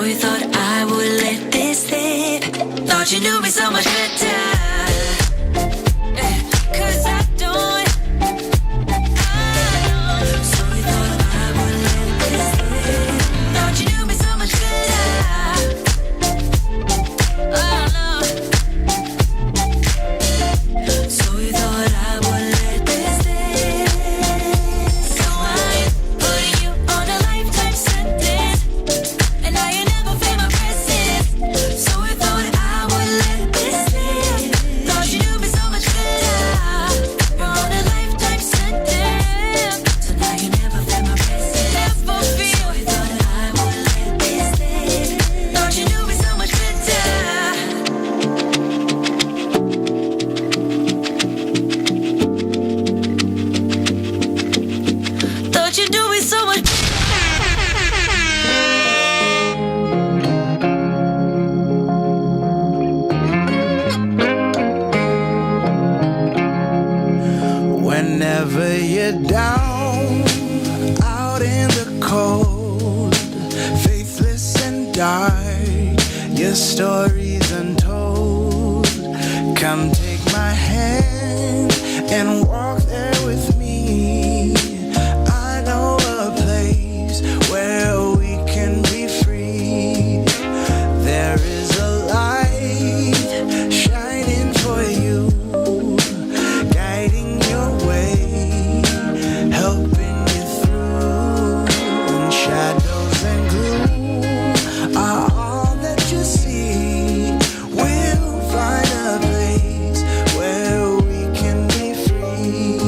you thought I would let this slip. Thought you knew me so much better. Cause I don't. So you thought I would let this slip. Thought you knew me so much better. Oh no. So you thought I would let this slip. So I put you on a lifetime sentence. And now you never feel my presence. So you thought I would let this slip. Thought you knew me so much better. You're on a lifetime sentence. So now you never feel my presence. Never feel. So you thought I would let this slip. Thought you knew me so much better. Thought you knew me so much. Whenever you're down, out in the cold, faithless and dark, your story's untold. Come take my hand and walk there with me. I know a place where we can be free. There is a light shining for you, guiding your way, helping you through. When shadows and gloom are all that you see, we'll find a place where we can be free.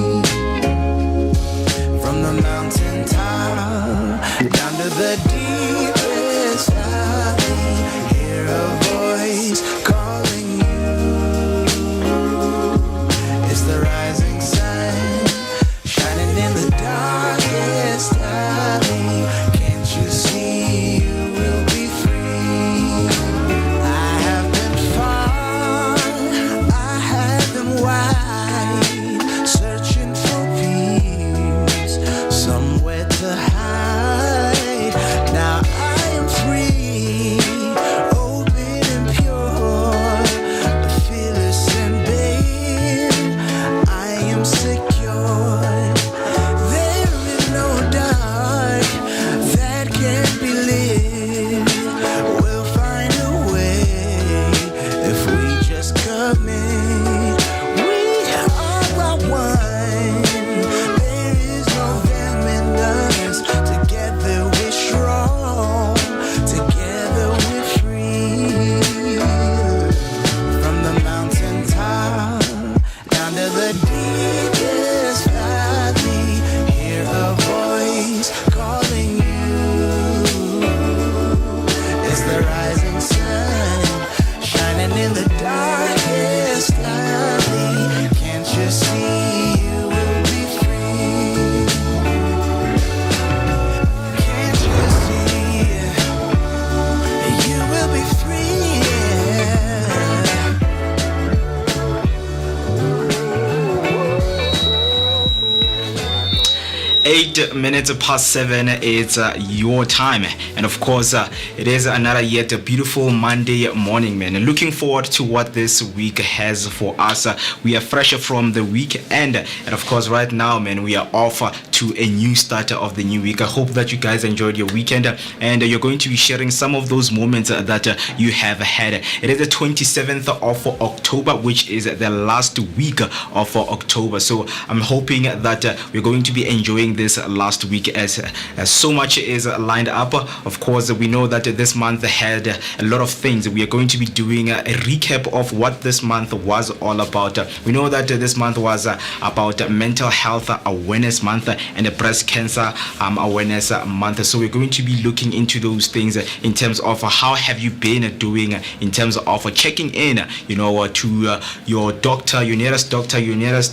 From the mountain top down to the deepest valley, hear a voice calling you. It's the rising sun shining in the darkest alley. Can't you see you will be free? I have been far, I have been wide, searching for peace, somewhere to hide. Now I am free, open and pure, fearless and babe. I am secure. There is no dark that can't be lit. We'll find a way if we just commit. We are one. There is no them and us. Together we're strong. Together we're free. From the mountain top down to the deepest valley, hear a voice calling you. It's the rising sun shining in the darkest alley. Can't you see you will be free? Can't you see you will be free? 8 minutes past 7, it's your time, and of course it is another yet a beautiful Monday morning, man. Looking forward to what this week has for us. We are fresh from the weekend, and of course right now, man, we are off to a new start of the new week. I hope that you guys enjoyed your weekend, and you're going to be sharing some of those moments that you have had. It is the 27th of October, which is the last week of October, so I'm hoping that we're going to be enjoying this last week as so much is lined up. Of course, we know that this month had a lot of things. We are going to be doing a recap of what this month was all about. We know that this month was about Mental Health Awareness Month and the Breast Cancer Awareness Month. So we're going to be looking into those things in terms of how have you been doing in terms of checking in, to your doctor, your nearest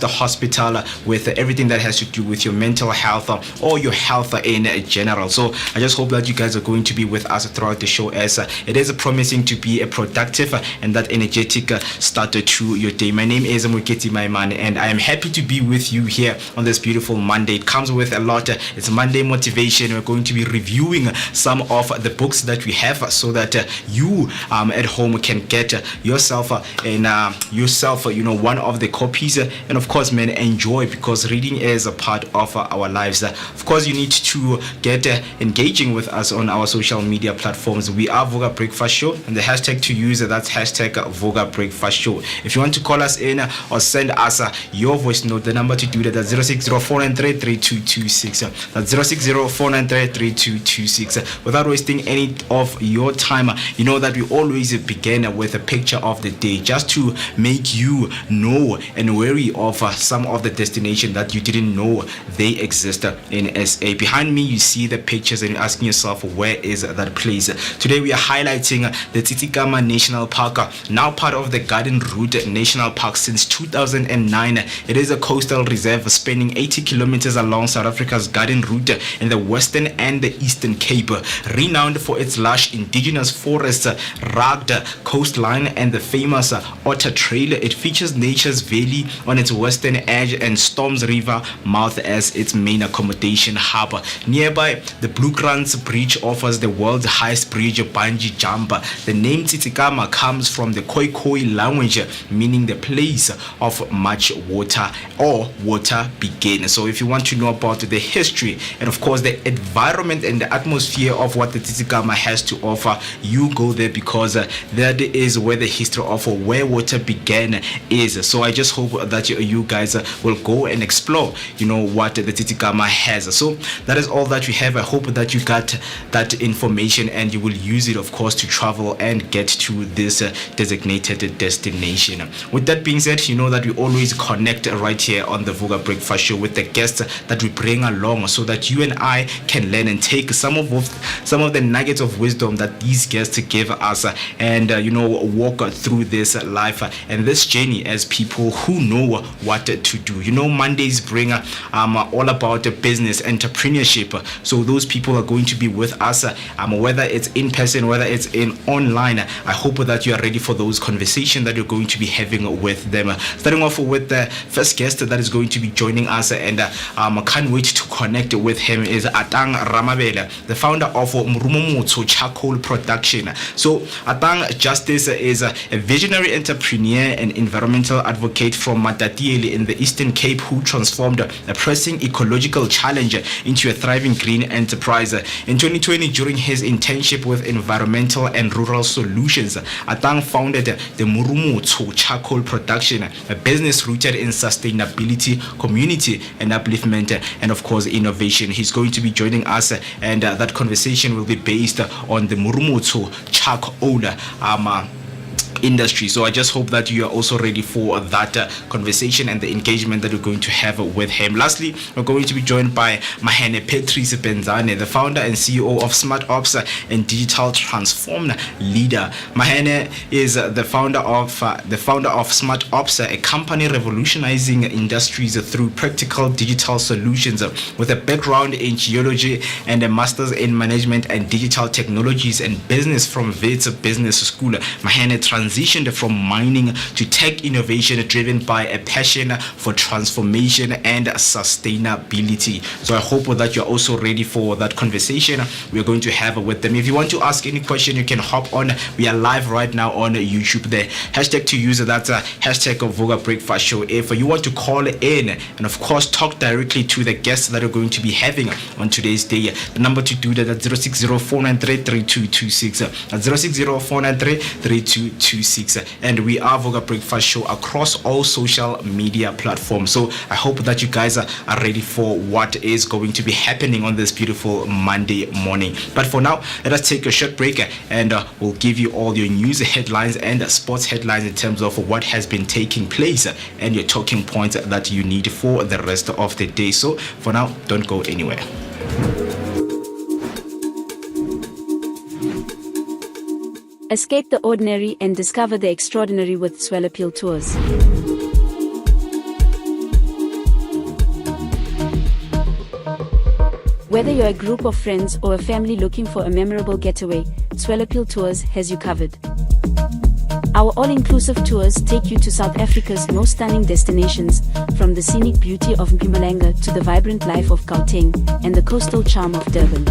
hospital, with everything that has to do with your mental health health or your health in general. So I just hope that you guys are going to be with us throughout the show, as it is promising to be a productive and that energetic start to your day. My name is Muketi Maiman, and I am happy to be with you here on this beautiful Monday. It comes with a lot. It's Monday motivation. We're going to be reviewing some of the books that we have, so that you at home can get yourself one of the copies, and of course, man, enjoy, because reading is a part of our lives. Of course, you need to get engaging with us on our social media platforms. We are Vooka Breakfast Show, and the hashtag to use, that's hashtag Vooka Breakfast Show. If you want to call us in or send us your voice note, the number to do that is 060-493-3226. That's 060-493-3226. Without wasting any of your time, you know that we always begin with a picture of the day, just to make you know and wary of some of the destination that you didn't know they exist in SA. Behind me, you see the pictures, and you're asking yourself, where is that place? Today, we are highlighting the Tsitsikamma National Park, now part of the Garden Route National Park since 2009. It is a coastal reserve spanning 80 kilometers along South Africa's Garden Route in the Western and the Eastern Cape. Renowned for its lush indigenous forests, rugged coastline, and the famous Otter Trail, it features nature's valley on its western edge and Storms River mouth as its main accommodation hub. Nearby, the Blue Kranz Bridge offers the world's highest bridge bungee jump. The name Tsitsikamma comes from the Khoikhoi language, meaning the place of much water, or water begin. So if you want to know about the history and of course the environment and the atmosphere of what the Tsitsikamma has to offer, you go there, because that is where the history of where water began is. So I just hope that you guys will go and explore, what the Tsitsikamma has. So that is all that we have. I hope that you got that information and you will use it, of course, to travel and get to this designated destination. With that being said, you know that we always connect right here on the Vooka Breakfast Show with the guests that we bring along, so that you and I can learn and take some of the nuggets of wisdom that these guests give us, and walk through this life and this journey as people who know what to do. Mondays bring all about business, entrepreneurship. So those people are going to be with us, whether it's in person, whether it's in online. I hope that you are ready for those conversations that you're going to be having with them. Starting off with the first guest that is going to be joining us, and I can't wait to connect with him, is Atang Ramabela, the founder of Murumumutso Charcoal Production. So Atang Justice is a visionary entrepreneur and environmental advocate from Matatiele in the Eastern Cape, who transformed a pressing ecological challenge into a thriving green enterprise. In 2020, during his internship with Environmental and Rural Solutions, Atang founded the Murumutso Charcoal Production, a business rooted in sustainability, community and upliftment, and of course innovation. He's going to be joining us, and that conversation will be based on the Murumutso charcoal industry. So I just hope that you are also ready for that conversation and the engagement that we're going to have with him. Lastly, we're going to be joined by Mahene Patrice Benzane, the founder and CEO of Smart Ops and Digital Transform Leader. Mahene is the founder of Smart Ops, a company revolutionizing industries through practical digital solutions. With a background in geology and a master's in management and digital technologies and business from Wits Business School, Mahene transitioned from mining to tech innovation, driven by a passion for transformation and sustainability. So I hope that you're also ready for that conversation we're going to have with them. If you want to ask any question, you can hop on. We are live right now on YouTube. The hashtag to use, that's hashtag of Vooka Breakfast Show. If you want to call in and of course talk directly to the guests that are going to be having on today's day, the number to do that is 060-493-3226. That's 060-493-3226. And we are Vooka Breakfast Show across all social media platforms. So I hope that you guys are ready for what is going to be happening on this beautiful Monday morning. But for now, let us take a short break, and we'll give you all your news headlines and sports headlines in terms of what has been taking place and your talking points that you need for the rest of the day. So for now, don't go anywhere. Escape the ordinary and discover the extraordinary with Swellappeal Tours. Whether you're a group of friends or a family looking for a memorable getaway, Swellapil Tours has you covered. Our all-inclusive tours take you to South Africa's most stunning destinations, from the scenic beauty of Mpumalanga to the vibrant life of Gauteng and the coastal charm of Durban.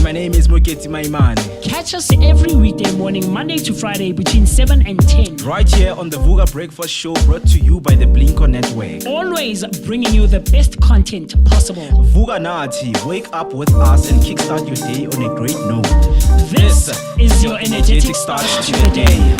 My name is Moketi Maimane. Catch us every weekday morning, Monday to Friday between 7 and 10. Right here on the Vooka Breakfast Show, brought to you by the Blinko Network. Always bringing you the best content possible. Vooka Nati, wake up with us and kickstart your day on a great note. This is your energetic start to the day.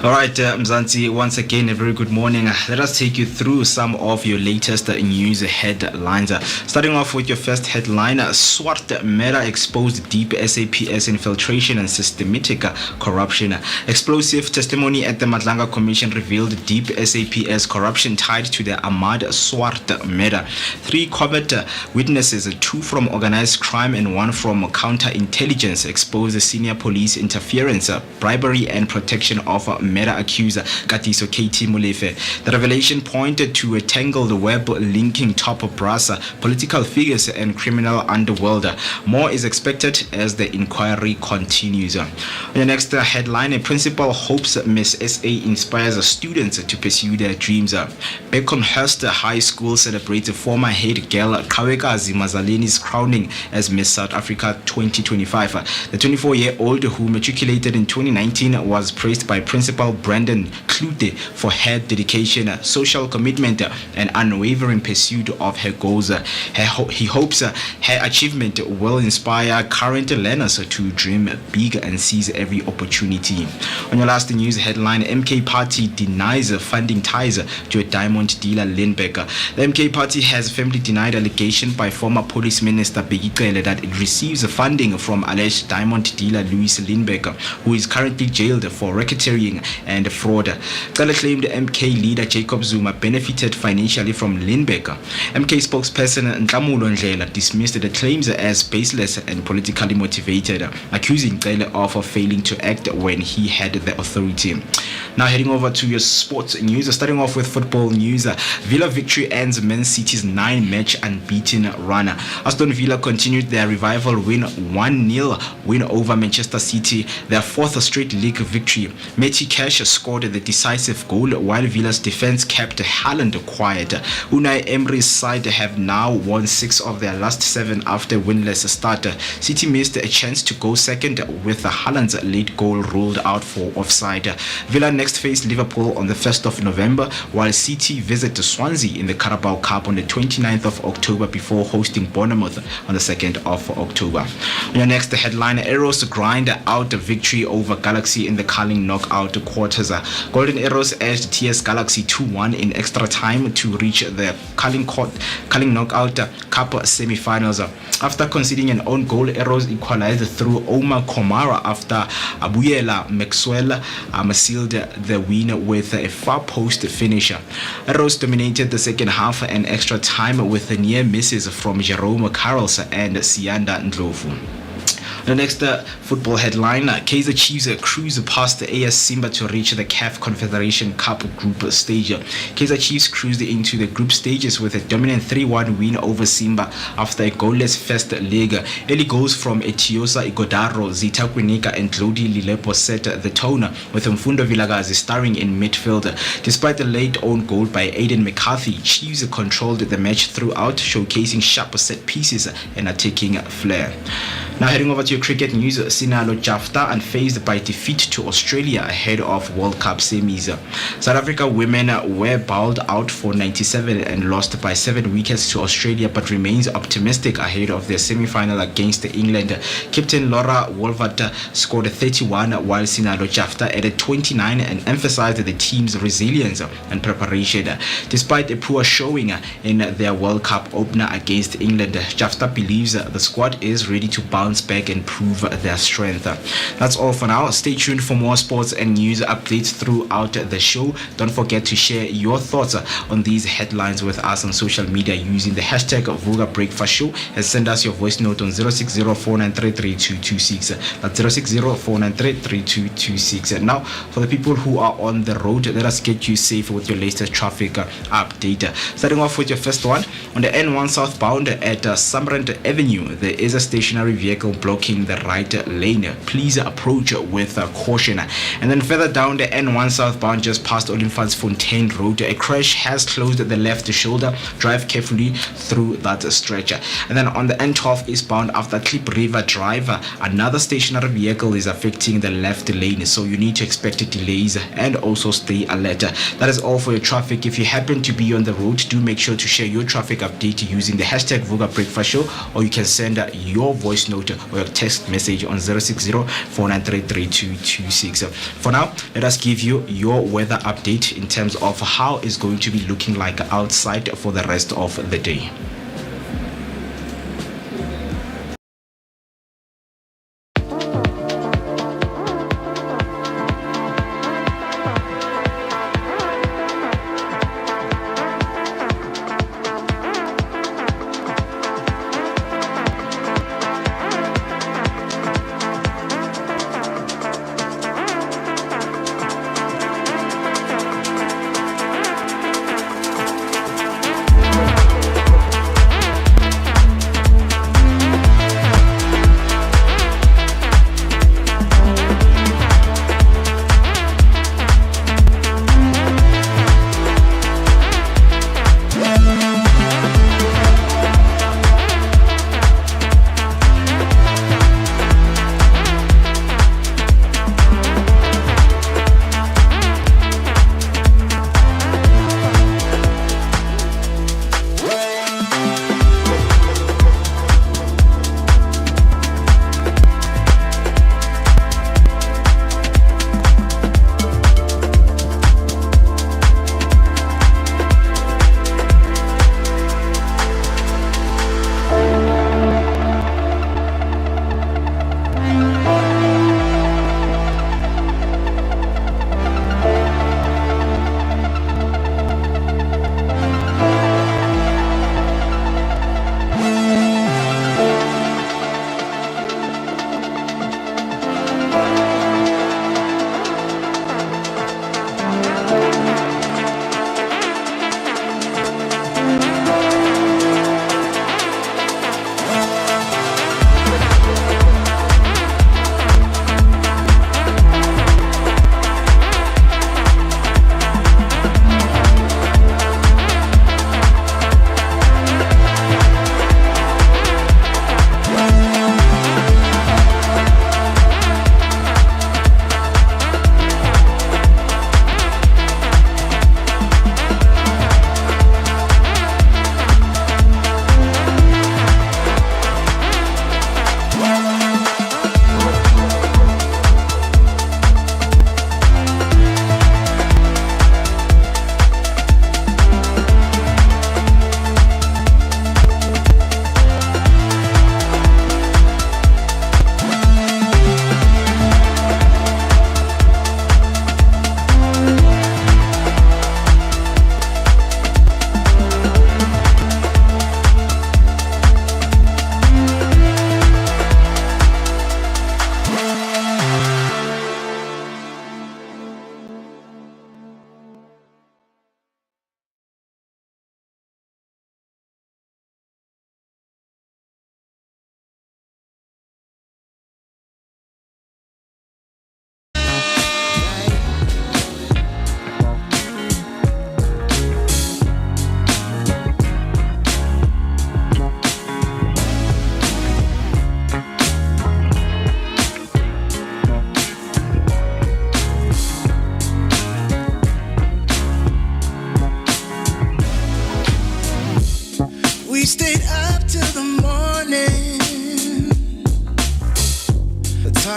All right, Mzansi, once again, a very good morning. Let us take you through some of your latest news headlines. Starting off with your first headline, Swart Meta exposed deep SAPS infiltration and systematic corruption. Explosive testimony at the Madlanga Commission revealed deep SAPS corruption tied to the Ahmad Swart Meta. 3 covert witnesses, 2 from organized crime and 1 from counterintelligence, exposed senior police interference, bribery and protection of Meta accuser Katiso KT Molefe. The revelation pointed to a tangled web linking top brass, political figures and criminal underworld. More is expected as the inquiry continues. The next headline, a principal hopes Miss SA inspires students to pursue their dreams. Beconhurst High School celebrates former head girl Kawekazi Mazaleni's crowning as Miss South Africa 2025. The 24-year-old who matriculated in 2019 was praised by Principal Brandon Klute for her dedication, social commitment and unwavering pursuit of her goals. He hopes her achievement will inspire current learners to dream big and seize every opportunity. On your last news headline, MK Party denies funding ties to a diamond dealer Lindbeck. The MK Party has firmly denied allegation by former Police Minister Bheki Cele that it receives funding from alleged diamond dealer Louis Lindbeck, who is currently jailed for racketeering and fraud. Cele claimed MK leader Jacob Zuma benefited financially from Lindbeck. MK spokesperson Nhlamulo Ndlela dismissed the claims as baseless and politically motivated, accusing Cele of failing to act when he had the authority. Now heading over to your sports news, starting off with football news. Villa victory ends Man City's 9-match unbeaten run. Aston Villa continued their revival win, 1-0 win over Manchester City, their 4th straight league victory. Matty Cash scored the decisive goal while Villa's defense kept Haaland quiet. Unai Emery's side have now won 6 of their last 7 after winless start. City missed a chance to go second with Haaland's late goal ruled out for offside. Villa next face Liverpool on the 1st of November, while City visit Swansea in the Carabao Cup on the 29th of October before hosting Bournemouth on the 2nd of October. Your next headline, Arrows grind out a victory over Galaxy in the Carling knockout quarters. Golden Arrows edged TS Galaxy 2-1 in extra time to reach the Carling knockout cup semi-finals. After conceding an own goal, Arrows equalized through Omar Komara after Abuyela Maxwell sealed the win with a far post finisher. Arrows dominated the second half and extra time with near misses from Jerome Carroll's and Sianda Ndlovu. The next football headline, Kaizer Chiefs cruise past the AS Simba to reach the CAF Confederation Cup group stage. Kaizer Chiefs cruised into the group stages with a dominant 3-1 win over Simba after a goalless first leg. Early goals from Etiosa Igodaro, Zita Kwinika and Glody Lilepo set the tone, with Mfundo Vilagazi starring in midfield. Despite the late own goal by Aiden McCarthy, Chiefs controlled the match throughout, showcasing sharp set pieces and attacking flair. Now heading over to your cricket news, Sinalo Jafta unfazed by defeat to Australia ahead of World Cup semis. South Africa women were bowled out for 97 and lost by 7 wickets to Australia, but remains optimistic ahead of their semi-final against England. Captain Laura Wolvert scored 31 while Sinalo Jafta added 29 and emphasized the team's resilience and preparation. Despite a poor showing in their World Cup opener against England, Jafta believes the squad is ready to bounce back and prove their strength. That's all for now. Stay tuned for more sports and news updates throughout the show. Don't forget to share your thoughts on these headlines with us on social media using the hashtag Vooka Breakfast Show, and send us your voice note on 06049333226. That's 06049333226. And now, for the people who are on the road, let us get you safe with your latest traffic update. Starting off with your first one, on the N1 southbound at Samrand Avenue, there is a stationary vehicle blocking the right lane. Please approach with caution. And then further down the N1 southbound, just past Olimphant's Fontaine Road, a crash has closed the left shoulder. Drive carefully through that stretch. And then on the N12 eastbound after Clip River Drive, another stationary vehicle is affecting the left lane, so you need to expect delays and also stay alert. That is all for your traffic. If you happen to be on the road, do make sure to share your traffic update using the hashtag Vooka Breakfast Show, or you can send your voice note or your text message on 06049333226. For now, let us give you your weather update in terms of how it's going to be looking like outside for the rest of the day.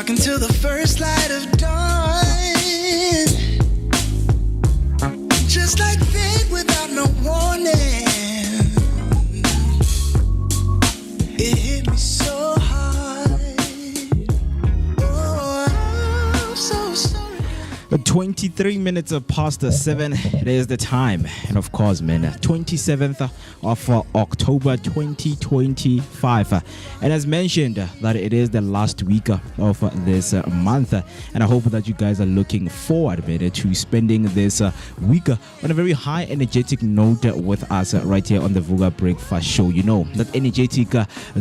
rocking till the first light of dawn. Just like fate without no warning. It hit me so hard. Oh, I'm so sorry. 23 minutes past 7, it is the time. And of course, man, 27th of October 2025. And as mentioned, that it is the last week of this month. And I hope that you guys are looking forward, man, to spending this week on a very high energetic note with us right here on the Vooka Breakfast Show. You know, that energetic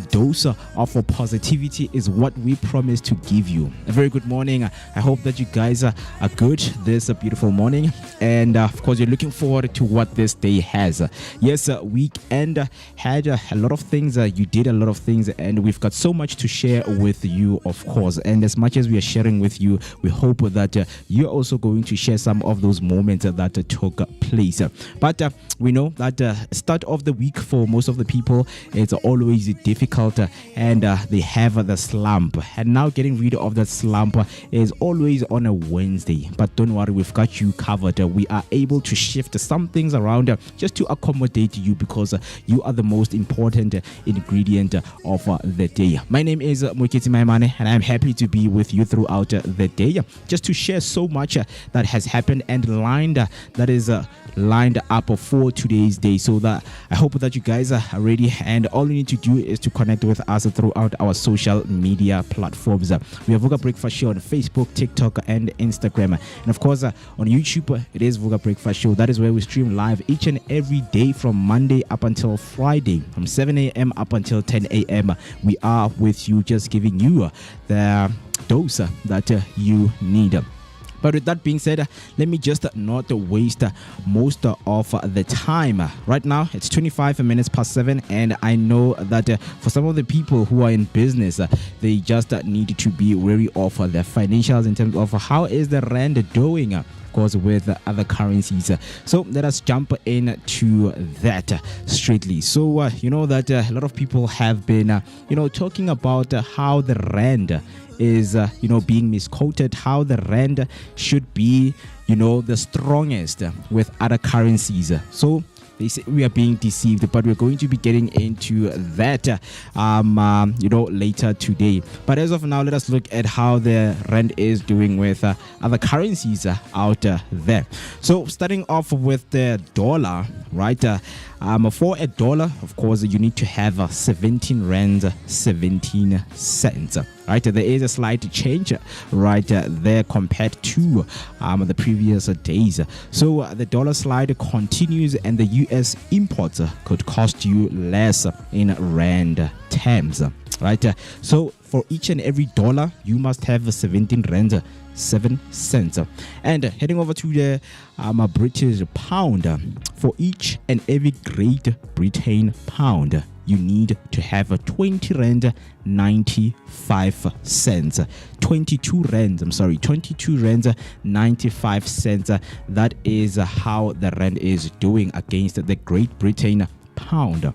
dose of positivity is what we promise to give you. A very good morning. I hope that you guys are good this beautiful morning, and of course you're looking forward to what this day has. Yes, weekend had a lot of things. You did a lot of things, and we've got so much to share with you, of course. And as much as we are sharing with you, we hope that you're also going to share some of those moments that took place. But we know that start of the week for most of the people, it's always difficult, and they have the slump. And now getting rid of that slump is always on a Wednesday. But don't worry, we've got you covered. We are able to shift some things around just to accommodate you, because you are the most important ingredient of the day. My name is Moketi Maimane, and I'm happy to be with you throughout the day, just to share so much that has happened and lined up for today's day. So that I hope that you guys are ready, and all you need to do is to connect with us throughout our social media platforms. We have Vooka Breakfast Show on Facebook, TikTok, and Instagram. And of course, on YouTube, it is Vooka Breakfast Show. That is where we stream live each and every day from Monday up until Friday, from 7 a.m. up until 10 a.m. We are with you, just giving you the dose that you need. But with that being said, let me just not waste most of the time. Right now, it's 25 minutes past 7, and I know that for some of the people who are in business, they just need to be wary of their financials in terms of how is the rand doing, of course, with other currencies. So let us jump into that straightly. So you know that a lot of people have been talking about how the rand is being misquoted, how the rand should be the strongest with other currencies. So they say we are being deceived, but we're going to be getting into that later today. But as of now, let us look at how the rand is doing with other currencies out there. So starting off with the dollar, right? For a dollar, of course, you need to have 17 rand 17 cents. Right, there is a slight change right there compared to the previous days. So the dollar slide continues, and the US imports could cost you less in rand terms. Right, so for each and every dollar, you must have 17 rand 7 cents. And heading over to the British pound, for each and every Great Britain pound, you need to have 20 rand 95 cents. 22 rand 95 cents. That is how the rand is doing against the Great Britain pound.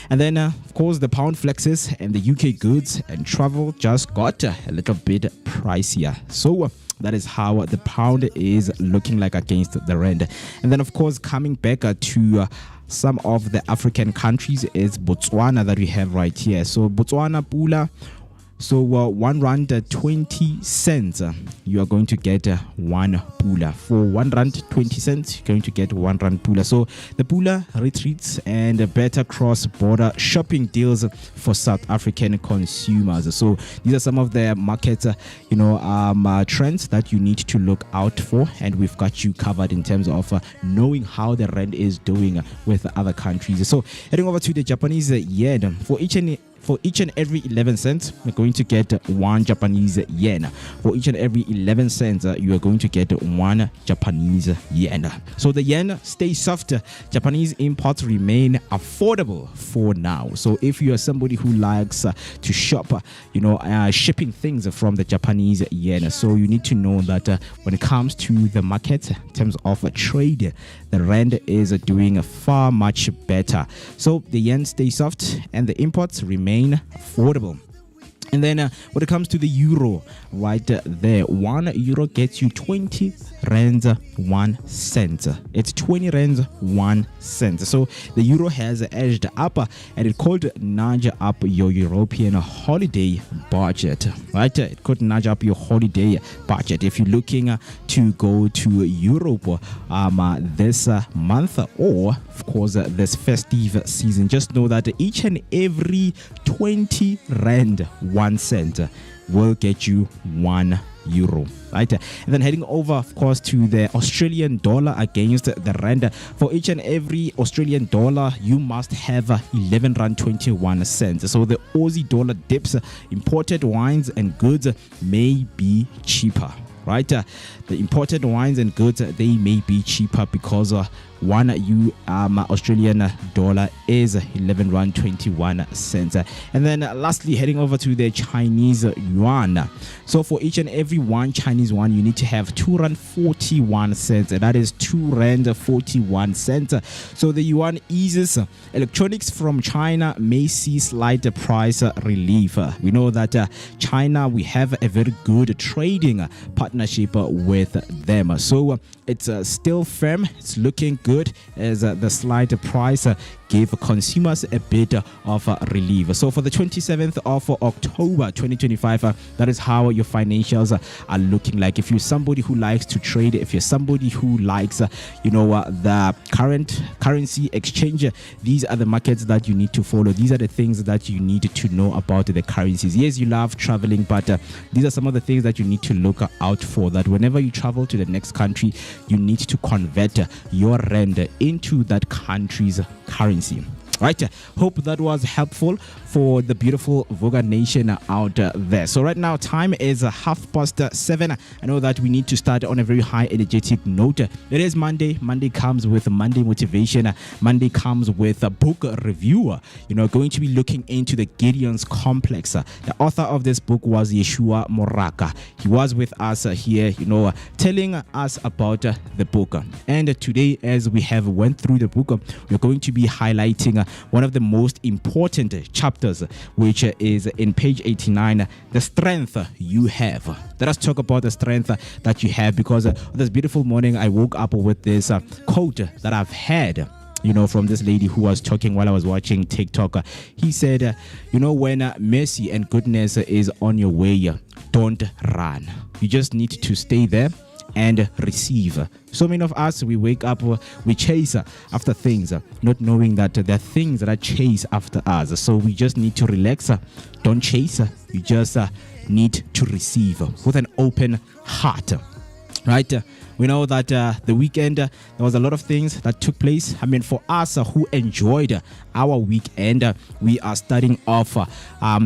And then of course the pound flexes, and the UK goods and travel just got a little bit pricier. So that is how the pound is looking like against the rand. And then of course, coming back to some of the African countries, is Botswana that we have right here. So Botswana pula, so 1 rand 20 cents, you are going to get 1 pula. For 1 rand 20 cents, you're going to get 1 rand pula. So the pula retreats and better cross-border shopping deals for South African consumers. So these are some of the market trends that you need to look out for, and we've got you covered in terms of knowing how the rand is doing with other countries. So heading over to the Japanese yen, for each and every 11 cents, you're going to get 1 Japanese yen. For each and every 11 cents, you are going to get 1 Japanese yen. So the yen stays soft. Japanese imports remain affordable for now. So if you are somebody who likes to shop, shipping things from the Japanese yen, so you need to know that when it comes to the market, in terms of trade, the rand is doing far much better. So the yen stays soft and the imports remain affordable. And then when it comes to the euro, right there, 1 euro gets you 20 rands 1 cent. It's 20 rands 1 cent. So the euro has edged up and it could nudge up your European holiday budget, right? It could nudge up your holiday budget if you're looking to go to Europe this month, or of course this festive season. Just know that each and every 20 rand 1 cent will get you 1 euro, right? And then heading over, of course, to the Australian dollar against the rand. For each and every Australian dollar, you must have 11 rand 21 cents. So the Aussie dollar dips. Imported wines and goods may be cheaper, right? The imported wines and goods, they may be cheaper because 1 Australian dollar is 11 rand 21 cents. And then lastly, heading over to the Chinese yuan. So for each and every 1 Chinese yuan, you need to have 2 rand 41 cents. That is 2 rand 41 cents. So the yuan eases. Electronics from China may see slight price relief. We know that China, we have a very good trading partnership with them. So it's still firm. It's looking good as the slight price gave consumers a bit of relief. So for the 27th of October 2025, that is how your financials are looking like. If you're somebody who likes to trade, if you're somebody who likes the current currency exchange, these are the markets that you need to follow. These are the things that you need to know about the currencies. Yes, you love traveling, but these are some of the things that you need to look out for, that whenever you travel to the next country, you need to convert your rand into that country's currency. Right, hope that was helpful for the beautiful Vooka Nation out there. So right now, time is 7:30. I know that we need to start on a very high energetic note. It is Monday. Monday comes with Monday motivation. Monday comes with a book review. Going to be looking into the Gideon's Complex. The author of this book was Yeshua Moraka. He was with us here, telling us about the book. And today, as we have went through the book, we're going to be highlighting one of the most important chapters, which is in page 89, the strength you have. Let us talk about the strength that you have, because this beautiful morning I woke up with this quote that I've had from this lady who was talking while I was watching TikTok. He said, when mercy and goodness is on your way, don't run. You just need to stay there and receive. So many of us, we wake up, we chase after things, not knowing that there are things that are chase after us. So we just need to relax. Don't chase. You just need to receive with an open heart. Right? We know that the weekend, there was a lot of things that took place. I mean, for us who enjoyed our weekend, we are starting off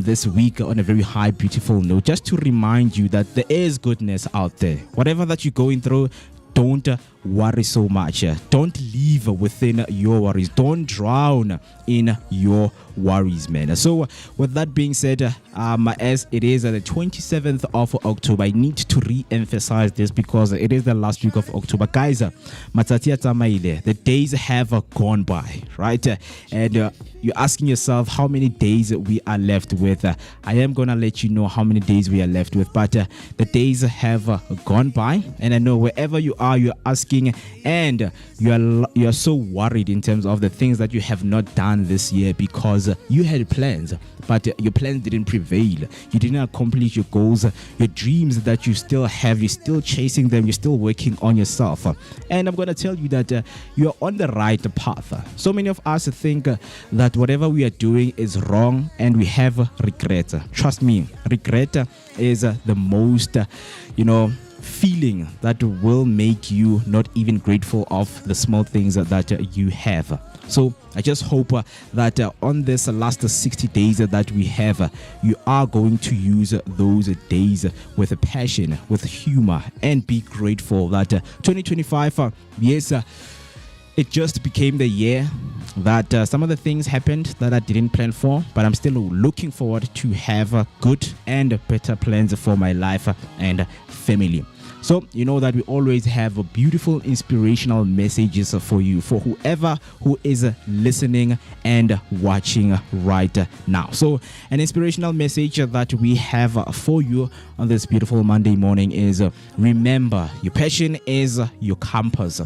this week on a very high, beautiful note. Just to remind you that there is goodness out there. Whatever that you're going through, don't worry so much. Don't live within your worries. Don't drown in your worries, man. So with that being said, as it is the 27th of October, I need to re-emphasize this because it is the last week of October. Guys, the days have gone by, right? And you're asking yourself how many days we are left with. I am gonna let you know how many days we are left with, but the days have gone by, and I know wherever you are, you're asking, and you're so worried in terms of the things that you have not done this year, because you had plans, but your plans didn't prevail. You didn't accomplish your goals, your dreams that you still have. You're still chasing them. You're still working on yourself. And I'm going to tell you that you're on the right path. So many of us think that whatever we are doing is wrong and we have regret. Trust me, regret is the most, feeling that will make you not even grateful of the small things that you have. So I just hope that on this last 60 days that we have, you are going to use those days with a passion, with humor, and be grateful that 2025, yes, it just became the year that some of the things happened that I didn't plan for, but I'm still looking forward to have good and better plans for my life and family. So you know that we always have a beautiful inspirational messages for you, for whoever who is listening and watching right now. So an inspirational message that we have for you on this beautiful Monday morning is remember, your passion is your compass.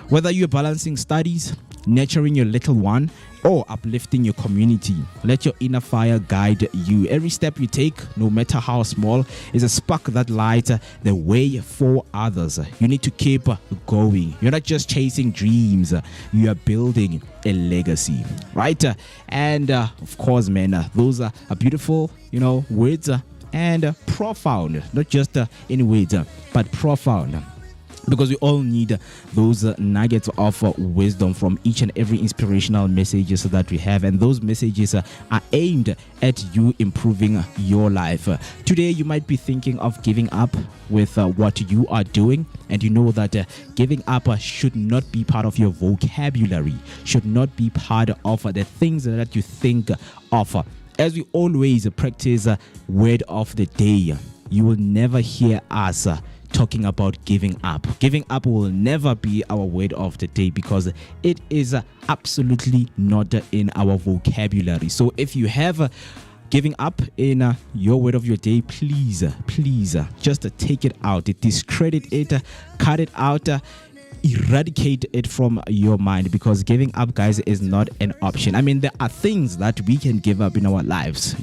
Whether you're balancing studies, nurturing your little one, or uplifting your community, let your inner fire guide you. Every step you take, no matter how small, is a spark that lights the way for others. You need to keep going. You're not just chasing dreams, you are building a legacy, right? And of course, man, those are beautiful, words and profound, not just in words, but profound. Because we all need those nuggets of wisdom from each and every inspirational messages that we have, and those messages are aimed at you improving your life. Today you might be thinking of giving up with what you are doing, and you know that giving up should not be part of your vocabulary, should not be part of the things that you think of. As we always practice word of the day, you will never hear us talking about giving up. Giving up will never be our word of the day because it is absolutely not in our vocabulary. So if you have giving up in your word of your day, please just take it out, discredit it, cut it out, eradicate it from your mind, because giving up, guys, is not an option. I mean, there are things that we can give up in our lives,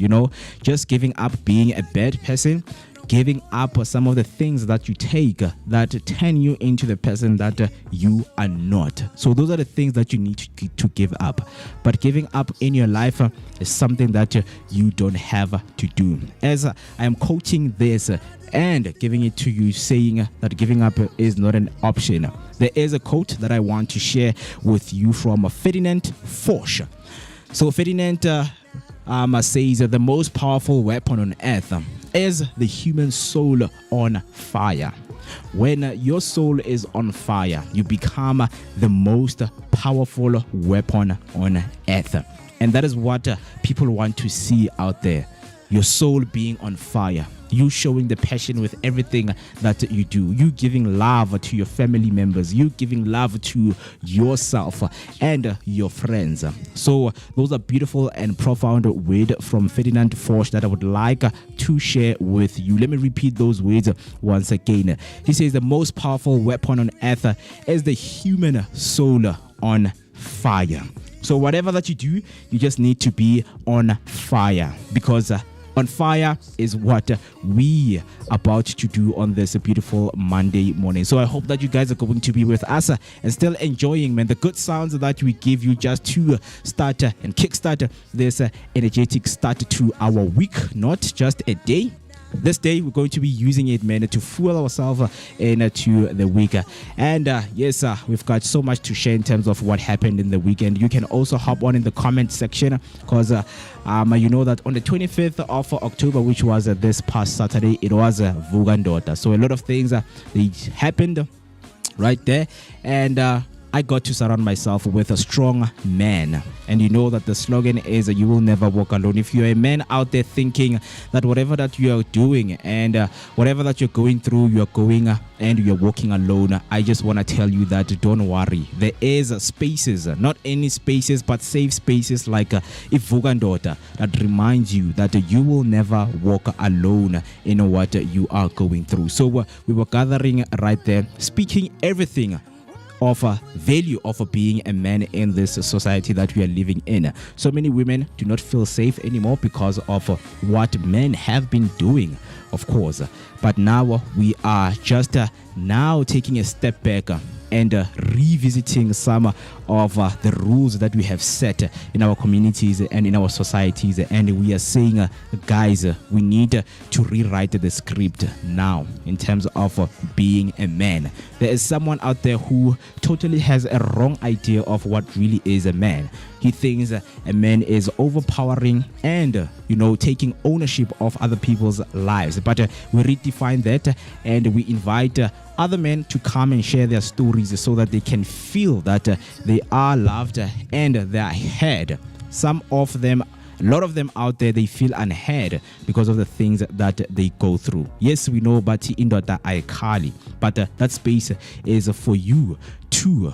just giving up being a bad person, giving up some of the things that you take that turn you into the person that you are not. So those are the things that you need to give up. But giving up in your life is something that you don't have to do. As I am quoting this and giving it to you, saying that giving up is not an option, there is a quote that I want to share with you from Ferdinand Foch. So Ferdinand says that the most powerful weapon on earth is the human soul on fire. When your soul is on fire, you become the most powerful weapon on earth. And that is what people want to see out there. Your soul being on fire. You showing the passion with everything that you do. You giving love to your family members. You giving love to yourself and your friends. So those are beautiful and profound words from Ferdinand Foch that I would like to share with you. Let me repeat those words once again. He says the most powerful weapon on earth is the human soul on fire. So whatever that you do, you just need to be on fire, because on fire is what we are about to do on this beautiful Monday morning. So I hope that you guys are going to be with us and still enjoying, the good sounds that we give you just to start and kickstart this energetic start to our week, not just a day. This day we're going to be using it, to fuel ourselves into the week. And yes, we've got so much to share in terms of what happened in the weekend. You can also hop on in the comment section, because you know that on the 25th of October, which was this past Saturday, it was Vooka. So a lot of things they happened right there, and I got to surround myself with a strong man. And you know that the slogan is you will never walk alone. If you're a man out there thinking that whatever that you are doing and whatever that you're going through, you're going and you're walking alone, I just want to tell you that don't worry. There is spaces, not any spaces, but safe spaces like Vooka that reminds you that you will never walk alone in what you are going through. So we were gathering right there, speaking everything of value of being a man in this society that we are living in. So many women do not feel safe anymore because of what men have been doing, of course. But now we are just now taking a step back and revisiting some of the rules that we have set in our communities and in our societies. And we are saying, guys, we need to rewrite the script now in terms of being a man. There is someone out there who totally has a wrong idea of what really is a man. He thinks a man is overpowering and, taking ownership of other people's lives. But we redefine that, and we invite other men to come and share their stories so that they can feel that they are loved and they are heard. Some of them a lot of them out there, they feel unheard because of the things that they go through. Yes, we know Bati Indota Aikali, but that space is for you to,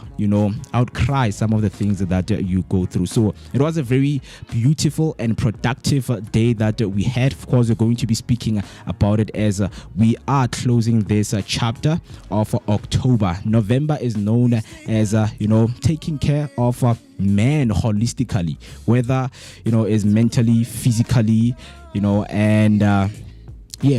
outcry some of the things that you go through. So it was a very beautiful and productive day that we had. Of course, we're going to be speaking about it as we are closing this chapter of October. November is known as, taking care of men holistically, whether, is mentally, physically, and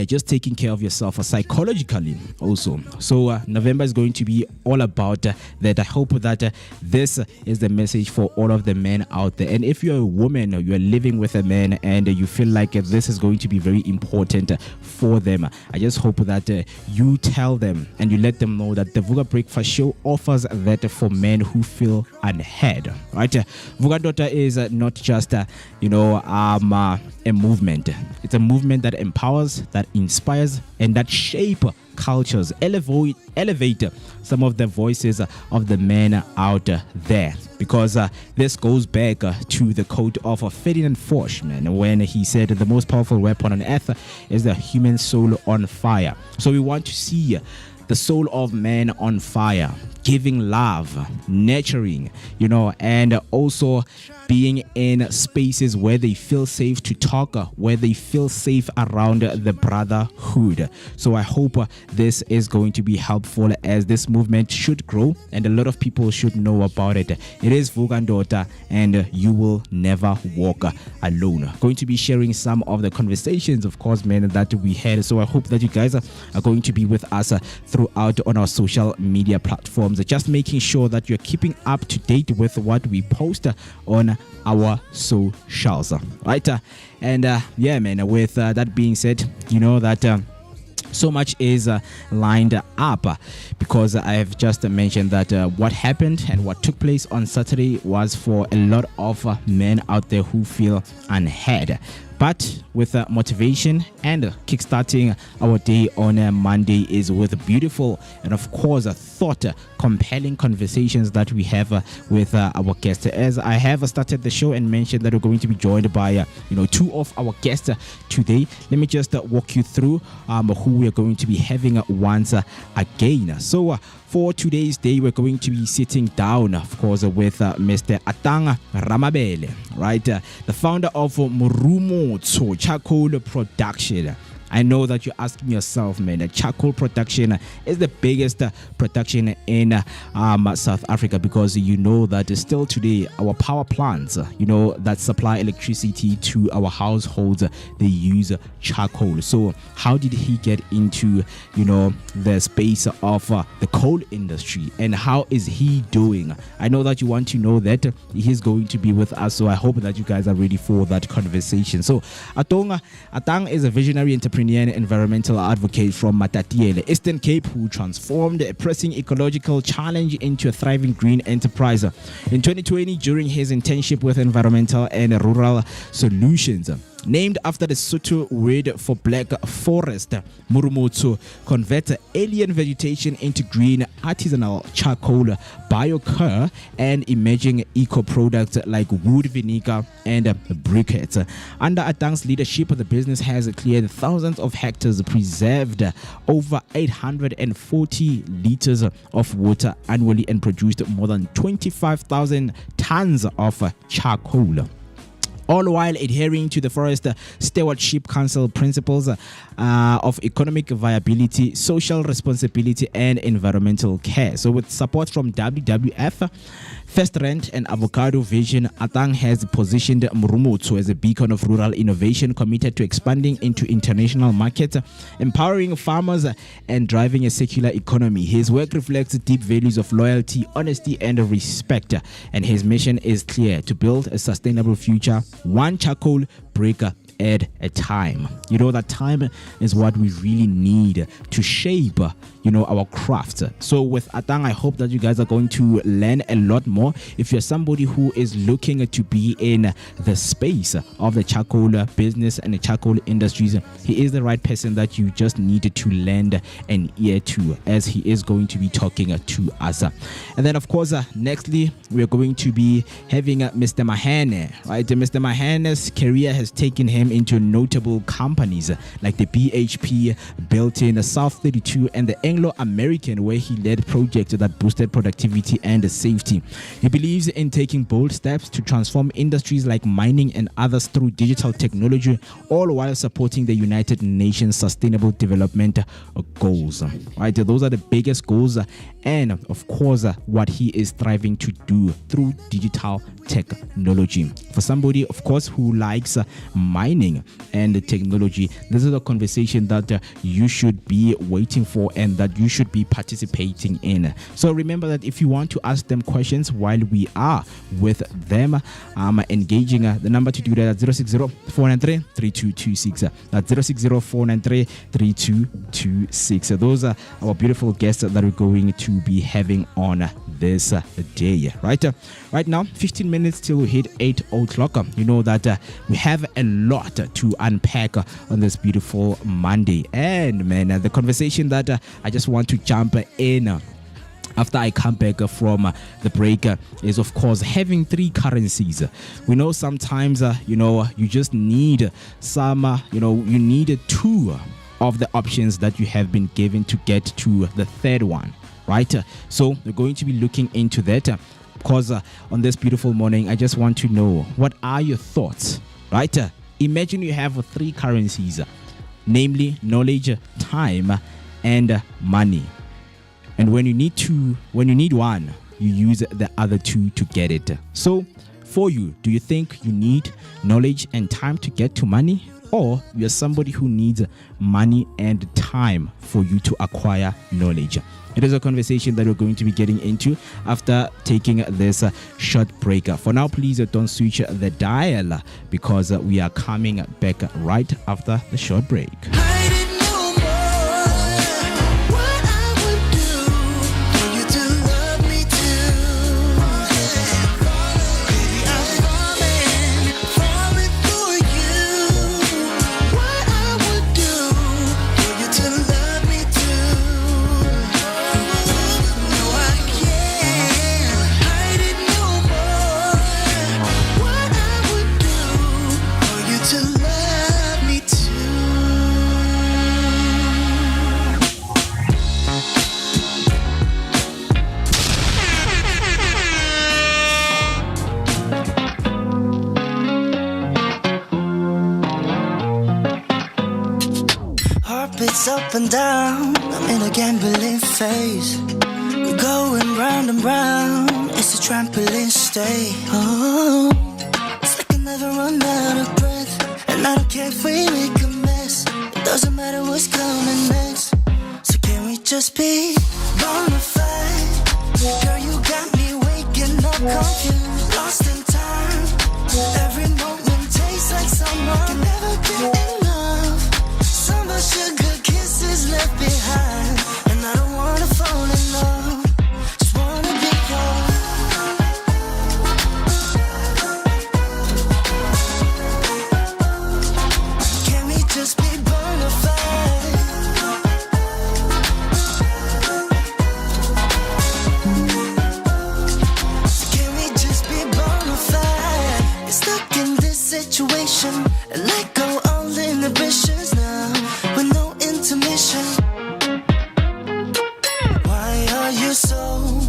just taking care of yourself psychologically also. So November is going to be all about that. I hope that this is the message for all of the men out there. And if you're a woman or you're living with a man and you feel like this is going to be very important for them, I just hope that you tell them and you let them know that the Vooka Breakfast Show offers that for men who feel unheard. Right? Vooka Daughter is not just a movement. It's a movement that empowers, that inspires, and that shape cultures, elevate some of the voices of the men out there. Because this goes back to the quote of Ferdinand Foch, when he said the most powerful weapon on earth is the human soul on fire. So we want to see the soul of man on fire, giving love, nurturing, and also being in spaces where they feel safe to talk, where they feel safe around the brotherhood. So I hope this is going to be helpful, as this movement should grow and a lot of people should know about it. It is Vooka Daughter, and you will never walk alone. Going to be sharing some of the conversations, of course, man, that we had. So I hope that you guys are going to be with us throughout on our social media platforms, just making sure that you're keeping up to date with what we post on our socials, right? And with that being said, that so much is lined up, because I have just mentioned that what happened and what took place on Saturday was for a lot of men out there who feel unheard. But with motivation and kickstarting our day on a Monday is with beautiful and, of course, thought compelling conversations that we have with our guests. As I have started the show and mentioned that we're going to be joined by two of our guests today. Let me just walk you through who we are going to be having once again. So for today's day, we're going to be sitting down, of course, with Mr. Atang Ramabele, right? The founder of Murumo Charcoal Production. I know that you're asking yourself, man, charcoal production is the biggest production in South Africa, because you know that still today our power plants, that supply electricity to our households, they use charcoal. So how did he get into, the space of the coal industry, and how is he doing? I know that you want to know that. He's going to be with us, so I hope that you guys are ready for that conversation. So Atang is a visionary entrepreneur and environmental advocate from Matatiele, Eastern Cape, who transformed a pressing ecological challenge into a thriving green enterprise. In 2020, during his internship with Environmental and Rural Solutions, named after the Soweto word for black forest, Murumutsu converts alien vegetation into green artisanal charcoal, biocur, and emerging eco-products like wood vinegar and briquettes. Under Atang's leadership, the business has cleared thousands of hectares, preserved over 840 liters of water annually, and produced more than 25,000 tons of charcoal, all while adhering to the Forest Stewardship Council principles of economic viability, social responsibility, and environmental care. So with support from WWF, First Rent, and Avocado Vision, Atang has positioned Murumutsu as a beacon of rural innovation, committed to expanding into international markets, empowering farmers, and driving a circular economy. His work reflects deep values of loyalty, honesty, and respect, and his mission is clear: to build a sustainable future, one charcoal breaker add a time. You know that time is what we really need to shape, our craft. So with Atang, I hope that you guys are going to learn a lot more. If you're somebody who is looking to be in the space of the charcoal business and the charcoal industries, he is the right person that you just need to lend an ear to, as he is going to be talking to us. And then of course, nextly, we're going to be having Mr. Mahane, right? Mr. Mahane's career has taken him into notable companies like the BHP, built-in South 32, and the Anglo-American, where he led projects that boosted productivity and safety. He believes in taking bold steps to transform industries like mining and others through digital technology, all while supporting the United Nations Sustainable Development Goals. Right, those are the biggest goals, and of course, what he is striving to do through digital technology. For somebody, of course, who likes mining and technology, this is a conversation that you should be waiting for and that you should be participating in. So remember that if you want to ask them questions while we are with them, engaging, the number to do that at 060-493-3226. That's 060-493-3226. Those are our beautiful guests that we're going to be having on this day. Right now, 15 minutes till we hit 8 o'clock. You know that we have a lot to unpack on this beautiful Monday. And man, the conversation that I just want to jump in after I come back from the break is, of course, having three currencies. We know sometimes, you just need some, you need two of the options that you have been given to get to the third one, right? So we're going to be looking into that. Because on this beautiful morning, I just want to know, what are your thoughts, right? Imagine you have three currencies, namely knowledge, time, and money. And when you need one, you use the other two to get it. So for you, do you think you need knowledge and time to get to money? Or you're somebody who needs money and time for you to acquire knowledge? It is a conversation that we're going to be getting into after taking this short break. For now, please don't switch the dial, because we are coming back right after the short break. I didn't know more what I would do for you to love me too. Baby, I'm falling for you. What I would do for you to love me too. No, I can't. I didn't know more what I would do for you to love me too. Heart beats up and down, I'm in a gambling phase. We're going round and round, it's a trampoline stay. Oh, it's like I never run out of breath, and I don't care if we make a mess. It doesn't matter what's coming next. So can we just be bona fide? Girl, you got me waking up confused, lost in time. Every moment tastes like summer, can never get enough. Summer sugar kisses left behind, and I don't wanna fall in love, just wanna be yours. Can we just be bona fide? Can we just be bona fide? You're stuck in this situation, and let go all inhibitions now, with no intermission. Why are you so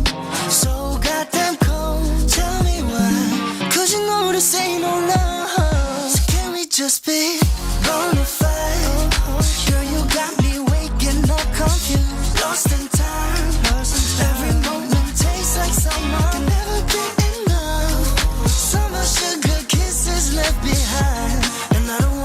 goddamn cold? Tell me why, 'cause you know this ain't no love. So can we just be bona fide? Girl, you got me waking up confused, lost in time. Every moment tastes like summer, can never get enough. Summer sugar kisses left behind, and I don't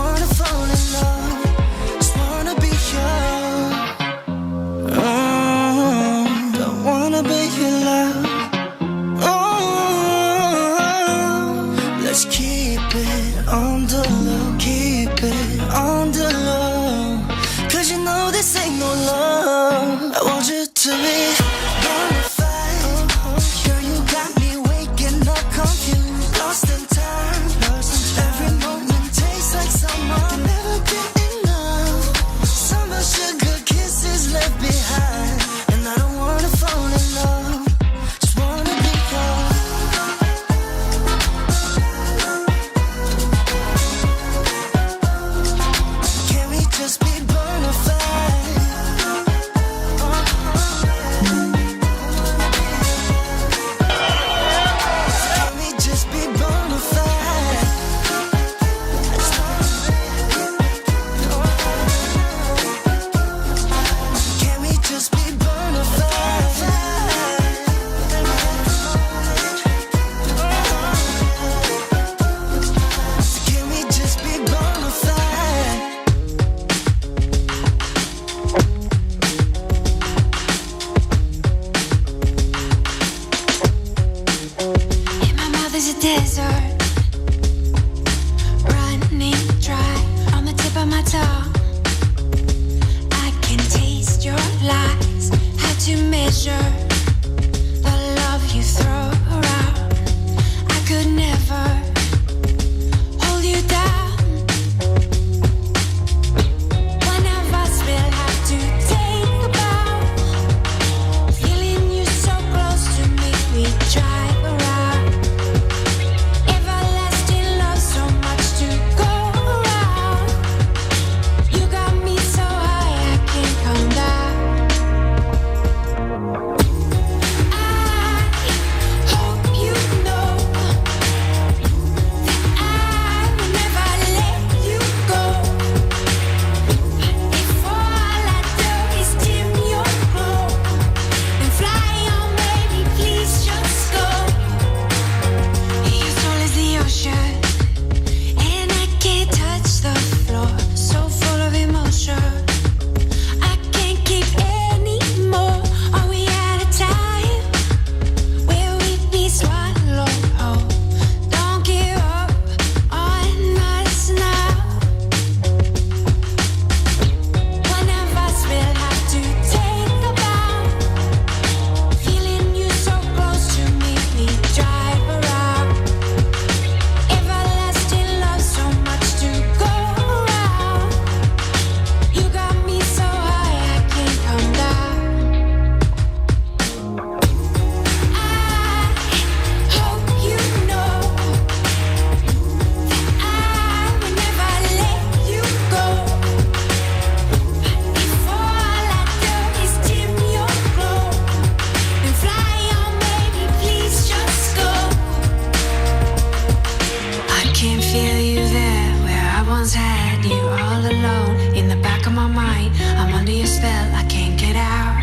desert, running dry on the tip of my tongue. I can taste your lies, had to measure the love you throw around. I could never hold you down. One of us will have to take a bow. Feeling you so close to me, we drive around. Everlasting love, so much to go around. You got me so high, I can't come down. I hope you know that I will never let you go. If all I do is dim your glow, then fly on, baby, please just go. Your soul is the ocean, and I can't touch the floor. So full of emotion, I can't keep any more. Are we at a time where we'd be swallowed whole? Don't give up on us now. One of us will have to take a bow. Feeling you so close to me, we drive around. Everlasting love, so much to go around. You got me so high, I can't come down. I hope you know that I will never let you go. If all I do is dim your glow, then fly on, baby, please just go. I can feel you there where I once had you all alone. In the back of my mind, I'm under your spell, I can't get out.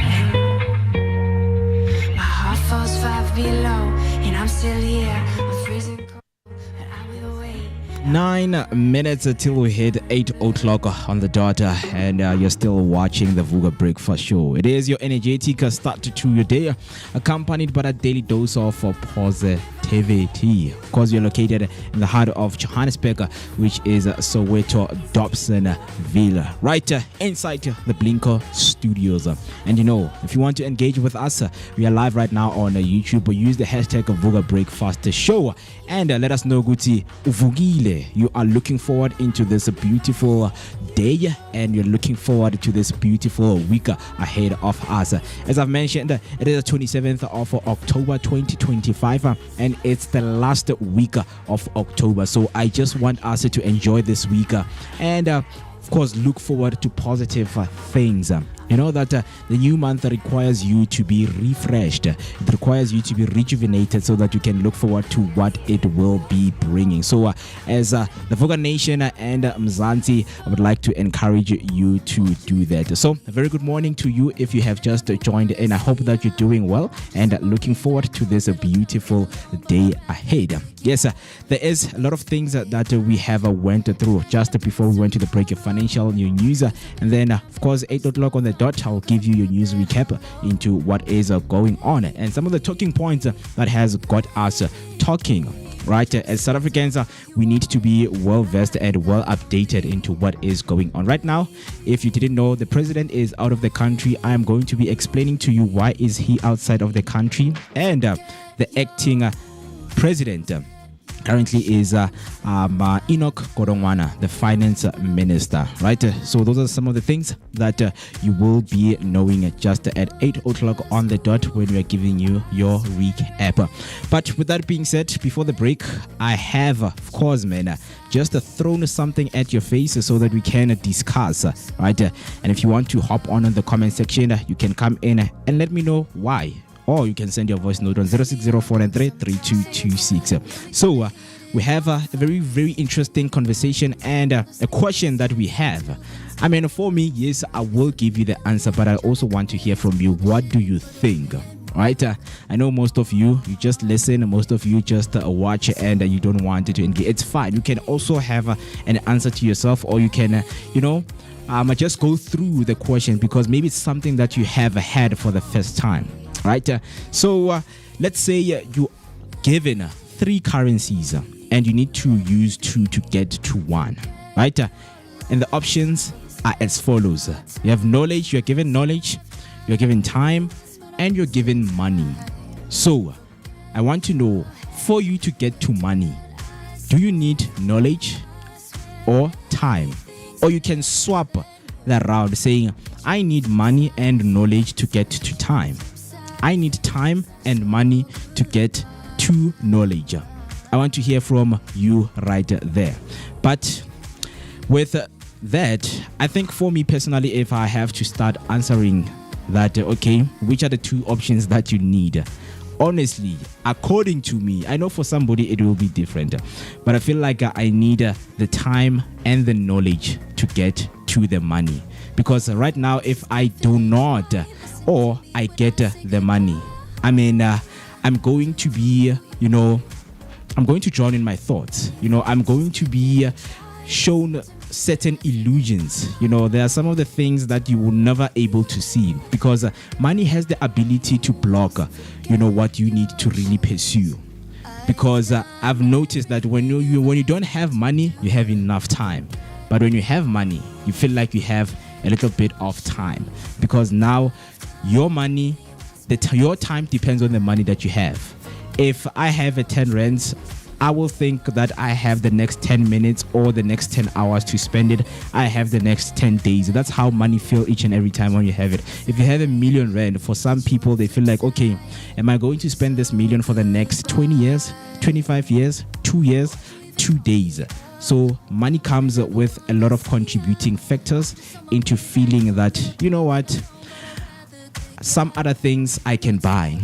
My heart falls 5 below, and I'm still here. I'm freezing cold, but I will wait. 9 minutes till we hit 8 o'clock on the dot, and you're still watching the Vooka Breakfast Show. It is your energetic start to your day, accompanied by a daily dose of positivity. Of course, you're located in the heart of Johannesburg, which is Soweto, Dobsonville, right inside the Blinker Studios. And you know, if you want to engage with us, we are live right now on YouTube. Use the hashtag Vooka Breakfast Show and let us know, Guti Uvugile, you are looking forward into this beautiful day and you're looking forward to this beautiful week ahead of us. As I've mentioned, it is the 27th of October 2025 and it's the last week of October. So I just want us to enjoy this week and of course look forward to positive things. You know that the new month requires you to be refreshed. It requires you to be rejuvenated so that you can look forward to what it will be bringing. So as the Vooka Nation and Mzansi, I would like to encourage you to do that. So a very good morning to you if you have just joined in. I hope that you're doing well and looking forward to this beautiful day ahead. Yes, there is a lot of things that we have went through just before we went to the break of financial news. And then, of course, 8 o'clock on the dot, I'll give you your news recap into what is going on and some of the talking points that has got us talking. Right, as South Africans, we need to be well versed and well updated into what is going on right now. If you didn't know, the president is out of the country. I am going to be explaining to you why is he outside of the country, and the acting president currently is Enoch Godongwana, the finance minister, right? So those are some of the things that you will be knowing just at 8 o'clock on the dot when we are giving you your recap. But with that being said, before the break, I have, of course, man, just thrown something at your face so that we can discuss, right? And if you want to hop on in the comment section, you can come in and let me know why. Or you can send your voice note on 0604933226. So we have a very, very interesting conversation and a question that we have. I mean, for me, yes, I will give you the answer, but I also want to hear from you. What do you think? Right? I know most of you just listen, most of you just watch and you don't want to engage. It's fine. You can also have an answer to yourself, or you can, just go through the question because maybe it's something that you have had for the first time. Right, so let's say you given 3 currencies, and you need to use 2 to get to 1, right? And the options are as follows. You have knowledge, you're given knowledge, you're given time, and you're given money. So I want to know, for you to get to money, do you need knowledge or time? Or you can swap that round, saying, I need money and knowledge to get to time. I need time and money to get to knowledge. I want to hear from you right there. But with that, I think for me personally, if I have to start answering that, okay, which are the 2 options that you need? Honestly, according to me, I know for somebody it will be different, but I feel like I need the time and the knowledge to get to the money. Because right now, if I do not, or I get the money, I mean, I'm going to be, I'm going to drown in my thoughts. I'm going to be shown certain illusions. There are some of the things that you will never able to see, because money has the ability to block what you need to really pursue. Because I've noticed that when you don't have money, you have enough time, but when you have money, you feel like you have a little bit of time, because now your money, your time depends on the money that you have. If I have a 10 rands, I will think that I have the next 10 minutes or the next 10 hours to spend it. I have the next 10 days. That's how money feel each and every time when you have it. If you have R1,000,000, for some people, they feel like, okay, am I going to spend this million for the next 20 years, 25 years, 2 years, 2 days? So money comes with a lot of contributing factors into feeling that, you know what, some other things I can buy.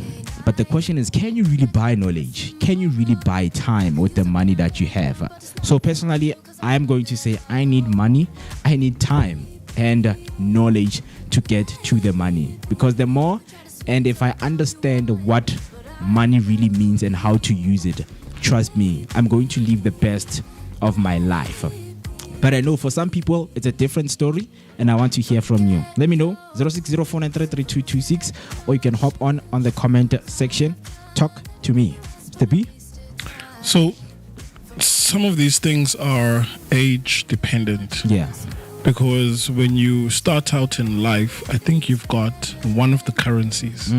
But the question is, can you really buy knowledge? Can you really buy time with the money that you have? So personally, I'm going to say I need money, I need time and knowledge to get to the money. Because the more, and if I understand what money really means and how to use it, trust me, I'm going to live the best of my life. But I know for some people, it's a different story, and I want to hear from you. Let me know, 0604933226, or you can hop on the comment section. Talk to me. Mr. B? So, some of these things are age dependent. Yeah. Because when you start out in life, I think you've got one of the currencies,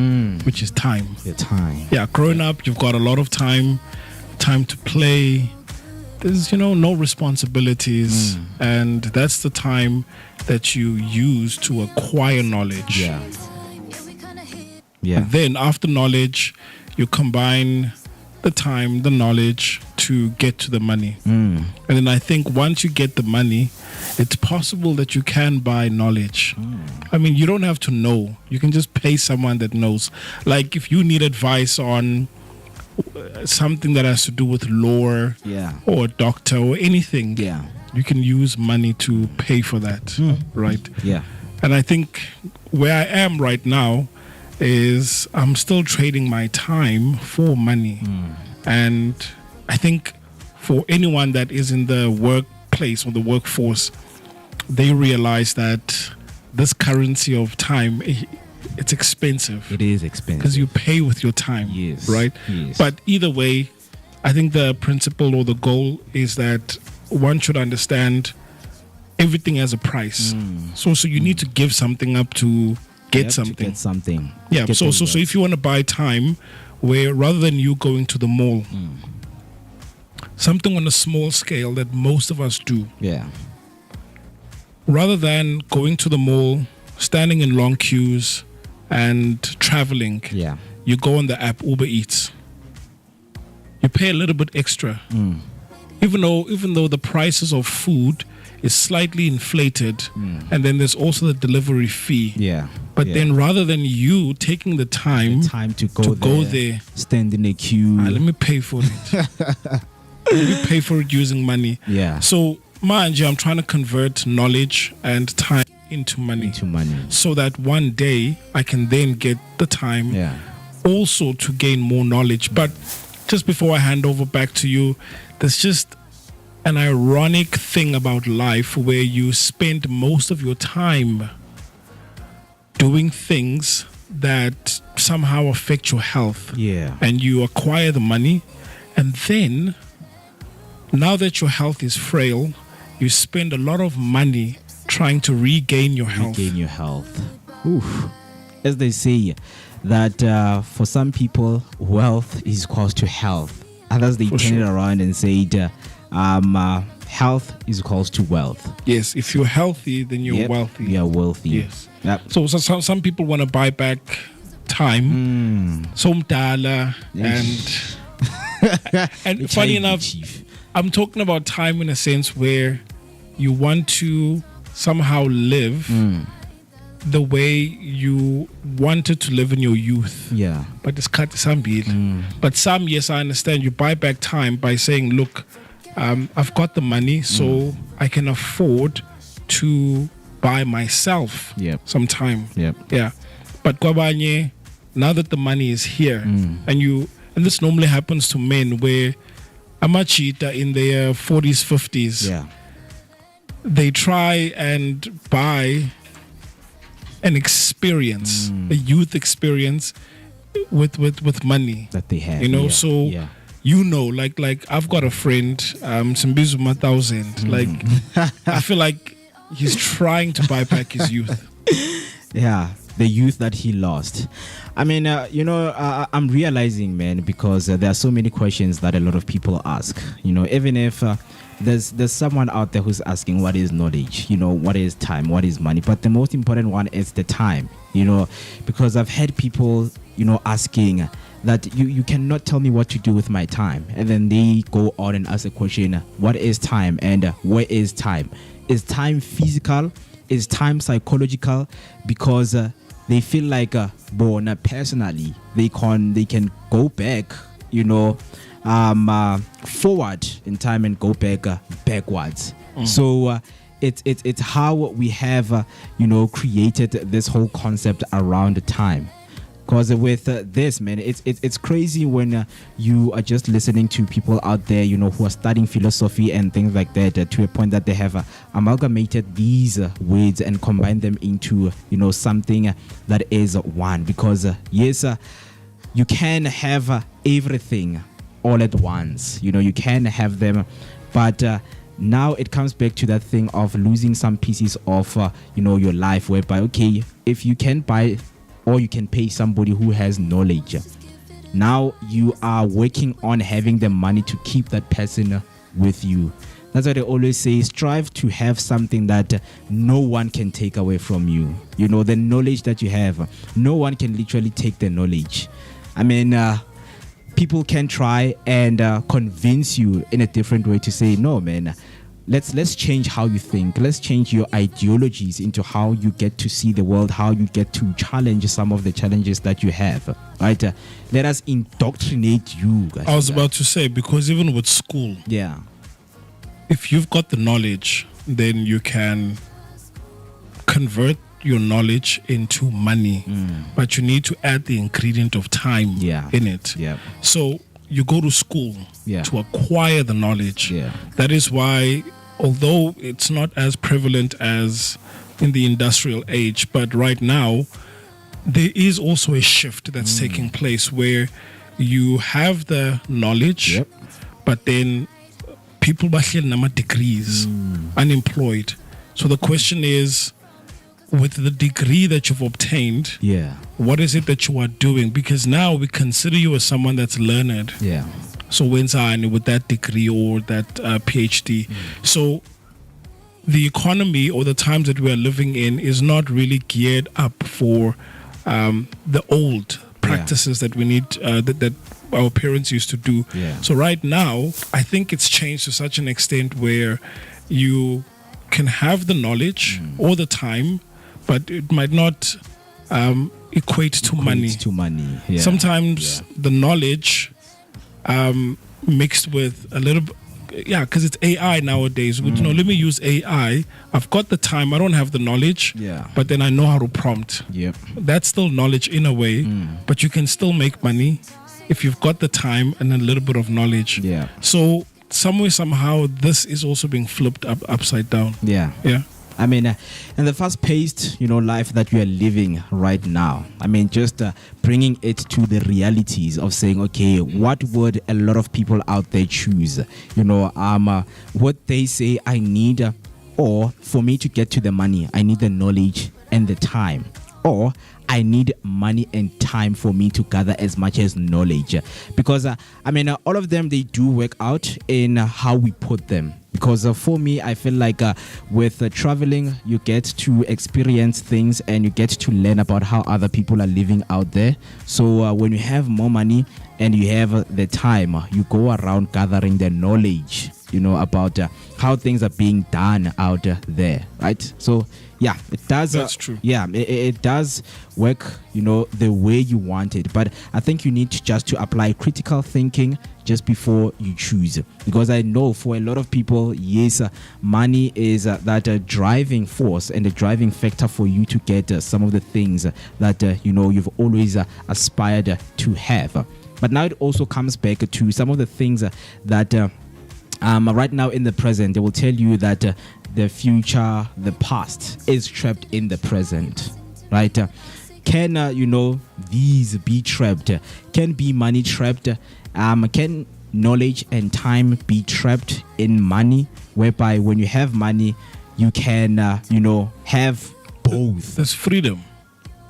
which is time. The time. Yeah, growing up, you've got a lot of time to play. There's, no responsibilities, and that's the time that you use to acquire knowledge. Yeah. Yeah. And then after knowledge, you combine the time, the knowledge to get to the money. And then I think once you get the money, it's possible that you can buy knowledge. I mean, you don't have to know. You can just pay someone that knows. Like if you need advice on something that has to do with law, or a doctor or anything, you can use money to pay for that, right? Yeah. And I think where I am right now is I'm still trading my time for money. And I think for anyone that is in the workplace or the workforce, they realize that this currency of time, it's expensive. It is expensive. Because you pay with your time, right? Yes. But either way, I think the principle or the goal is that one should understand everything has a price. So you need to give something up to get something. To get something. Yeah. Get So if you want to buy time, where rather than you going to the mall, something on a small scale that most of us do. Yeah. Rather than going to the mall, standing in long queues, and traveling, you go on the app Uber Eats. You pay a little bit extra, even though the prices of food is slightly inflated, and then there's also the delivery fee. But then rather than you taking the time to go there, stand in a queue, let me pay for it. Let me pay for it using money. So mind you, I'm trying to convert knowledge and time into money, so that one day I can then get the time also to gain more knowledge. But just before I hand over back to you, there's just an ironic thing about life where you spend most of your time doing things that somehow affect your health, and you acquire the money, And then, now that your health is frail, you spend a lot of money trying to regain your health. Regain your health. Oof. As they say, that for some people, wealth is equals to health. Others, they For turn it sure. around and say, health is equals to wealth. Yes, if you're healthy, then you're Yep, wealthy. You are wealthy. Yes. Yep. So some people want to buy back time, some dollar, and funny enough, Chief. I'm talking about time in a sense where you want to somehow live the way you wanted to live in your youth. Yeah. But it's cut some bit. But some, yes, I understand. You buy back time by saying, look, I've got the money, so I can afford to buy myself Yep. some time. Yep. Yeah. But kwabanye, now that the money is here, and this normally happens to men where amachita in their 40s, 50s, Yeah. they try and buy an experience, a youth experience with money. That they have. You know, yeah. so Yeah. like I've got a friend, Simbizuma 1000. Like I feel like he's trying to buy back his youth. Yeah, the youth that he lost. I mean, I'm realizing, man, because there are so many questions that a lot of people ask. Even if there's someone out there who's asking what is knowledge, what is time, what is money. But the most important one is the time, because I've had people, asking that you cannot tell me what to do with my time. And then they go on and ask a question, what is time and where is time? Is time physical? Is time psychological? Because they feel like bona personally they can go back, forward in time and go back backwards. So it's how we have created this whole concept around time. Because with this, man, it's crazy when you are just listening to people out there, who are studying philosophy and things like that, to a point that they have amalgamated these words and combined them into, something that is one. Because, yes, you can have everything all at once. You can have them, but now it comes back to that thing of losing some pieces of, your life, whereby, okay, if you can buy or you can pay somebody who has knowledge. Now you are working on having the money to keep that person with you. That's why they always say, strive to have something that no one can take away from you. The knowledge that you have, no one can literally take the knowledge. I mean, people can try and convince you in a different way to say, no, man, let's change how you think. Let's change your ideologies into how you get to see the world, how you get to challenge some of the challenges that you have. Right? Let us indoctrinate you, guys. I was about to say, because even with school, Yeah. if you've got the knowledge, then you can convert your knowledge into money, but you need to add the ingredient of time in it. Yeah. So you go to school Yeah. to acquire the knowledge. Yeah. That is why, although it's not as prevalent as in the industrial age, but right now there is also a shift that's taking place where you have the knowledge, Yep. but then people bahleli nama degrees, unemployed. So the question is, with the degree that you've obtained, Yeah. what is it that you are doing? Because now we consider you as someone that's learned. Yeah. So when's on with that degree or that PhD? So the economy or the times that we are living in is not really geared up for the old practices that we need, that our parents used to do. Yeah. So right now, I think it's changed to such an extent where you can have the knowledge or the time, but it might not equate to money. To money. Yeah. Sometimes the knowledge mixed with a little because it's AI nowadays. Let me use AI. I've got the time, I don't have the knowledge, but then I know how to prompt. Yep. That's still knowledge in a way, but you can still make money if you've got the time and a little bit of knowledge. Yeah. So some way, somehow, this is also being flipped upside down. Yeah. Yeah. I mean, in the fast-paced, life that we are living right now, I mean, just bringing it to the realities of saying, okay, what would a lot of people out there choose? What they say I need, or for me to get to the money, I need the knowledge and the time, or I need money and time for me to gather as much as knowledge. Because, all of them, they do work out in how we put them. Because for me, I feel like with traveling, you get to experience things and you get to learn about how other people are living out there. So when you have more money and you have the time, you go around gathering the knowledge, about how things are being done out there, right? So, yeah, it does. That's true. Yeah, it does work, the way you want it. But I think you need to apply critical thinking just before you choose. Because I know for a lot of people, yes, money is that driving force and the driving factor for you to get some of the things that, you've always aspired to have. But now it also comes back to some of the things that right now in the present, they will tell you that the future, the past is trapped in the present, right? Can these be trapped? Can be money trapped? Can knowledge and time be trapped in money? Whereby when you have money, you can have both. There's freedom.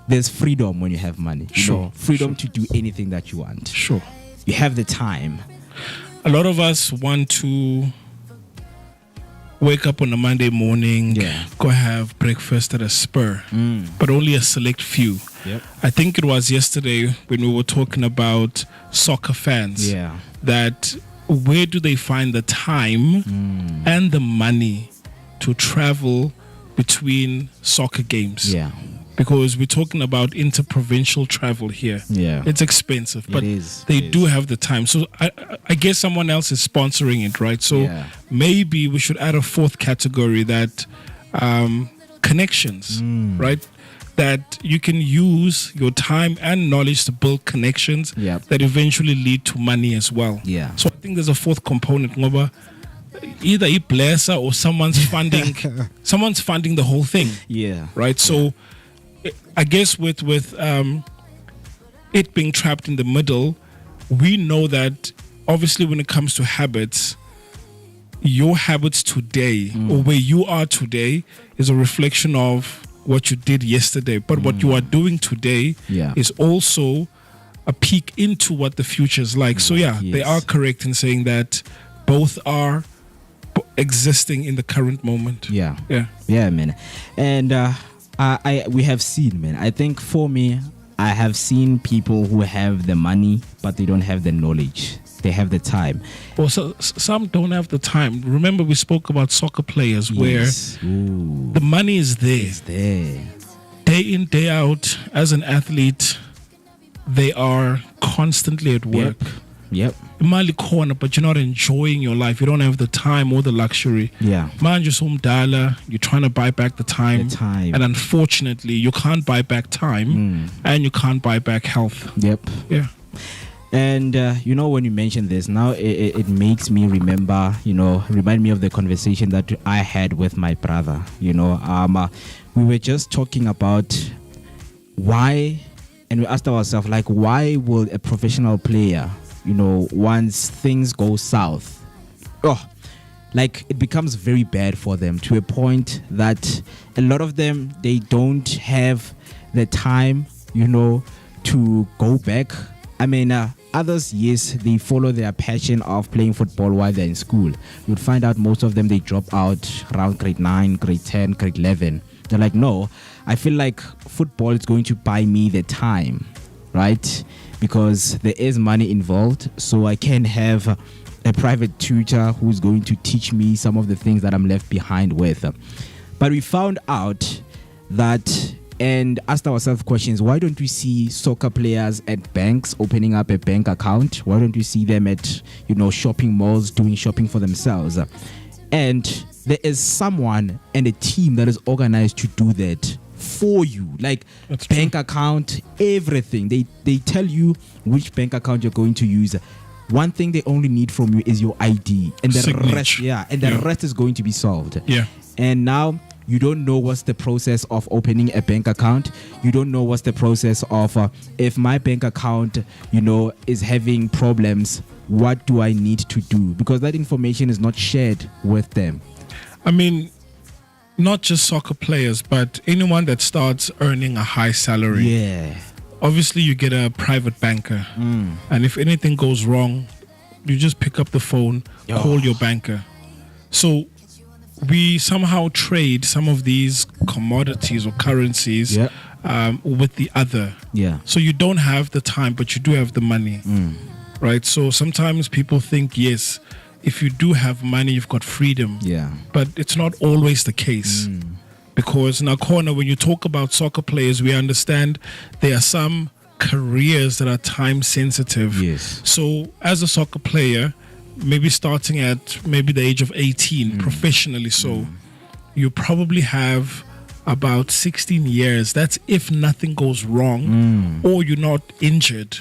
There's freedom when you have money. Freedom to do anything that you want. Sure. You have the time. A lot of us want to wake up on a Monday morning, go have breakfast at a Spur, but only a select few. Yep. I think it was yesterday when we were talking about soccer fans, that where do they find the time and the money to travel between soccer games? Yeah. Because we're talking about interprovincial travel here. Yeah. It's expensive, but is. they do have the time. So I guess someone else is sponsoring it, right? So maybe we should add a fourth category, that connections, right? That you can use your time and knowledge to build connections that eventually lead to money as well. Yeah. So I think there's a fourth component, ngoba either a blesser or someone's funding the whole thing. Yeah. Right? So I guess with it being trapped in the middle, we know that obviously when it comes to habits, your habits today or where you are today is a reflection of what you did yesterday. But what you are doing today is also a peek into what the future is like. So they are correct in saying that both are existing in the current moment. Yeah, man. And we have seen, man. I think for me, I have seen people who have the money, but they don't have the knowledge. They have the time. Well, so some don't have the time. Remember, we spoke about soccer players where the money is there. It's there. Day in, day out, as an athlete, they are constantly at work. Yep. Imali corner, but you're not enjoying your life. You don't have the time or the luxury. Yeah. Man, just home dollar. You're trying to buy back the time. And unfortunately, you can't buy back time and you can't buy back health. Yep. Yeah. And, when you mention this, now it makes me remember, remind me of the conversation that I had with my brother. We were just talking about why, and we asked ourselves, like, why will a professional player, once things go south, it becomes very bad for them, to a point that a lot of them, they don't have the time, to go back. I mean, others, yes, they follow their passion of playing football while they're in school. You'd find out most of them, they drop out around grade 9, grade 10, grade 11. They're like, no, I feel like football is going to buy me the time, right? Because there is money involved, so I can have a private tutor who's going to teach me some of the things that I'm left behind with. But we found out that, and asked ourselves questions, why don't we see soccer players at banks opening up a bank account? Why don't we see them at, shopping malls doing shopping for themselves? And there is someone and a team that is organized to do that for you, like That's bank true. account, everything. They tell you which bank account you're going to use. One thing they only need from you is your ID, and the Signature. rest, and the rest is going to be solved. Yeah. And now you don't know what's the process of opening a bank account. You don't know what's the process of if my bank account, is having problems, what do I need to do? Because that information is not shared with them. I mean, not just soccer players, but anyone that starts earning a high salary. Yeah. Obviously, you get a private banker. And if anything goes wrong, you just pick up the phone, call your banker. So we somehow trade some of these commodities or currencies with the other. Yeah. So you don't have the time, but you do have the money. Right? So sometimes people think, yes, if you do have money, you've got freedom. Yeah. But it's not always the case. Because in our corner, when you talk about soccer players, we understand there are some careers that are time sensitive. Yes. So as a soccer player, maybe starting at maybe the age of 18, professionally you probably have about 16 years. That's if nothing goes wrong or you're not injured.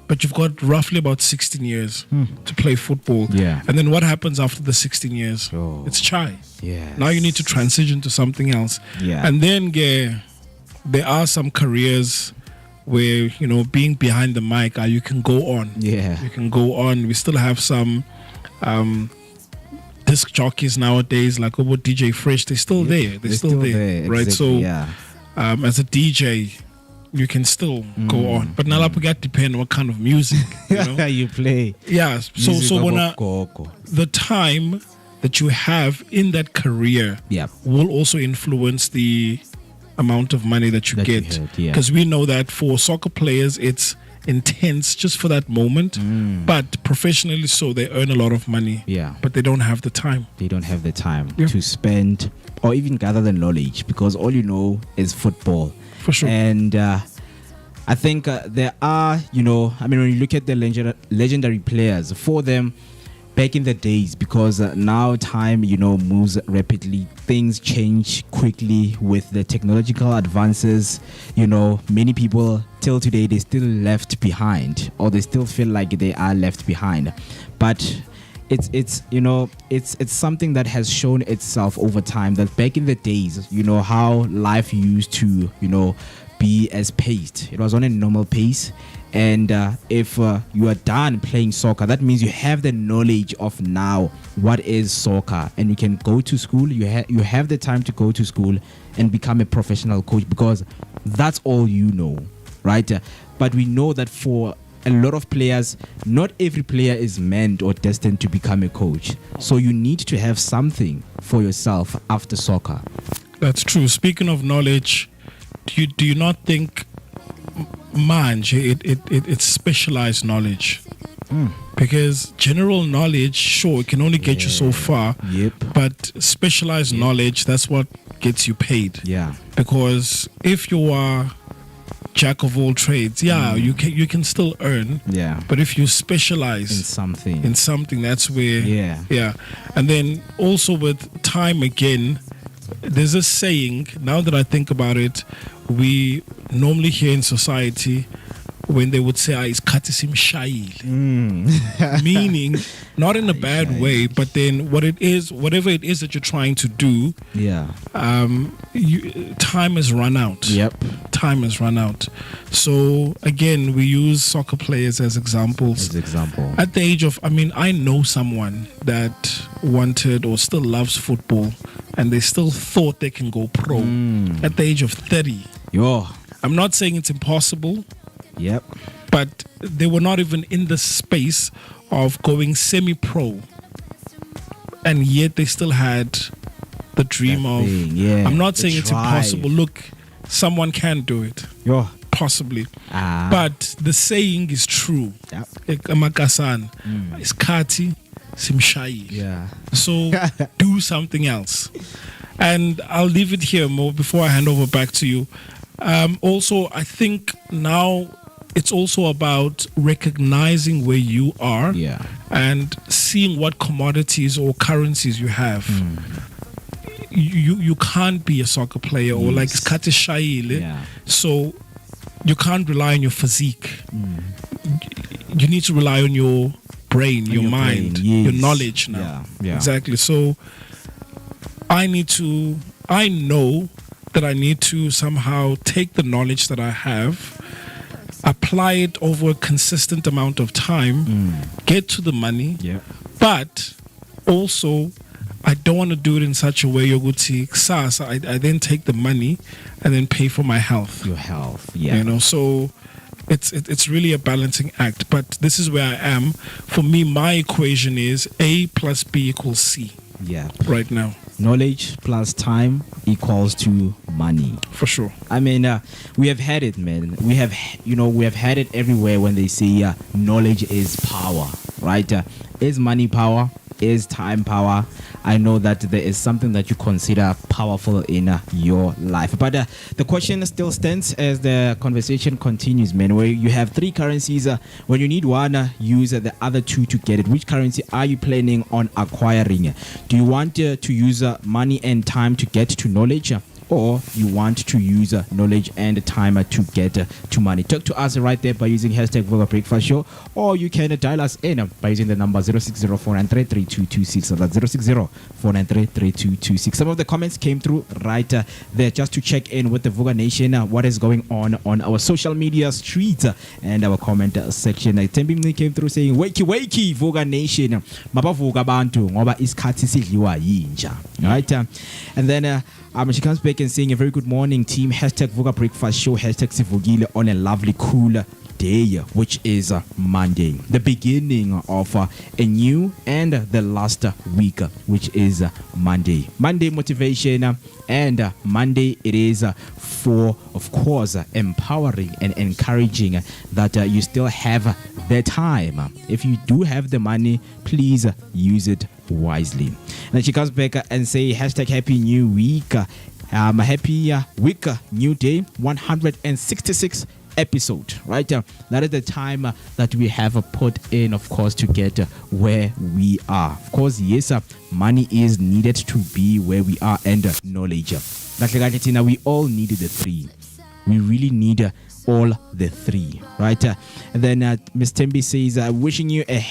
But you've got roughly about 16 years to play football. Yeah. And then what happens after the 16 years? Oh. It's chai. Yes. Now you need to transition to something else. Yeah. And then there are some careers where, being behind the mic, you can go on. Yeah. You can go on. We still have some disc jockeys nowadays, like DJ Fresh. They're still there. They're still there. Right? Exactly, So as a DJ, you can still go on. But now depend on what kind of music, you play. Yeah. So when the time that you have in that career will also influence the amount of money that you get. Because we know that for soccer players, it's intense just for that moment. But professionally, so they earn a lot of money. Yeah. But they don't have the time. They don't have the time to spend or even gather the knowledge, because all you know is football. For sure. And I think there are, when you look at the legendary players, for them, back in the days, because now time, moves rapidly. Things change quickly with the technological advances. Many people till today, they still left behind, or they still feel like they are left behind. But it's something that has shown itself over time, that back in the days, how life used to, be as paced. It was on a normal pace. And if you are done playing soccer, that means you have the knowledge of now what is soccer, and you can go to school. You have the time to go to school and become a professional coach, because that's all you know, right? But we know that for a lot of players, not every player is meant or destined to become a coach. So you need to have something for yourself after soccer. That's true. Speaking of knowledge, do you not think it's specialized knowledge? Because general knowledge, sure, it can only get you so far. Yep. But specialized knowledge, that's what gets you paid. Yeah. Because if you are jack of all trades, you can still earn. Yeah. But if you specialize in something, that's where. Yeah. And then also with time again, there's a saying, now that I think about it, we normally hear in society when they would say, it's katisim shail. Meaning, not in a bad way, but then whatever it is that you're trying to do, time has run out. Yep. Time has run out. So again, we use soccer players as examples. At the age of, I know someone that wanted or still loves football, and they still thought they can go pro at the age of 30. I'm not saying it's impossible. Yep. But they were not even in the space of going semi-pro, and yet they still had the dream of. I'm not saying it's impossible. Look, someone can do it. Possibly. But the saying is true. Makasan, iskati simshai. So do something else. And I'll leave it here, Mo, before I hand over back to you. Also, I think now it's also about recognizing where you are and seeing what commodities or currencies you have. You can't be a soccer player or like Skate Shaile. So you can't rely on your physique. You need to rely on your brain, your mind, your knowledge now. Exactly. So I need to I know that I need to somehow take the knowledge that I have, apply it over a consistent amount of time, get to the money, but also I don't want to do it in such a way I then take the money and then pay for my health. Your health, yeah. You know, so it's really a balancing act. But this is where I am. For me, my equation is A plus B equals C. Yeah. Right now. Knowledge plus time equals to money. For sure. I mean, we have had it, man. We have had it everywhere when they say knowledge is power, right? Is money power? Is time power? I know that there is something that you consider powerful in your life. But the question still stands as the conversation continues, man, where you have three currencies. When you need one, use the other two to get it. Which currency are you planning on acquiring? Do you want to use money and time to get to knowledge? Or you want to use knowledge and time to get to money? Talk to us right there by using hashtag Vooka Breakfast Show, or you can dial us in by using the number 060-493-3226. That's 060-493-3226. Some of the comments came through right there just to check in with the Vooka Nation, what is going on our social media streets and our comment section. Tembimni came through saying, wakey, Vooka Nation. Mabavuka bantu, ngoba isikhathi sidliwa yinja. Right? And then she comes back and saying, a very good morning, team. Hashtag Vooka Breakfast Show. Hashtag Sivugile on a lovely, cool day, which is Monday. The beginning of a new and the last week, which is Monday. Monday motivation and Monday it is for, of course, empowering and encouraging that you still have the time. If you do have the money, please use it wisely. And then she comes back and say hashtag happy new week. Happy week, new day, 166 episode, right? That is the time that we have put in, of course, to get where we are. Of course, yes, money is needed to be where we are, and knowledge. We all need the three. We really need all the three, right? And then Miss Tembi says, wishing you a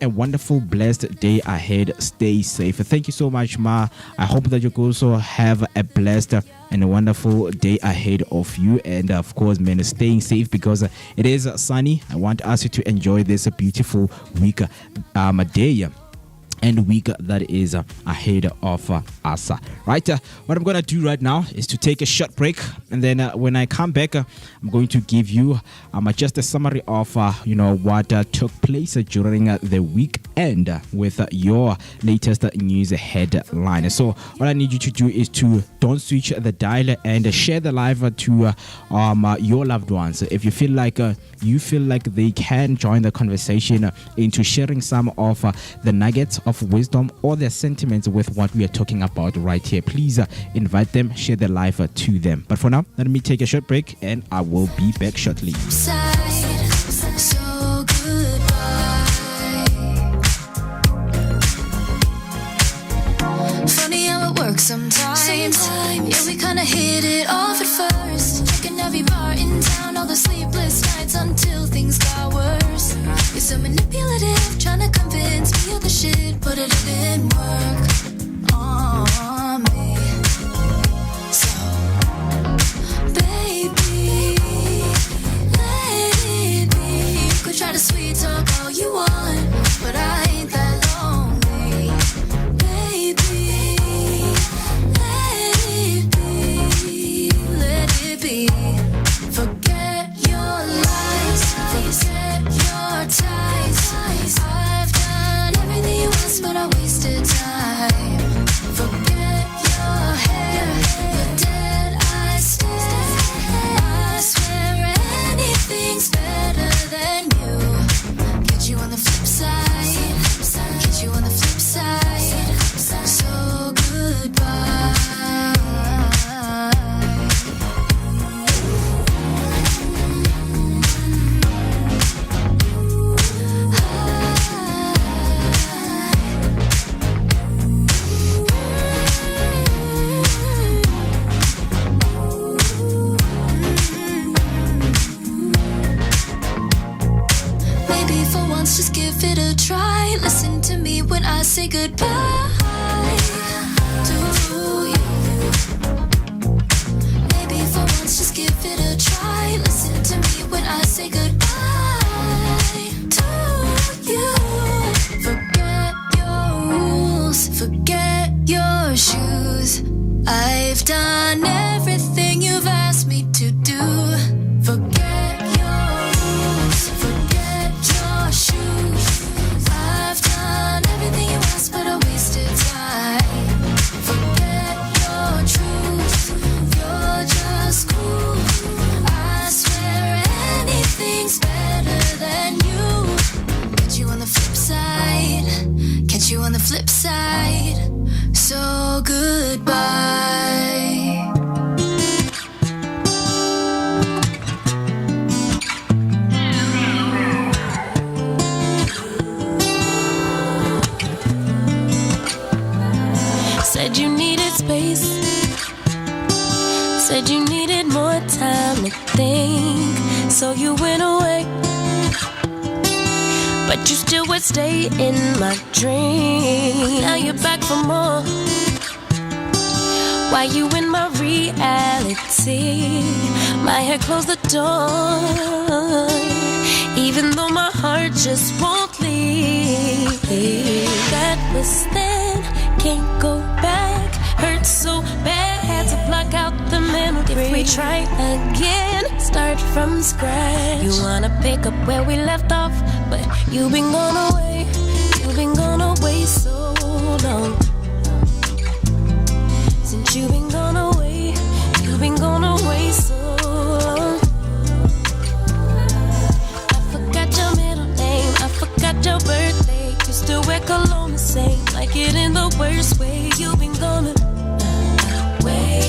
wonderful, blessed day ahead. Stay safe. Thank you so much, Ma. I hope that you also have a blessed and a wonderful day ahead of you. And of course, man, staying safe because it is sunny. I want us to enjoy this beautiful week, day and week that is ahead of us. Right? What I'm going to do right now is to take a short break. And then when I come back, I'm going to give you just a summary of, what took place during the weekend with your latest news headline. So what I need you to do is to don't switch the dial and share the live to your loved ones. If you feel like they can join the conversation into sharing some of the nuggets of wisdom or their sentiments with what we are talking about right here, please invite them, share the live to them. But for now, let me take a short break and I will be back shortly. So goodbye. Funny how it works sometimes. Yeah, we kinda hit it off at first. Checking every bar in town, all the sleepless nights until things got worse. You're so manipulative, trying to convince me of the shit, but it didn't work on me. So, baby, let it be. You could try to sweet talk all you want, but I ain't that lonely. Baby, let it be. Forget your lies, forget your ties. I've done everything you asked, but I wasted time. Forget your hair, your dead eyes stare. I swear anything's better than you. Get you on the flip side, get you on the flip side. So goodbye. Maybe for once just give it a try. Listen to me when I say goodbye to you. say goodbye to you. Forget your rules, forget your shoes. I've done everything you've asked me to do. Forget your rules, forget your shoes. I've done everything you asked, but I wasted time. Forget your truth, you're just cool. I swear anything's better than you. Catch you on the flip side, catch you on the flip side. So goodbye. Said you needed space, said you needed more time to think, so you went away. But you still would stay in my dream. Now you're back for more. Why you in my reality? My head closed the door, even though my heart just won't leave. That was then, can't go back. Hurt so bad, had to block out the memory. If we try again, start from scratch. You wanna pick up where we left off, but you've been gone away. You've been gone away so long. Since you've been gone away, you've been gone away so long. I forgot your middle name, I forgot your birthday. You still wear cologne the same, like it in the worst way. You've been gone away.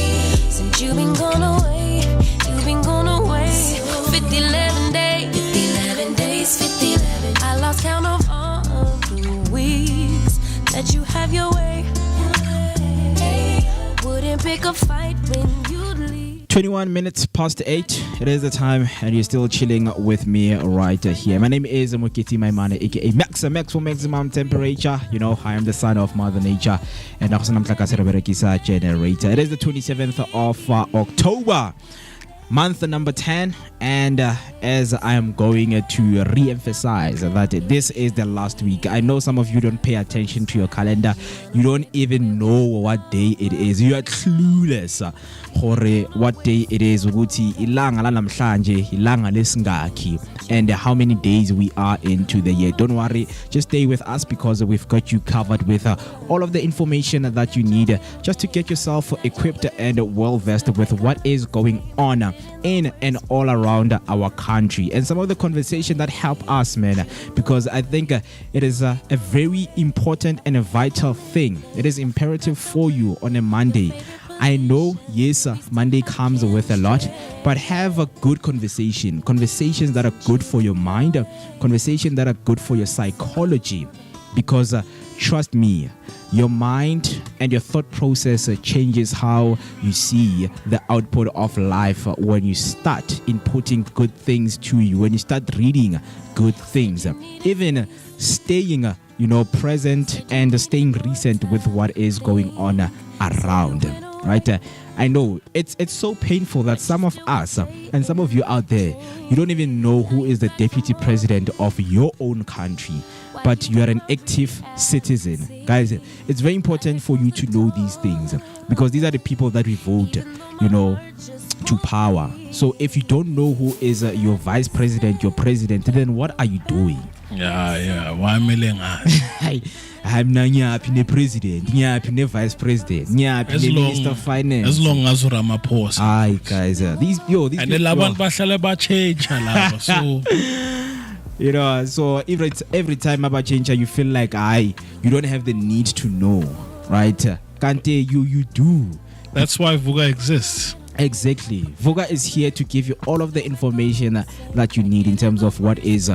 Since you've been gone away, you've been gone away. 50-11 days, 50-11 days, 50-11. I lost count of all of the weeks that you have your way. Wouldn't pick a fight when you leave. 21 minutes past 8. It is the time, and you're still chilling with me right here. My name is Mukiti Maimane, aka Max for maximum temperature. You know, I am the son of Mother Nature, and also generator. It is the 27th of October. Month number 10, and as I am going to re-emphasize that this is the last week. I know some of you don't pay attention to your calendar. You don't even know what day it is. You are clueless what day it is, ilanga la namhlanje, ilanga lesingakhi, and how many days we are into the year. Don't worry, just stay with us because we've got you covered with all of the information that you need just to get yourself equipped and well vested with what is going on in and all around our country, and some of the conversation that help us, man, because I think it is a very important and a vital thing. It is imperative for you on a Monday. I know, yes, Monday comes with a lot, but have a good conversations that are good for your mind, conversations that are good for your psychology, because trust me, your mind and your thought process changes how you see the output of life when you start inputting good things to you, when you start reading good things, even staying present and staying recent with what is going on around. Right? I know it's so painful that some of us and some of you out there, you don't even know who is the deputy president of your own country, but you are an active citizen. Guys, it's very important for you to know these things, because these are the people that we vote, to power. So if you don't know who is your vice president, your president, then what are you doing? Yeah. Why million? I'm not president, vice president, minister of finance. As long as Ramaphosa. Aye, guys, these and the laban bashala change, so so every time about change, you feel like you don't have the need to know, right? Kante, you do. That's why Vooka exists. Exactly. Vooka is here to give you all of the information that you need in terms of what is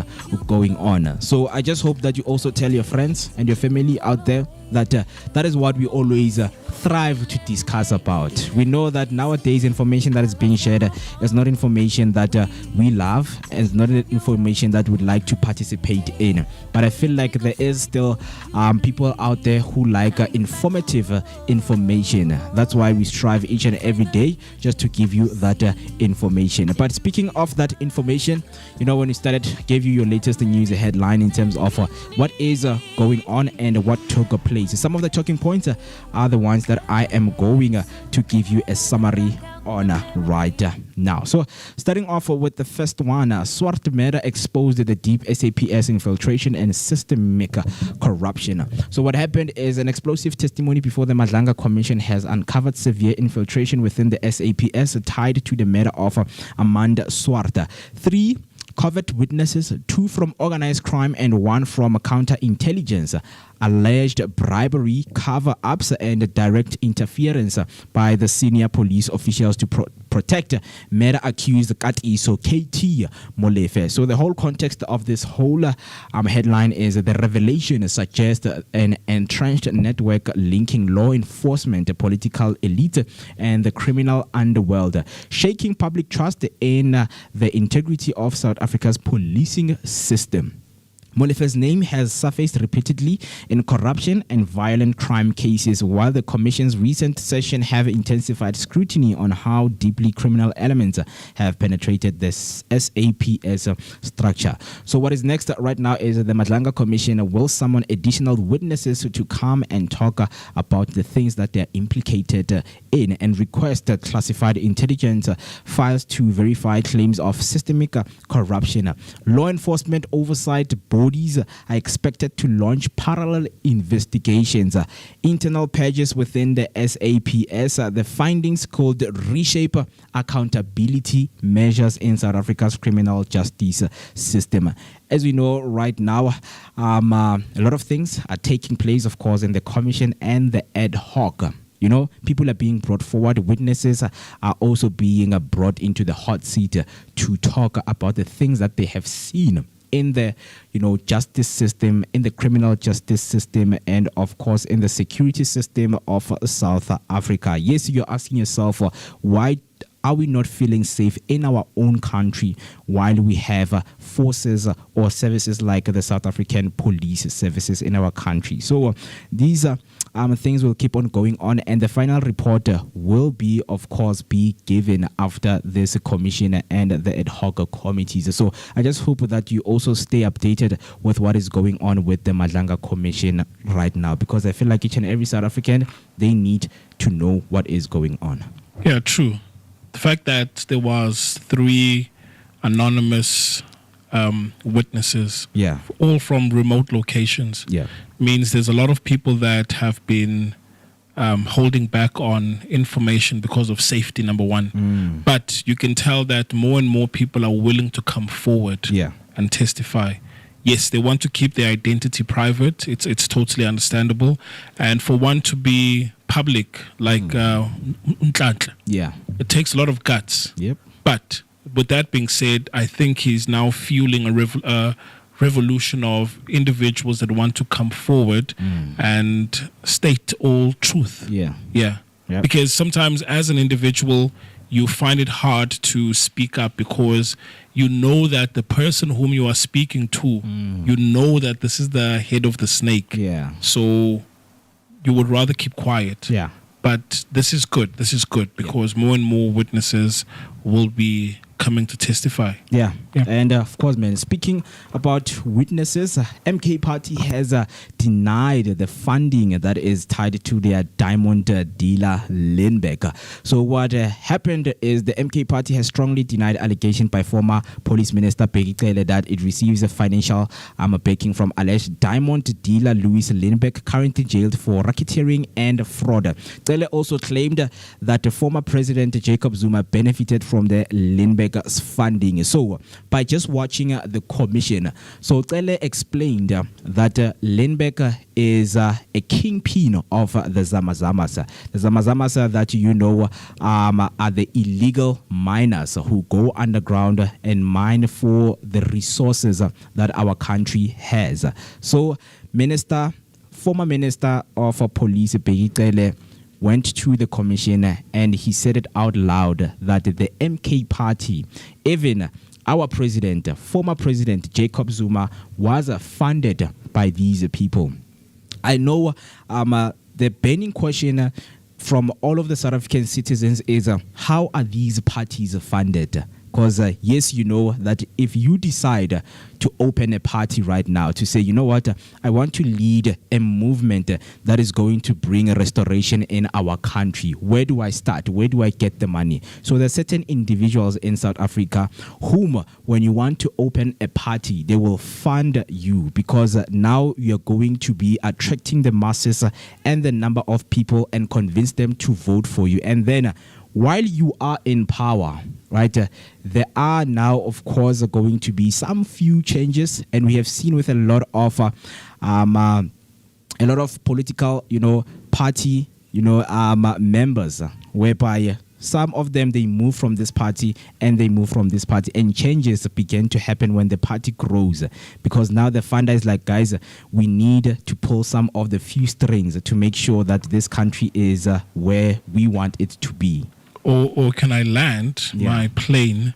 going on. So I just hope that you also tell your friends and your family out there that that is what we always thrive to discuss about. We know that nowadays information that is being shared is not information that we love, and it's not information that we'd like to participate in. But I feel like there is still people out there who like informative information. That's why we strive each and every day just to give you that information. But speaking of that information, you know, when we started, gave you your latest news headline in terms of what is going on and what took place. Some of the talking points are the ones that I am going to give you a summary on right now. So starting off with the first one, Swart Mera exposed the deep SAPS infiltration and systemic corruption. So what happened is an explosive testimony before the Madlanga Commission has uncovered severe infiltration within the SAPS tied to the murder of Amanda Swart. 3 covert witnesses, 2 from organized crime and 1 from counterintelligence, alleged bribery, cover-ups and direct interference by the senior police officials to protect murder accused Katiso KT Molefe. So the whole context of this whole headline is the revelation suggests an entrenched network linking law enforcement, political elite and the criminal underworld, shaking public trust in the integrity of South Africa's policing system. Molefe's name has surfaced repeatedly in corruption and violent crime cases, while the Commission's recent session have intensified scrutiny on how deeply criminal elements have penetrated this SAPS structure. So what is next right now is the Madlanga Commission will summon additional witnesses to come and talk about the things that they are implicated in and request classified intelligence files to verify claims of systemic corruption. Law enforcement oversight bodies are expected to launch parallel investigations. Internal purges within the SAPS. The findings could reshape accountability measures in South Africa's criminal justice system. As we know right now, a lot of things are taking place, of course, in the commission and the ad hoc. You know, people are being brought forward. Witnesses are also being brought into the hot seat to talk about the things that they have seen in the, you know, justice system, in the criminal justice system, and of course in the security system of South Africa. Yes, you're asking yourself, why are we not feeling safe in our own country while we have forces or services like the South African police services in our country? So these things will keep on going on, and the final report will be, of course, be given after this commission and the ad hoc committees. So I just hope that you also stay updated with what is going on with the Madlanga Commission right now, because I feel like each and every South African, they need to know what is going on. Yeah, true. The fact that there was 3 anonymous witnesses, all from remote locations, means there's a lot of people that have been holding back on information because of safety, number one. But you can tell that more and more people are willing to come forward and testify. Yes, they want to keep their identity private. It's totally understandable. And for one to be public, like it takes a lot of guts. But with that being said, I think he's now fueling a revolution of individuals that want to come forward and state all truth. Because sometimes as an individual, you find it hard to speak up because you know that the person whom you are speaking to, you know that this is the head of the snake. So you would rather keep quiet. But this is good. This is good because more and more witnesses will be coming to testify. And of course, man, speaking about witnesses, MK Party has denied the funding that is tied to their diamond dealer Lindbeck. So what happened is the MK Party has strongly denied allegation by former police minister Bheki Cele that it receives a financial backing from alleged diamond dealer Louis Lindbeck, currently jailed for racketeering and fraud. Cele also claimed that the former president Jacob Zuma benefited from the Lindbeck's funding. So by just watching the commission, so Cele explained that Lindbeck is a kingpin of the Zamazamas. The Zamazamas that you know are the illegal miners who go underground and mine for the resources that our country has. So Minister former Minister of Police Bheki Cele went to the commission and he said it out loud that the MK party, even our president, former president Jacob Zuma, was funded by these people. I know the burning question from all of the South African citizens is how are these parties funded? Because yes, you know that if you decide to open a party right now to say, you know what, I want to lead a movement that is going to bring a restoration in our country, where do I start? Where do I get the money? So there are certain individuals in South Africa whom, when you want to open a party, they will fund you, because now you're going to be attracting the masses and the number of people and convince them to vote for you. And then while you are in power, right, there are now, of course, going to be some few changes, and we have seen with a lot of political, party, members, whereby some of them, they move from this party and they move from this party, and changes begin to happen when the party grows, because now the funder is like, guys, we need to pull some of the few strings to make sure that this country is where we want it to be. Or can I land my plane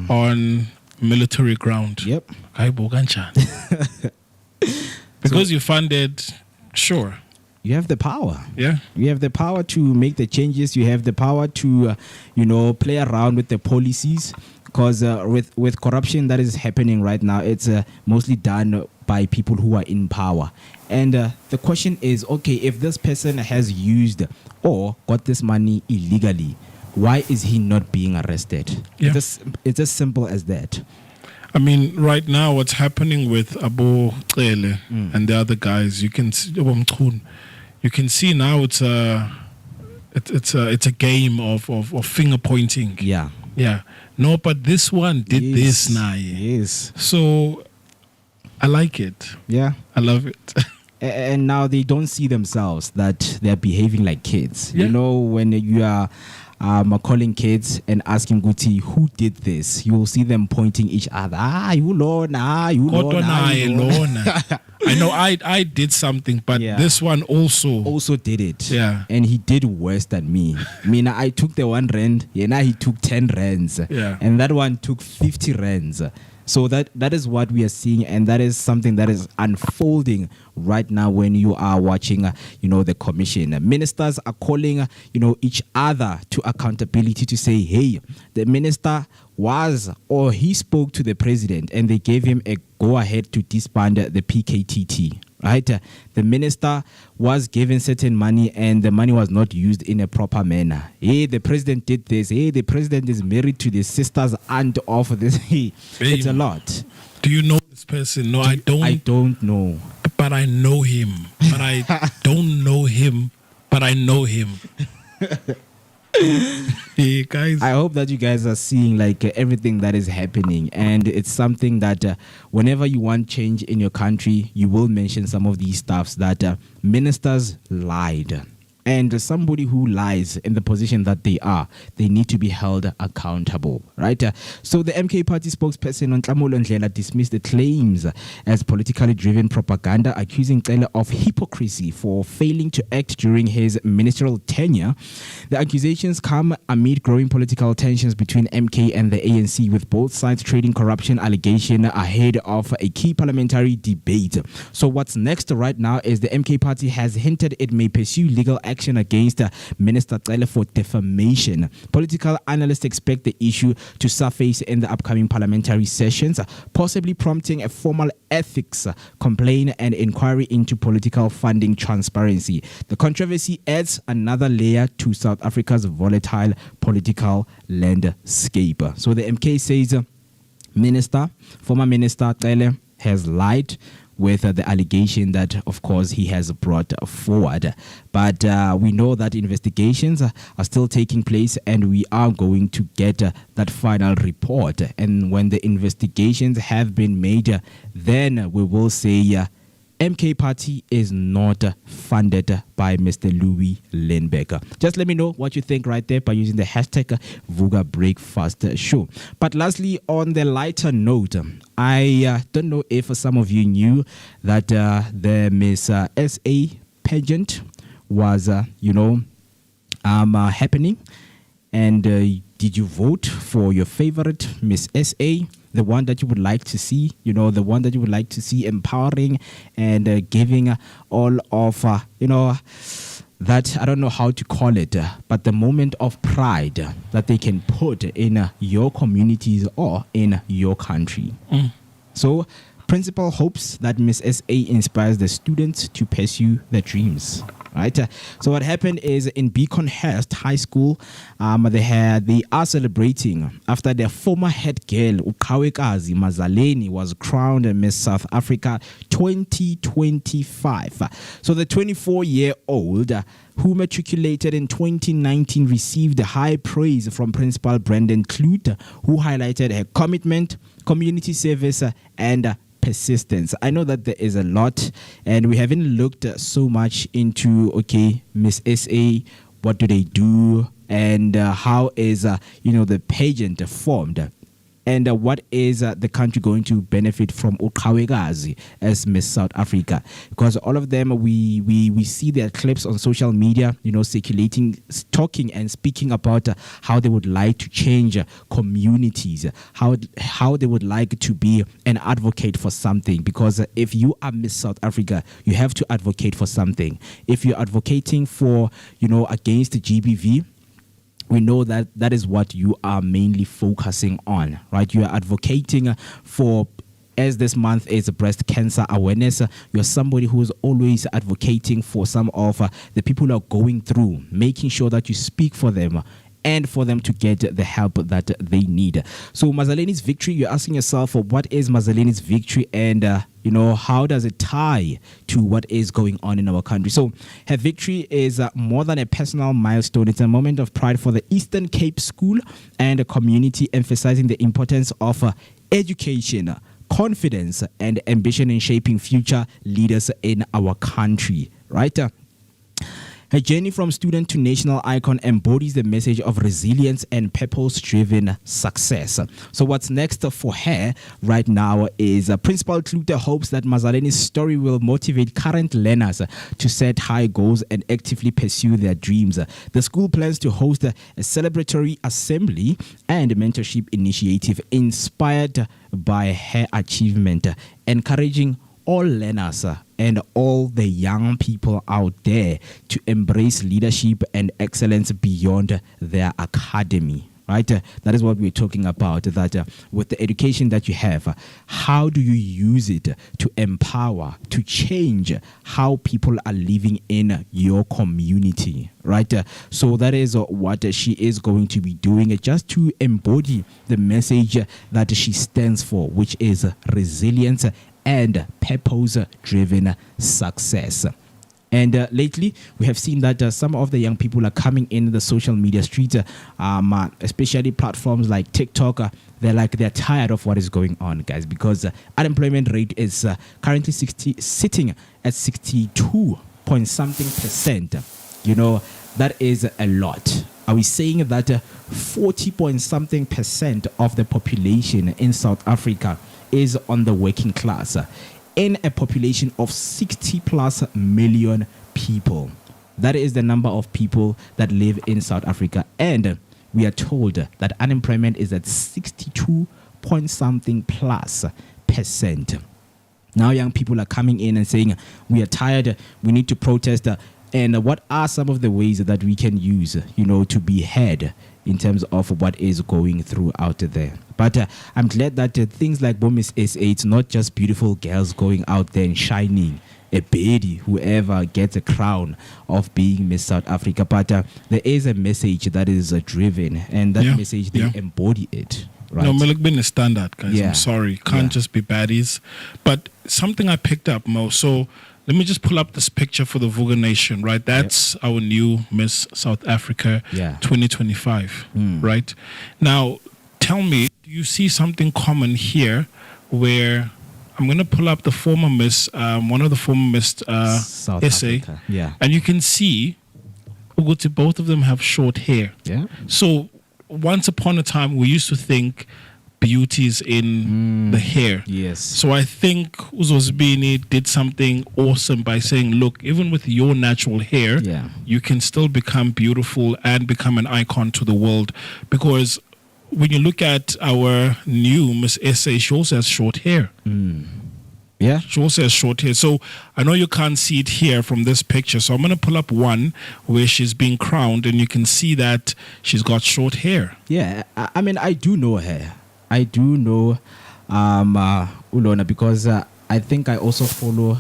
on military ground? Yep. Because you funded, sure. You have the power. Yeah. You have the power to make the changes. You have the power to, play around with the policies. Because with corruption that is happening right now, it's mostly done by people who are in power. And the question is, okay, if this person has used or got this money illegally, why is he not being arrested? Yeah. It's as simple as that. I mean, right now, what's happening with Abo Cele and the other guys, you can see now it's a game of finger pointing. Yeah. Yeah. No, but this one did this now. Yes. So I like it. Yeah. I love it. And now they don't see themselves that they're behaving like kids. Yeah. When you are calling kids and asking Guti, who did this? You will see them pointing each other. You Lord. I know I did something, but this one also did it. Yeah. And he did worse than me. I took the 1 rand, now he took 10 rands. Yeah. And that one took 50 rands. So that is what we are seeing, and that is something that is unfolding right now when you are watching, the commission. Ministers are calling, each other to accountability to say, hey, the minister he spoke to the president and they gave him a go-ahead to disband the PKTT. Right? The minister was given certain money and the money was not used in a proper manner. Hey, the president did this. Hey, the president is married to the sister's aunt of this. Hey, it's a lot. Do you know this person? No, I don't. I don't know. But I know him. But I don't know him. But I know him. Hey, guys. I hope that you guys are seeing everything that is happening, and it's something that whenever you want change in your country, you will mention some of these stuffs that ministers lied. And somebody who lies in the position that they are, they need to be held accountable, right? So the MK party spokesperson Nhlamulo Ndlela dismissed the claims as politically driven propaganda, accusing Cele of hypocrisy for failing to act during his ministerial tenure. The accusations come amid growing political tensions between MK and the ANC, with both sides trading corruption allegation ahead of a key parliamentary debate. So what's next right now is the MK party has hinted it may pursue legal action against Minister Cele for defamation. Political analysts expect the issue to surface in the upcoming parliamentary sessions, possibly prompting a formal ethics complaint and inquiry into political funding transparency. The controversy adds another layer to South Africa's volatile political landscape. So the MK says former Minister Cele has lied with the allegation that, of course, he has brought forward. But we know that investigations are still taking place, and we are going to get that final report. And when the investigations have been made, then we will say MK Party is not funded by Mr. Louis Lindbergh. Just let me know what you think right there by using the hashtag Vooka Breakfast Show. But lastly, on the lighter note, I don't know if some of you knew that the Miss SA pageant was, happening. And did you vote for your favorite Miss SA? The one that you would like to see, the one that you would like to see empowering and giving all of, that, I don't know how to call it, but the moment of pride that they can put in your communities or in your country. So, principal hopes that Miss SA inspires the students to pursue their dreams. Right. So what happened is in Beaconhurst High School, they are celebrating after their former head girl Ukawekazi Mazaleni was crowned Miss South Africa 2025. So the 24-year-old who matriculated in 2019 received high praise from Principal Brandon Clute, who highlighted her commitment, community service, and persistence. I know that there is a lot, and we haven't looked so much into Miss SA, what do they do, and how is the pageant formed, and what is the country going to benefit from Ukawekazi as Miss South Africa? Because all of them, we see their clips on social media, circulating, talking and speaking about how they would like to change communities, how they would like to be an advocate for something. Because if you are Miss South Africa, you have to advocate for something. If you're advocating for, against the GBV, we know that that is what you are mainly focusing on, right? You are advocating for, as this month is breast cancer awareness, you're somebody who is always advocating for some of the people who are going through, making sure that you speak for them and for them to get the help that they need. So Mazaleni's victory, you're asking yourself, what is Mazaleni's victory, and how does it tie to what is going on in our country? So her victory is more than a personal milestone. It's a moment of pride for the Eastern Cape School and the community, emphasizing the importance of education, confidence, and ambition in shaping future leaders in our country, right? Her journey from student to national icon embodies the message of resilience and purpose-driven success. So what's next for her right now is Principal Clute hopes that Mazaleni's story will motivate current learners to set high goals and actively pursue their dreams. The school plans to host a celebratory assembly and mentorship initiative inspired by her achievement, encouraging all learners and all the young people out there to embrace leadership and excellence beyond their academy. Right? That is what we're talking about, that with the education that you have, how do you use it to empower, to change how people are living in your community, right? So that is what she is going to be doing, just to embody the message that she stands for, which is resilience and purpose-driven success. And lately, we have seen that some of the young people are coming in the social media streets, especially platforms like TikTok. They're tired of what is going on, guys, because unemployment rate is currently sitting at 62 point something percent. That is a lot. Are we saying that 40 point something percent of the population in South Africa is on the working class in a population of 60 plus million people? That is the number of people that live in South Africa, and we are told that unemployment is at 62 point something plus percent. Now young people are coming in and saying, we are tired, we need to protest, and what are some of the ways that we can use, to be heard in terms of what is going through out there. But I'm glad that things like Miss SA, it's not just beautiful girls going out there and shining a baby, whoever gets a crown of being Miss South Africa. But there is a message that is driven, and that message, they embody it. Right. No, Malik been a standard, guys. I'm sorry. Can't just be baddies. But something I picked up, Mo. So let me just pull up this picture for the Vooka Nation, right? That's our new Miss South Africa 2025, right? Now, tell me, do you see something common here where I'm going to pull up the former Miss, one of the former Miss South essay. Africa, yeah. And you can see Uguti, both of them have short hair. Yeah. So once upon a time, we used to think beauty is in the hair. Yes. So I think Uzozibini did something awesome by saying, look, even with your natural hair, Yeah. you can still become beautiful and become an icon to the world. Because when you look at our new Miss Essay, she also has short hair. Yeah. She also has short hair. So I know you can't see it here from this picture. So I'm going to pull up one where she's being crowned and you can see that she's got short hair. Yeah. I mean, I do know her. I do know Ulona because I think I also follow,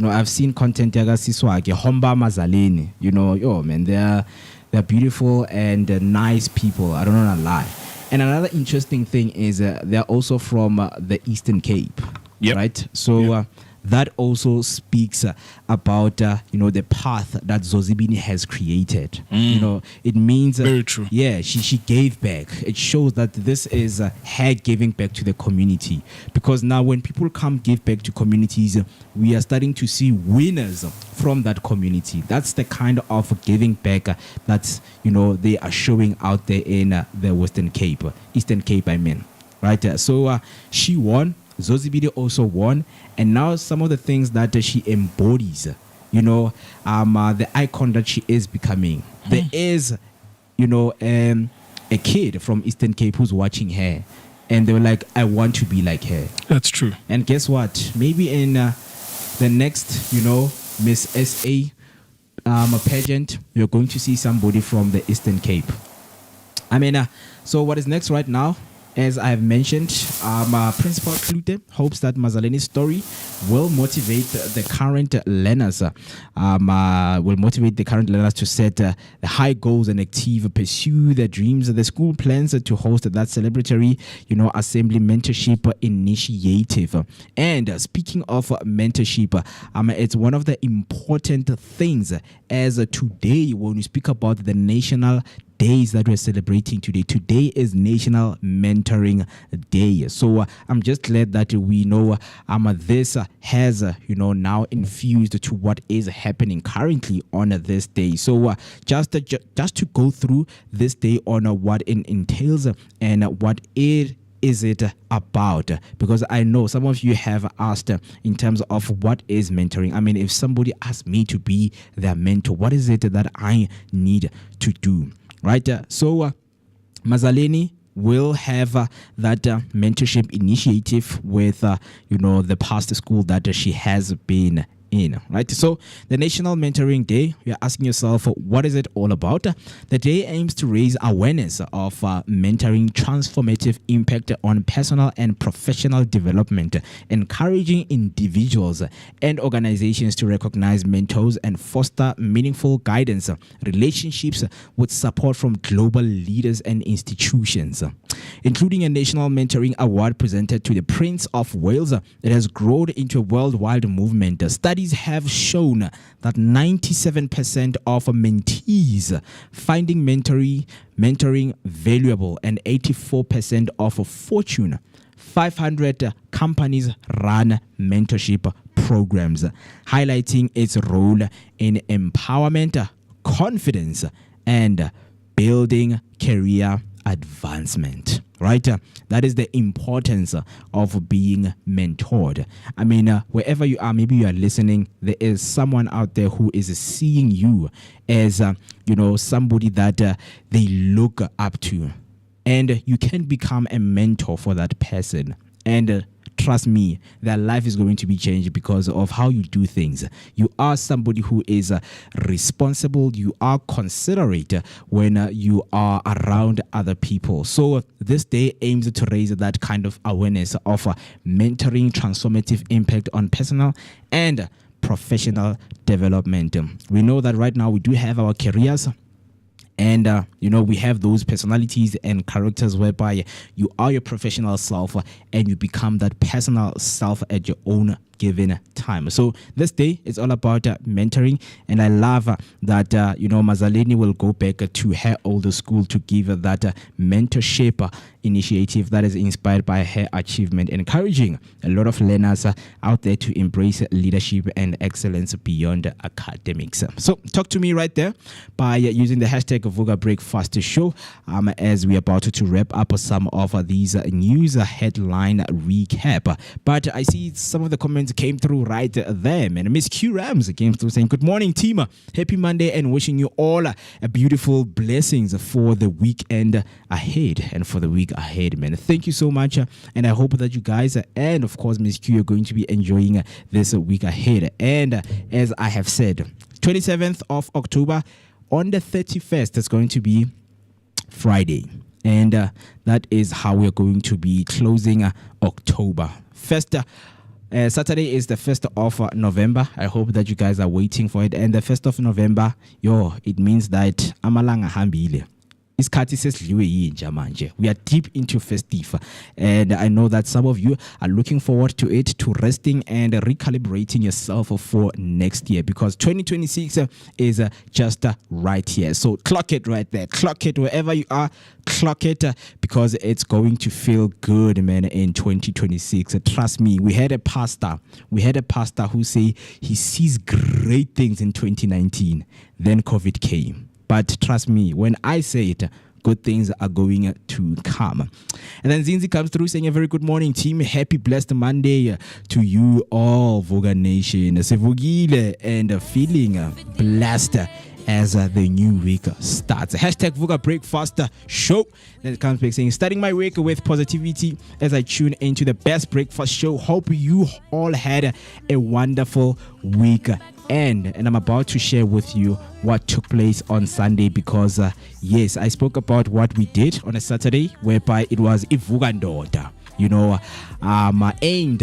I've seen content yaga Siswake, Homba Mazaleni. Yo, man, they're beautiful and nice people. I don't want to lie. And another interesting thing is they're also from the Eastern Cape. Yep. Right? So that also speaks about, the path that Zozibini has created. It means... Very true. Yeah, she gave back. It shows that this is her giving back to the community. Because now when people come give back to communities, we are starting to see winners from that community. That's the kind of giving back that, they are showing out there in the Western Cape. Eastern Cape, I mean. Right? So she won. Zozibidi also won, and now some of the things that she embodies, the icon that she is becoming. There is, a kid from Eastern Cape who's watching her, and they were like, I want to be like her. That's true. And guess what? Maybe in the next, Miss SA pageant, you're going to see somebody from the Eastern Cape. I mean, so what is next right now? As I have mentioned, Principal Klute hopes that Mazaleni's story will motivate the current learners. To set the high goals and active pursue their dreams. The school plans to host that celebratory, assembly mentorship initiative. And speaking of mentorship, it's one of the important things as today when we speak about the national days that we're celebrating today. Today is National Mentoring Day. So I'm just glad that we know this has now infused to what is happening currently on this day. So just to go through this day on what it entails and what it is it about, because I know some of you have asked in terms of what is mentoring. I mean, if somebody asked me to be their mentor, what is it that I need to do? Right, so Mazaleni will have that mentorship initiative with the past school that she has been in. Right, so the National Mentoring Day, you're asking yourself, what is it all about? The day aims to raise awareness of mentoring transformative impact on personal and professional development, encouraging individuals and organizations to recognize mentors and foster meaningful guidance relationships with support from global leaders and institutions, including a National Mentoring Award presented to the Prince of Wales. It has grown into a worldwide movement. Studies have shown that 97% of mentees finding mentoring valuable, and 84% of Fortune 500 companies run mentorship programs, highlighting its role in empowerment, confidence, and building career advancement. Right? That is the importance of being mentored. I mean, wherever you are, maybe you are listening, there is someone out there who is seeing you as, somebody that they look up to. And you can become a mentor for that person. And trust me, their life is going to be changed because of how you do things. You are somebody who is responsible. You are considerate when you are around other people. So this day aims to raise that kind of awareness of mentoring transformative impact on personal and professional development. We know that right now we do have our careers. And, we have those personalities and characters whereby you are your professional self and you become that personal self at your own given time. So this day is all about mentoring, and I love that Mazaleni will go back to her older school to give that mentorship initiative that is inspired by her achievement, encouraging a lot of learners out there to embrace leadership and excellence beyond academics. So talk to me right there by using the hashtag Vooka Breakfast Show as we are about to wrap up some of these news headline recap. But I see some of the comments came through right there, and Miss Q Rams came through saying, good morning team, happy Monday, and wishing you all a beautiful blessings for the weekend ahead and for the week ahead, man. Thank you so much, and I hope that you guys and of course Miss Q are going to be enjoying this week ahead. And as I have said, 27th of October, on the 31st is going to be Friday, and that is how we're going to be closing October. First Saturday is the 1st of November. I hope that you guys are waiting for it. And the 1st of November, it means that amalanga hambile. We are deep into festive, and I know that some of you are looking forward to it, to resting and recalibrating yourself for next year, because 2026 is just right here. So clock it right there, clock it wherever you are, clock it, because it's going to feel good, man, in 2026. Trust me, we had a pastor who say he sees great things in 2019, then COVID came. But trust me, when I say it, good things are going to come. And then Zinzi comes through saying, a very good morning, team. Happy blessed Monday to you all, Vooka Nation. Sevugile and feeling blessed as the new week starts. Hashtag Vooka Breakfast Show. Then it comes back saying, starting my week with positivity as I tune into the best breakfast show. Hope you all had a wonderful week. And I'm about to share with you what took place on Sunday, because yes, I spoke about what we did on a Saturday, whereby it was Ivuka Ndoda, aimed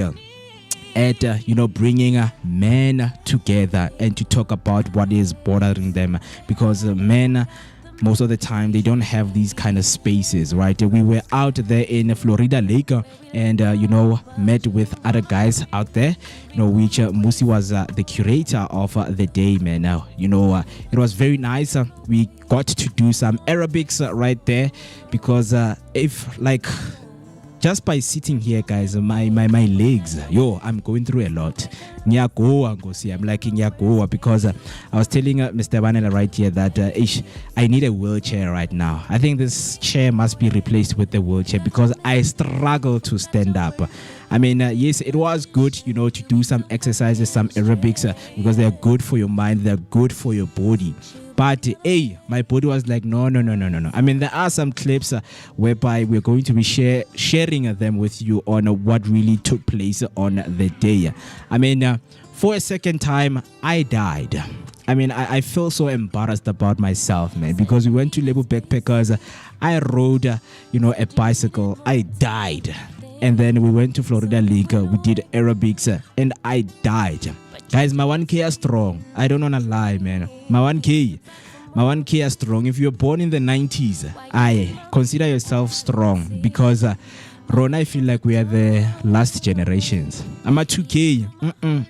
at bringing men together and to talk about what is bothering them, because men, most of the time, they don't have these kind of spaces, right? We were out there in Florida Lake and, met with other guys out there, which Musi was the curator of the day, man. It was very nice. We got to do some aerobics right there, because just by sitting here, guys, my legs, I'm going through a lot. I'm liking Nyagoa, because I was telling Mr. Vanilla right here that I need a wheelchair right now. I think this chair must be replaced with the wheelchair, because I struggle to stand up. I mean, yes, it was good, to do some exercises, some aerobics, because they're good for your mind, they're good for your body. But my body was like, no. I mean, there are some clips whereby we're going to be sharing them with you on what really took place on the day. I mean, for a second time, I died. I mean, I feel so embarrassed about myself, man, because we went to Lebo Backpackers. I rode, a bicycle. I died. And then we went to Florida League. We did aerobics, and I died. Guys, my 1K are strong. I don't want to lie, man. My 1K are strong. If you're born in the 90s, I consider yourself strong, because Rona, I feel like we are the last generations. I'm a 2K.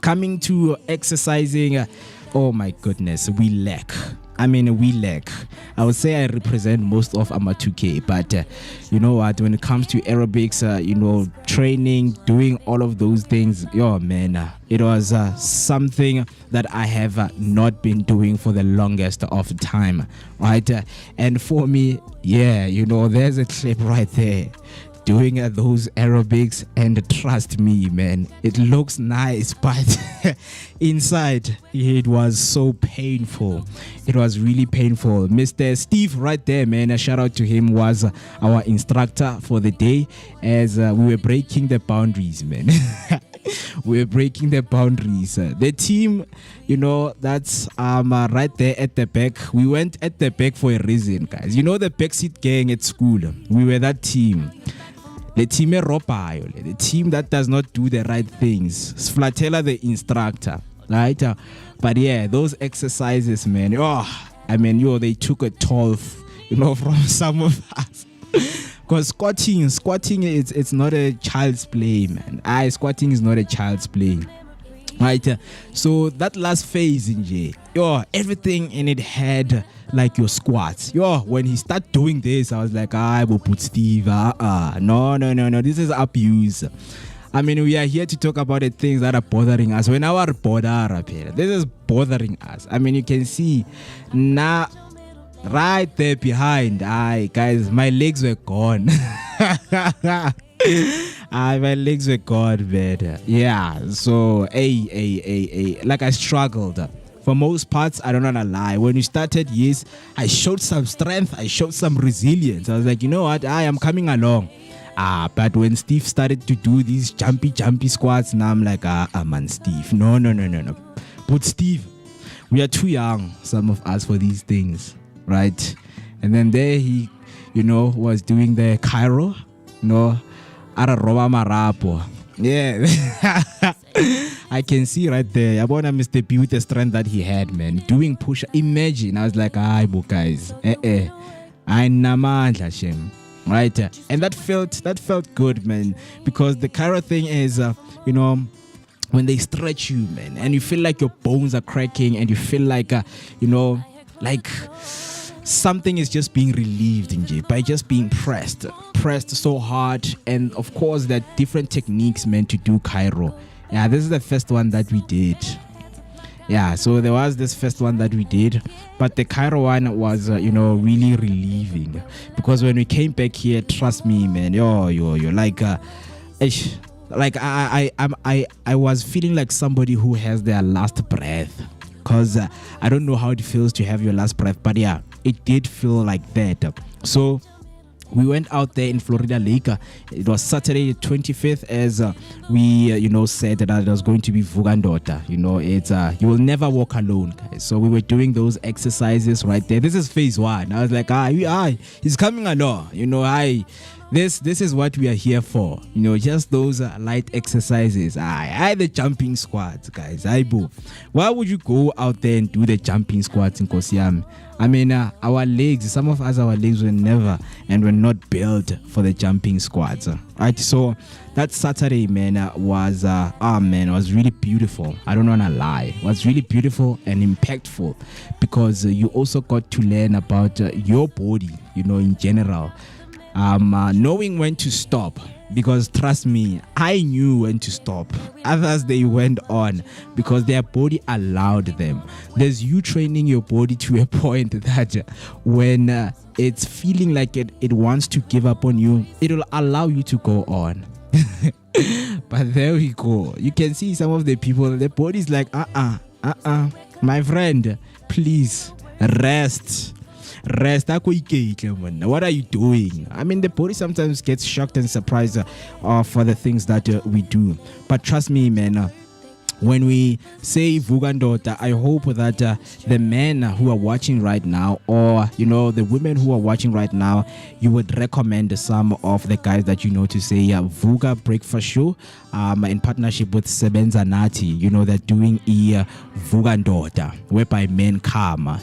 Coming to exercising, oh my goodness, we lack. I would say I represent most of Ama 2K, but you know what, when it comes to aerobics, training, doing all of those things, it was something that I have not been doing for the longest of time, right? And for me, there's a clip right there doing those aerobics, and trust me, man, it looks nice, but inside it was so painful. It was really painful. Mr. Steve right there, man, a shout out to him, was our instructor for the day, as we were breaking the boundaries, man. We were breaking the boundaries. The team, that's right there at the back. We went at the back for a reason, guys. The backseat gang at school, we were that team. The team the team that does not do the right things. Sflatella the instructor, right? But yeah, those exercises, man, they took a toll, from some of us. Because squatting it's not a child's play, man. Squatting is not a child's play. Right, so that last phase in J, everything in it had like your squats. When he started doing this, I was like, I will put Steve. No, this is abuse. I mean, we are here to talk about the things that are bothering us. When our this is bothering us. I mean, you can see now, right there behind. Guys, my legs were gone. My legs were gone, man. Yeah, so like I struggled. For most parts, I don't wanna lie. When we started, yes, I showed some strength, I showed some resilience. I was like, you know what, I am coming along. But when Steve started to do these jumpy squats, now I'm like, man, Steve, no. But Steve, we are too young, some of us, for these things, right? And then there he, was doing the Cairo, Ara roba marapo. Yeah. I can see right there. I want to miss the beauty strength that he had, man. Doing push. Imagine. I was like, guys. I namandla shem. Right? And that felt good, man. Because the Cairo thing is, when they stretch you, man, and you feel like your bones are cracking and you feel like, like something is just being relieved by just being pressed so hard. And of course there are different techniques meant to do Cairo. Yeah, this is the first one that we did. Yeah, so there was this first one that we did, but the Cairo one was really relieving, because when we came back here, trust me, man, you're like I was feeling like somebody who has their last breath, because I don't know how it feels to have your last breath, but yeah, it did feel like that. So we went out there in Florida Lake. It was Saturday 25th, as we said that it was going to be Vooka. It's you will never walk alone, guys. So we were doing those exercises right there. This is phase 1. I was like, he's coming along. This is what we are here for. Just those light exercises. The jumping squats, guys. Why would you go out there and do the jumping squats in Kosiam? I mean, our legs, some of us, our legs were never and were not built for the jumping squats. Right? So that Saturday, man, was really beautiful. I don't want to lie. It was really beautiful and impactful, because you also got to learn about your body, in general. Knowing when to stop, because trust me, I knew when to stop. Others, they went on because their body allowed them. There's you training your body to a point that when it's feeling like it wants to give up on you, it'll allow you to go on. But there we go. You can see some of the people, their body's like, my friend, please rest. What are you doing? I mean, the body sometimes gets shocked and surprised for the things that we do. But trust me, man, when we say Vooka, I hope that the men who are watching right now, or the women who are watching right now, you would recommend some of the guys that to say Vooka Breakfast Show in partnership with Sebenza Nati. They're doing a Vooka, whereby men come,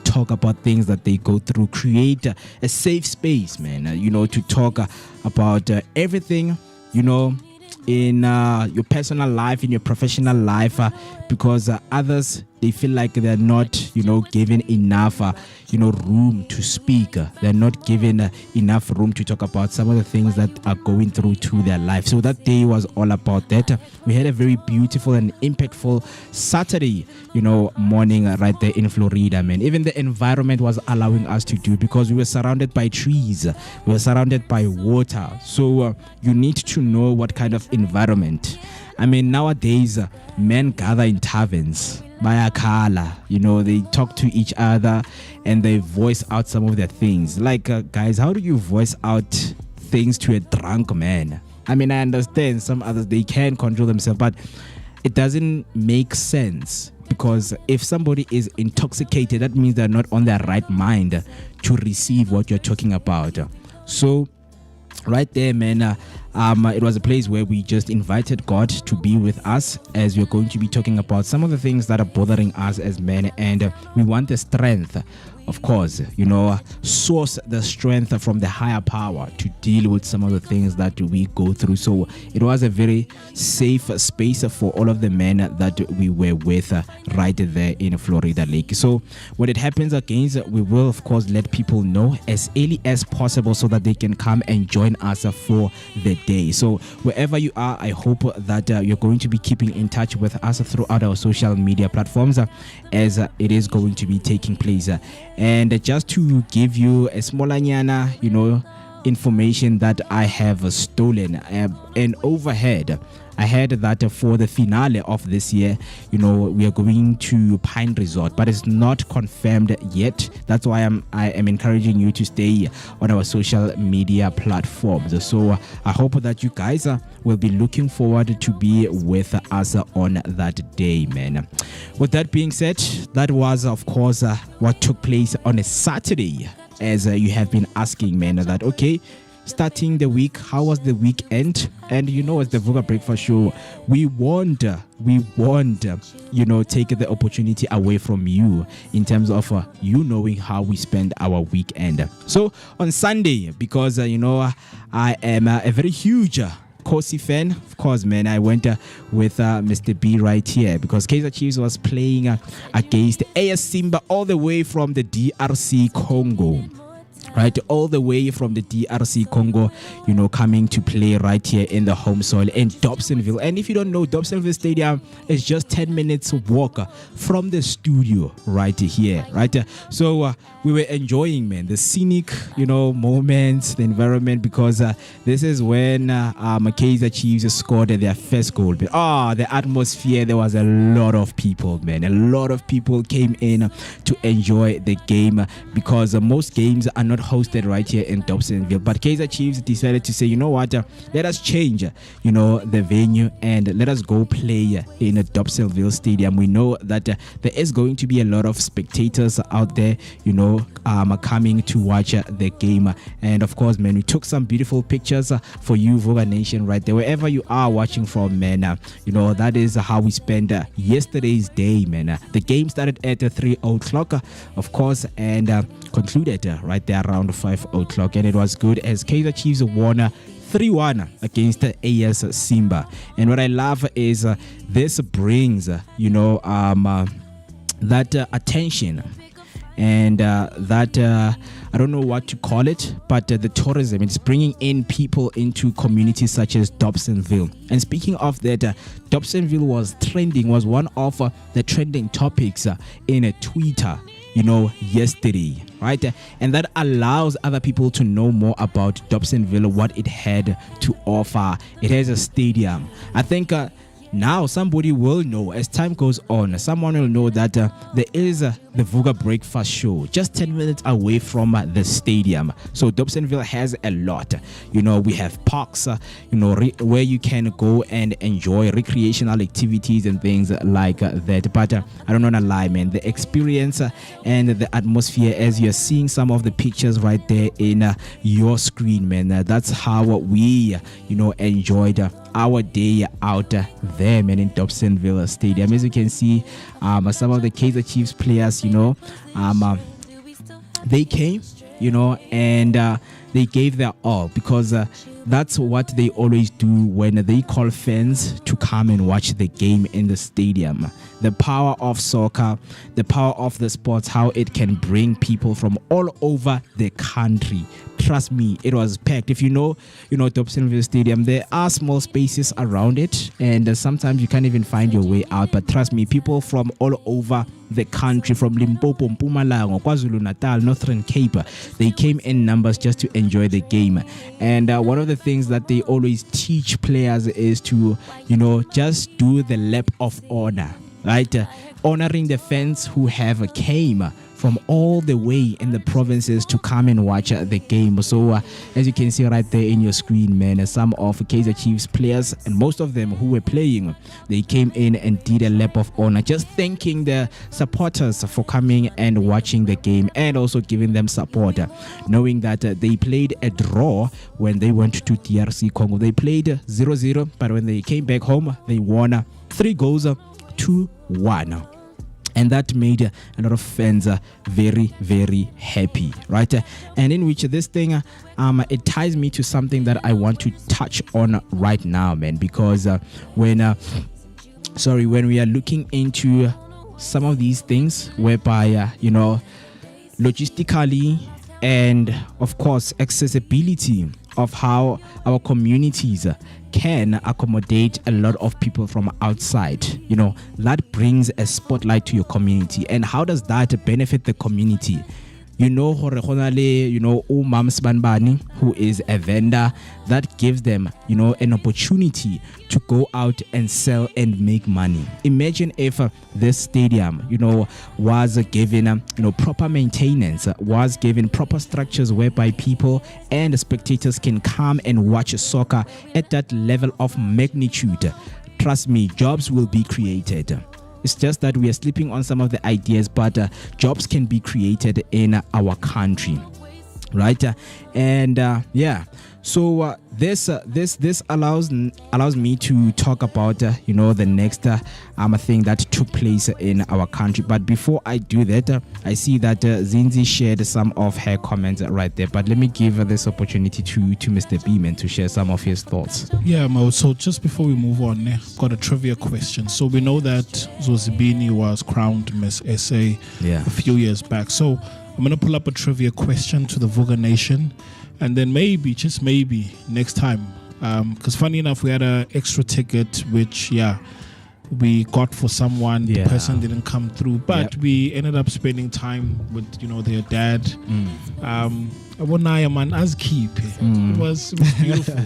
talk about things that they go through, create a safe space, man, to talk about everything, in your personal life, in your professional life, because others, they feel like they're not given enough room to speak. They're not given enough room to talk about some of the things that are going through to their life. So that day was all about that. We had a very beautiful and impactful Saturday morning right there in Florida, man. Even the environment was allowing us to do, because we were surrounded by trees, we were surrounded by water. So you need to know what kind of environment. I mean, nowadays men gather in taverns, bayakhala, they talk to each other and they voice out some of their things. Like, guys, how do you voice out things to a drunk man? I mean, I understand some others, they can control themselves, but it doesn't make sense, because if somebody is intoxicated, that means they're not on their right mind to receive what you're talking about. So right there, man, it was a place where we just invited God to be with us, as we're going to be talking about some of the things that are bothering us as men, and we want the strength, of course, source the strength from the higher power to deal with some of the things that we go through. So it was a very safe space for all of the men that we were with right there in Florida Lake. So when it happens again, we will of course let people know as early as possible so that they can come and join us for the day. So wherever you are, I hope that you're going to be keeping in touch with us throughout our social media platforms as it is going to be taking place. And just to give you a smallanyana, information that I have stolen and overheard. I heard that for the finale of this year, we are going to Pine Resort, but it's not confirmed yet. That's why I am encouraging you to stay on our social media platforms. So I hope that you guys will be looking forward to be with us on that day, man. With that being said, that was of course what took place on a Saturday, as you have been asking, man, that okay, starting the week, how was the weekend? And as the Vooka Breakfast Show, we won't take the opportunity away from you in terms of you knowing how we spend our weekend. So on Sunday, because I am a very huge Kosi fan, of course, man, I went with Mr. B right here because Kaizer Chiefs was playing against AS Simba all the way from the DRC Congo. Right, all the way from the DRC Congo, coming to play right here in the home soil in Dobsonville. And if you don't know, Dobsonville Stadium is just 10 minutes walk from the studio right here, right? So we were enjoying, man, the scenic, moments, the environment, because this is when Kaizer Chiefs scored their first goal. But the atmosphere, there was a lot of people, man. A lot of people came in to enjoy the game because most games are not hosted right here in Dobsonville, but Kaizer Chiefs decided to say, you know what, let us change the venue and let us go play in a Dobsonville Stadium. We know that there is going to be a lot of spectators out there coming to watch the game. And of course, man, we took some beautiful pictures for you, Vooka Nation, right there wherever you are watching from, man. That is how we spent yesterday's day, man. The game started at 3 o'clock, of course, and concluded right there around 5 o'clock, and it was good as Kaizer Chiefs won 3-1 against AS Simba. And what I love is this brings that attention and that I don't know what to call it, but the tourism, it's bringing in people into communities such as Dobsonville. And speaking of that, Dobsonville was one of the trending topics in Twitter yesterday, right? And that allows other people to know more about Dobsonville, what it had to offer. It has a stadium. I think now somebody will know as time goes on. Someone will know that there is the Vooka Breakfast Show just 10 minutes away from the stadium. So Dobsonville has a lot. We have parks, where you can go and enjoy recreational activities and things like that. But I don't want to lie, man. The experience and the atmosphere, as you're seeing some of the pictures right there in your screen, man, that's how we, enjoyed our day out there, man, in Dobsonville Stadium. As you can see, some of the Kaizer Chiefs players, they came, and they gave their all because that's what they always do when they call fans to come and watch the game in the stadium. The power of soccer, the power of the sports, how it can bring people from all over the country. Trust me, it was packed. If you know Dobsonville Stadium, there are small spaces around it, and sometimes you can't even find your way out. But trust me, people from all over the country, from Limpopo, Mpumalanga, KwaZulu-Natal, Northern Cape, they came in numbers just to enjoy the game. And one of the things that they always teach players is to, just do the lap of honor, right? Honoring the fans who have came from all the way in the provinces to come and watch the game. So as you can see right there in your screen, man, some of Kaizer Chiefs players, and most of them who were playing, they came in and did a lap of honor, just thanking the supporters for coming and watching the game, and also giving them support, knowing that they played a draw when they went to DRC Congo. They played 0-0, but when they came back home, they won 3 goals to 1. And that made a lot of fans very, very happy, right? And in which this thing, it ties me to something that I want to touch on right now, man. Because when we are looking into some of these things, whereby logistically and of course accessibility of how our communities can accommodate a lot of people from outside, that brings a spotlight to your community. And how does that benefit the community? Umams Banbani, who is a vendor, that gives them, an opportunity to go out and sell and make money. Imagine if this stadium, was given, proper maintenance, was given proper structures whereby people and spectators can come and watch soccer at that level of magnitude. Trust me, jobs will be created. It's just that we are sleeping on some of the ideas, but jobs can be created in our country, right? So this allows me to talk about the next thing that took place in our country. But before I do that, I see that Zinzi shared some of her comments right there. But let me give this opportunity to Mr. Beeman to share some of his thoughts. Yeah, Mo. So just before we move on, got a trivia question. So we know that Zozibini was crowned Miss SA a few years back. So I'm going to pull up a trivia question to the Vooka Nation. And then maybe, just maybe, next time. Because funny enough, we had an extra ticket, which, we got for someone. The person didn't come through. But we ended up spending time with, their dad. It was beautiful.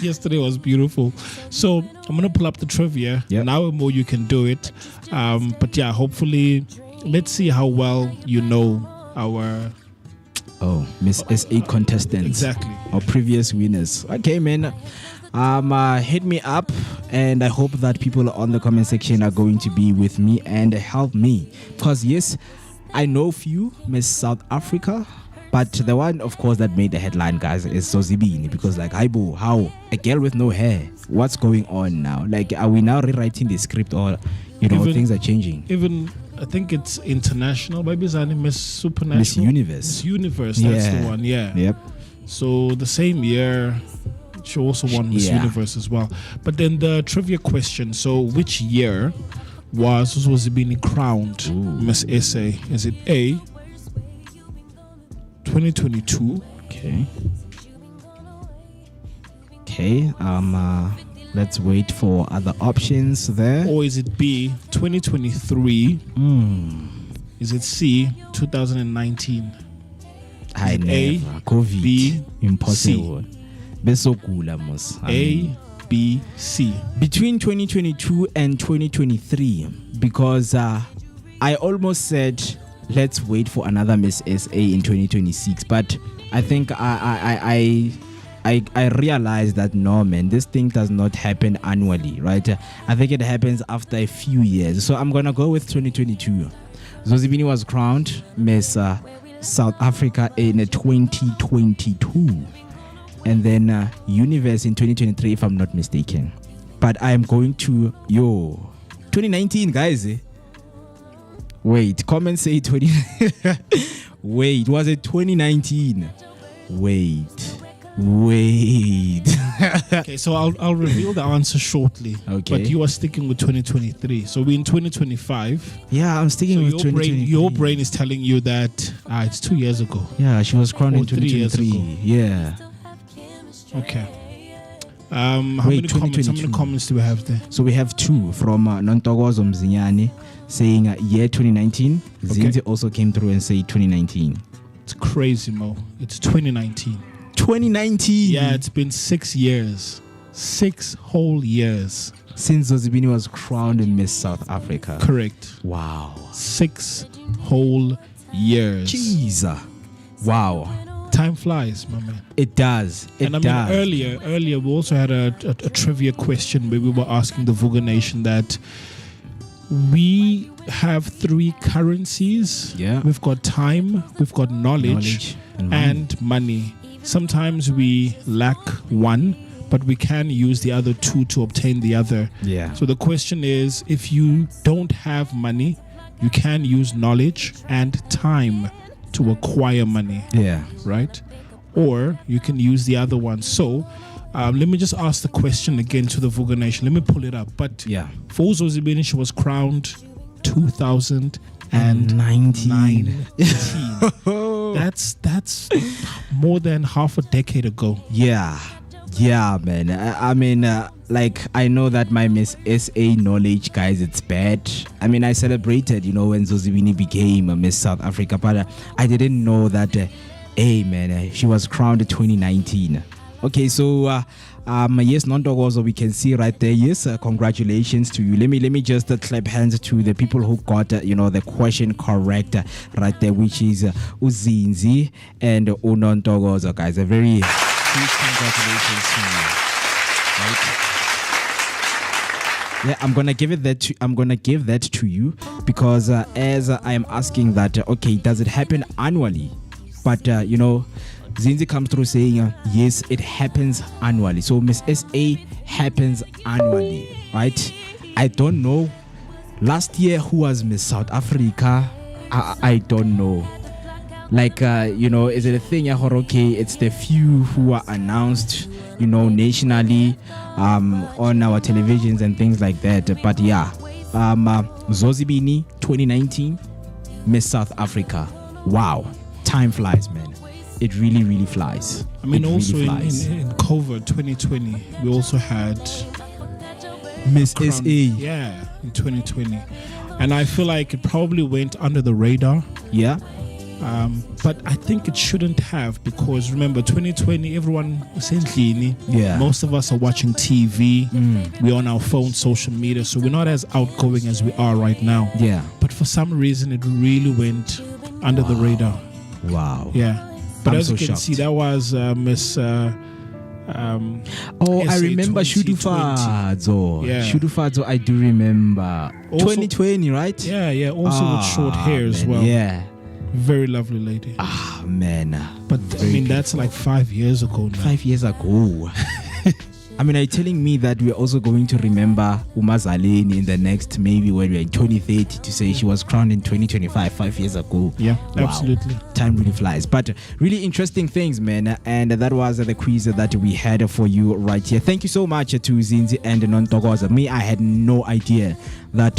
Yesterday was beautiful. So I'm going to pull up the trivia. Now more you can do it. But hopefully, let's see how well you know our... Miss SA contestants. Exactly. Our previous winners. Okay, man. Hit me up, and I hope that people on the comment section are going to be with me and help me. Because yes, I know few Miss South Africa, but the one, of course, that made the headline, guys, is Zozibini. Because Haibo, how a girl with no hair? What's going on now? Are we now rewriting the script, or things are changing? Even I think it's international. Maybe it's Miss Supernational. Miss Universe. Miss Universe, that's the one, Yep. So the same year, she also won Miss Universe as well. But then the trivia question, so which year was Zozibini crowned Miss SA? Is it A, 2022? Okay. Let's wait for other options there. Or is it B, 2023? Is it C, 2019? I never. A, COVID. B, impossible. A, B, C. Between 2022 and 2023, because I almost said let's wait for another Miss SA in 2026, but I think I realized that no, man, this thing does not happen annually, right? I think it happens after a few years. So I'm gonna go with 2022. Zozibini was crowned Miss South Africa in 2022, and then Universe in 2023, if I'm not mistaken. But I am going to 2019, guys. Wait, comments say 20. Wait, was it 2019? Wait. Okay, so I'll reveal the answer shortly. Okay. But you are sticking with 2023. So we're in 2025. Yeah, I'm sticking with 2023. Your brain is telling you that it's 2 years ago. Yeah, she was crowned in 3 years 2023. Yeah. Okay. How many comments do we have there? So we have 2 from Nontogozo Mzinyane saying year 2019. Zinzi also came through and said 2019. It's crazy, Mo. It's 2019. 2019. Yeah, it's been 6 years. 6 whole years. Since Zozibini was crowned in Miss South Africa. Correct. Wow. 6 whole years. Jeez. Wow. Time flies, my man. It does. It And I does. mean, earlier we also had a trivia question where we were asking the Vooka Nation that we have 3 currencies. Yeah. We've got time, we've got Knowledge knowledge, and money. and money. Sometimes we lack one, but we can use the other 2 to obtain the other. Yeah. So the question is, if you don't have money, you can use knowledge and time to acquire money, Yeah. right? Or you can use the other one. So let me just ask the question again to the Vooka Nation. Let me pull it up. But Yeah. for Zozibini, she was crowned 2019. 19. That's more than half a decade ago. Yeah, man. I mean, like, I know that my Miss SA knowledge, guys, it's bad. I mean, I celebrated, when Zozibini became a Miss South Africa, but I didn't know that, hey, man, she was crowned in 2019. Okay, so, yes, Nontogozo, we can see right there. Yes, congratulations to you. Let me just clap hands to the people who got, the question correct right there, which is Uzinzi and Unontogozo, guys. A very huge congratulations to you. Right? Yeah, I'm gonna give that to you because as I am asking that, okay, does it happen annually? But Zinzi comes through saying, yes, it happens annually. So Miss SA happens annually, right? I don't know. Last year, who was Miss South Africa? I don't know. Like, is it a thing? Okay, it's the few who are announced, nationally, on our televisions and things like that. But yeah, Zozibini 2019, Miss South Africa. Wow, time flies, man. It really, really flies. I mean, It also really flies. in COVID 2020, we also had Miss crown- SA. Yeah, in 2020. And I feel like it probably went under the radar. Yeah. But I think it shouldn't have, because remember, 2020, everyone essentially, Yeah. most of us are watching TV, we're on our phone, social media, so we're not as outgoing as we are right now. Yeah. But for some reason, it really went under the radar. Wow. Yeah. But I'm as so you can shocked. see, that was Miss. Oh, I SA remember 2020. Shudufadzo. Yeah. Shudufadzo, I do remember. Also- 2020, right? Yeah. Also with short hair as man, well. Yeah. Very lovely lady. Ah, man. But I Very mean, that's beautiful. like 5 years ago now. 5 years ago. I mean, are you telling me that we're also going to remember Umazaleni in the next, maybe when we're in 2030, to say she was crowned in 2025, 5 years ago? Yeah, Wow. absolutely. Time really flies. But really interesting things, man. And that was the quiz that we had for you right here. Thank you so much to Zinzi and Nontogoza. Me, I had no idea that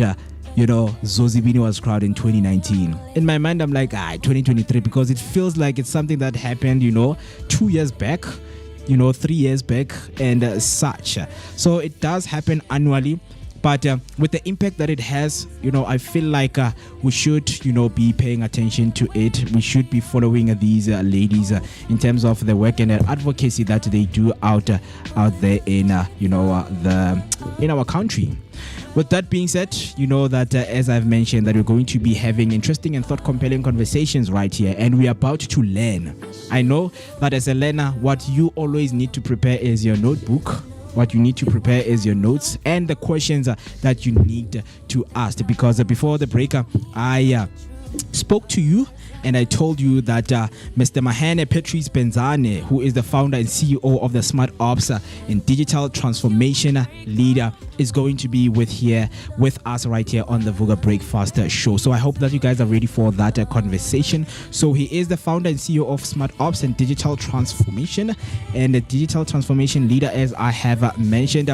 Zozibini was crowned in 2019. In my mind, I'm like, 2023, because it feels like it's something that happened, 2 years back, 3 years back, and such. So it does happen annually. But with the impact that it has, I feel like we should, be paying attention to it. We should be following these ladies in terms of the work and advocacy that they do out there in, in our country. With that being said, that as I've mentioned, that we're going to be having interesting and thought-compelling conversations right here, and we're about to learn. I know that as a learner, what you always need to prepare is your notebook. What you need to prepare is your notes and the questions that you need to ask. Because before the break, I spoke to you and I told you that Mr. Mahane Patrice Benzane, who is the founder and CEO of the Smart Ops and Digital Transformation Leader, is going to be with us right here on the Vooka Breakfast Show. So I hope that you guys are ready for that conversation. So he is the founder and CEO of Smart Ops and Digital Transformation and the Digital Transformation Leader, as I have mentioned.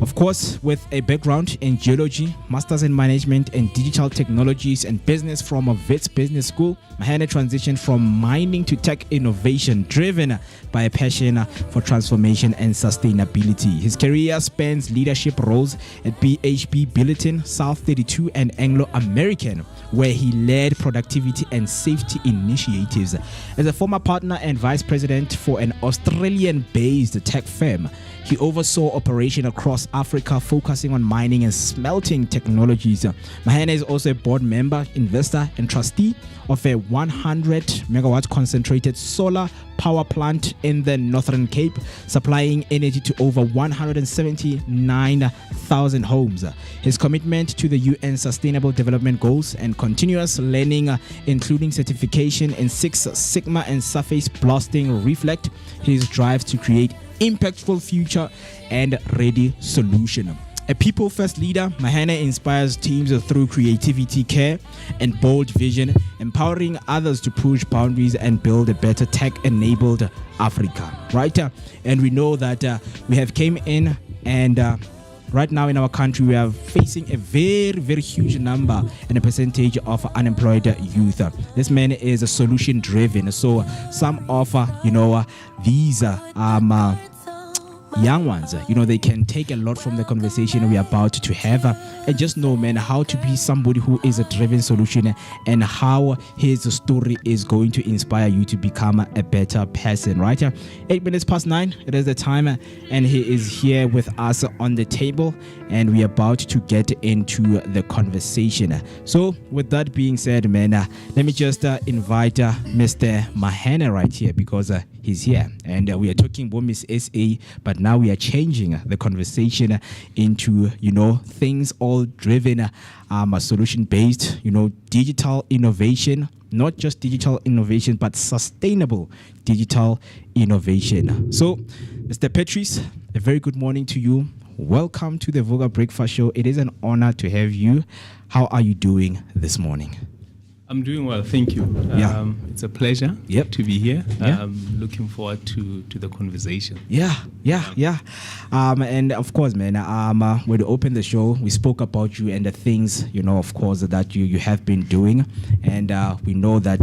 Of course, with a background in geology, masters in management and digital technologies and business from a Wits Business School, Mahane transitioned from mining to tech innovation, driven by a passion for transformation and sustainability. His career spans leadership roles at BHP Billiton, South 32 and Anglo American, where he led productivity and safety initiatives. As a former partner and vice president for an Australian-based tech firm, He oversaw operation across Africa, focusing on mining and smelting technologies. Mahene is also a board member, investor, and trustee of a 100 megawatt concentrated solar power plant in the Northern Cape, supplying energy to over 179,000 homes. His commitment to the UN Sustainable Development Goals and continuous learning, including certification in Six Sigma and surface blasting, reflect his drive to create impactful future and ready solution. A people-first leader, Mahene inspires teams through creativity, care, and bold vision, empowering others to push boundaries and build a better tech-enabled Africa. Right? And we know that we have came in and right now in our country, we are facing a very, very huge number and a percentage of unemployed youth. This man is solution-driven. So some of, these young ones, they can take a lot from the conversation we're about to have, and just know, man, how to be somebody who is a driven solution and how his story is going to inspire you to become a better person. Right? 8 minutes past 9, it is the time, and he is here with us on the table, and we're about to get into the conversation. So with that being said, man, let me just invite Mr. Mahene right here, because he's here, and we are talking about Miss SA, but now we are changing the conversation into, things all driven, solution-based, digital innovation, not just digital innovation, but sustainable digital innovation. So, Mr. Patrice, a very good morning to you. Welcome to the Vooka Breakfast Show. It is an honor to have you. How are you doing this morning? I'm doing well, thank you. It's a pleasure to be here. Looking forward to the conversation. And of course, man, when we opened the show, we spoke about you and the things, of course, that you have been doing. And we know that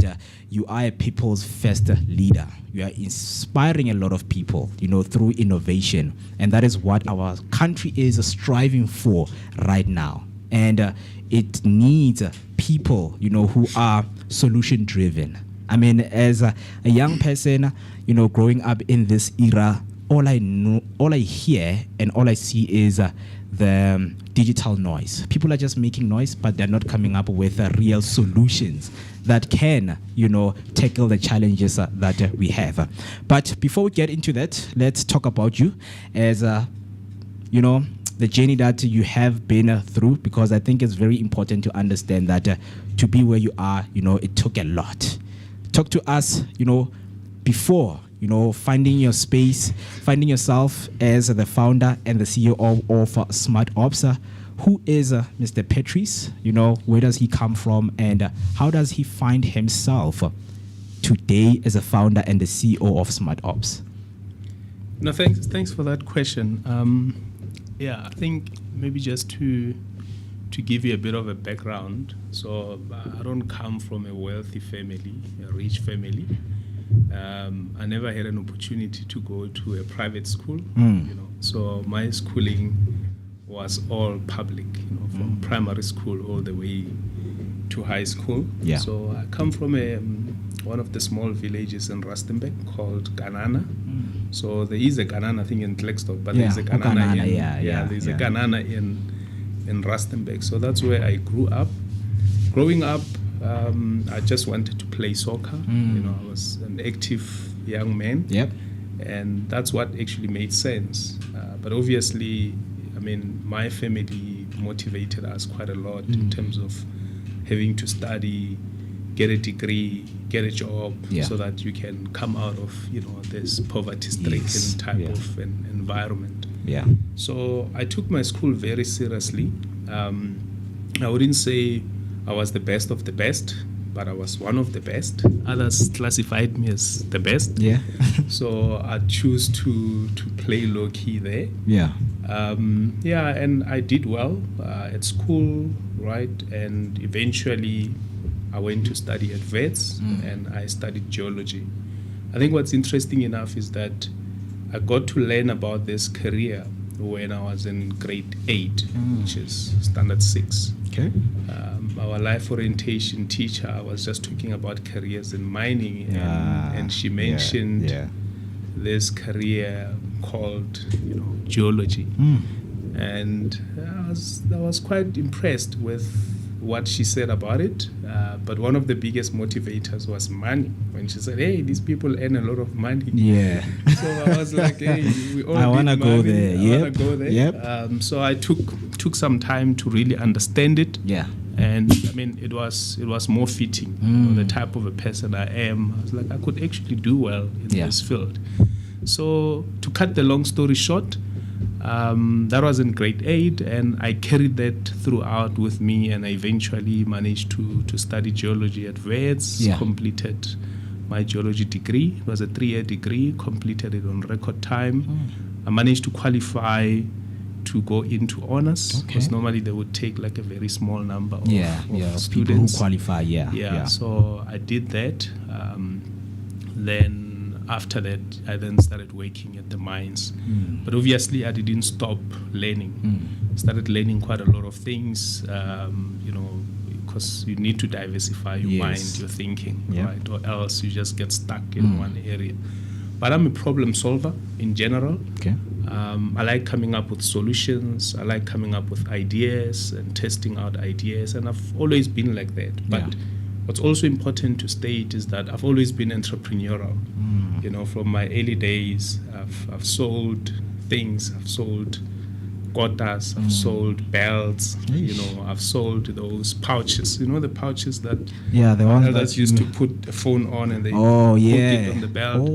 you are a people's first leader. You are inspiring a lot of people, through innovation. And that is what our country is striving for right now. And it needs people, who are solution driven. I mean, as a young person, growing up in this era, all I hear and all I see is the digital noise. People are just making noise, but they're not coming up with real solutions that can, tackle the challenges that we have. But before we get into that, let's talk about you as, the journey that you have been through, because I think it's very important to understand that to be where you are, it took a lot. Talk to us, before, finding your space, finding yourself as the founder and the CEO of Smart Ops. Who is Mr. Patrice? Where does he come from, and how does he find himself today as a founder and the CEO of Smart Ops? No, thanks for that question. I think maybe just to give you a bit of a background. So I don't come from a wealthy family, a rich family. I never had an opportunity to go to a private school. So my schooling was all public, from primary school all the way to high school. So I come from one of the small villages in Rustenburg called Ganana. So there is a Ganana thing in Klerksdorp, but there's a Ganana a Ganana in Rustenburg. So that's where I grew up. Growing up, I just wanted to play soccer. I was an active young man. And that's what actually made sense. But obviously, my family motivated us quite a lot in terms of having to study, get a degree, get a job, so that you can come out of this poverty-stricken type of an environment. So I took my school very seriously. I wouldn't say I was the best of the best, but I was one of the best. Others classified me as the best. So I choose to play low key there. And I did well at school, right? And eventually I went to study at Vets and I studied geology. I think what's interesting enough is that I got to learn about this career when I was in grade 8, which is standard 6. Our life orientation teacher was just talking about careers in mining, and she mentioned this career called, geology. And I was quite impressed with what she said about it. But one of the biggest motivators was money. When she said, "Hey, these people earn a lot of money." Yeah. So I was like, "Hey, we all I want to need go money. there. I Yep. want to go there." Yep. So I took some time to really understand it. Yeah. And I mean, it was more fitting. The type of a person I am. I was like, I could actually do well in this field. So to cut the long story short, that was in grade 8, and I carried that throughout with me, and I eventually managed to study geology at Wits, completed my geology degree. It was a 3-year degree, completed it on record time. I managed to qualify to go into honors, because normally they would take like a very small number of students. People who qualify, So I did that. Then after that, I then started working at the mines. But obviously, I didn't stop learning. Started learning quite a lot of things, because you need to diversify your mind, your thinking, right? Or else you just get stuck in one area. But I'm a problem solver in general. Okay. I like coming up with solutions. I like coming up with ideas and testing out ideas. And I've always been like that. But what's also important to state is that I've always been entrepreneurial. From my early days, I've sold things. I've sold kotas, I've sold belts, I've sold those pouches, the pouches that the ones elders used to put a phone on and they put it on the belt.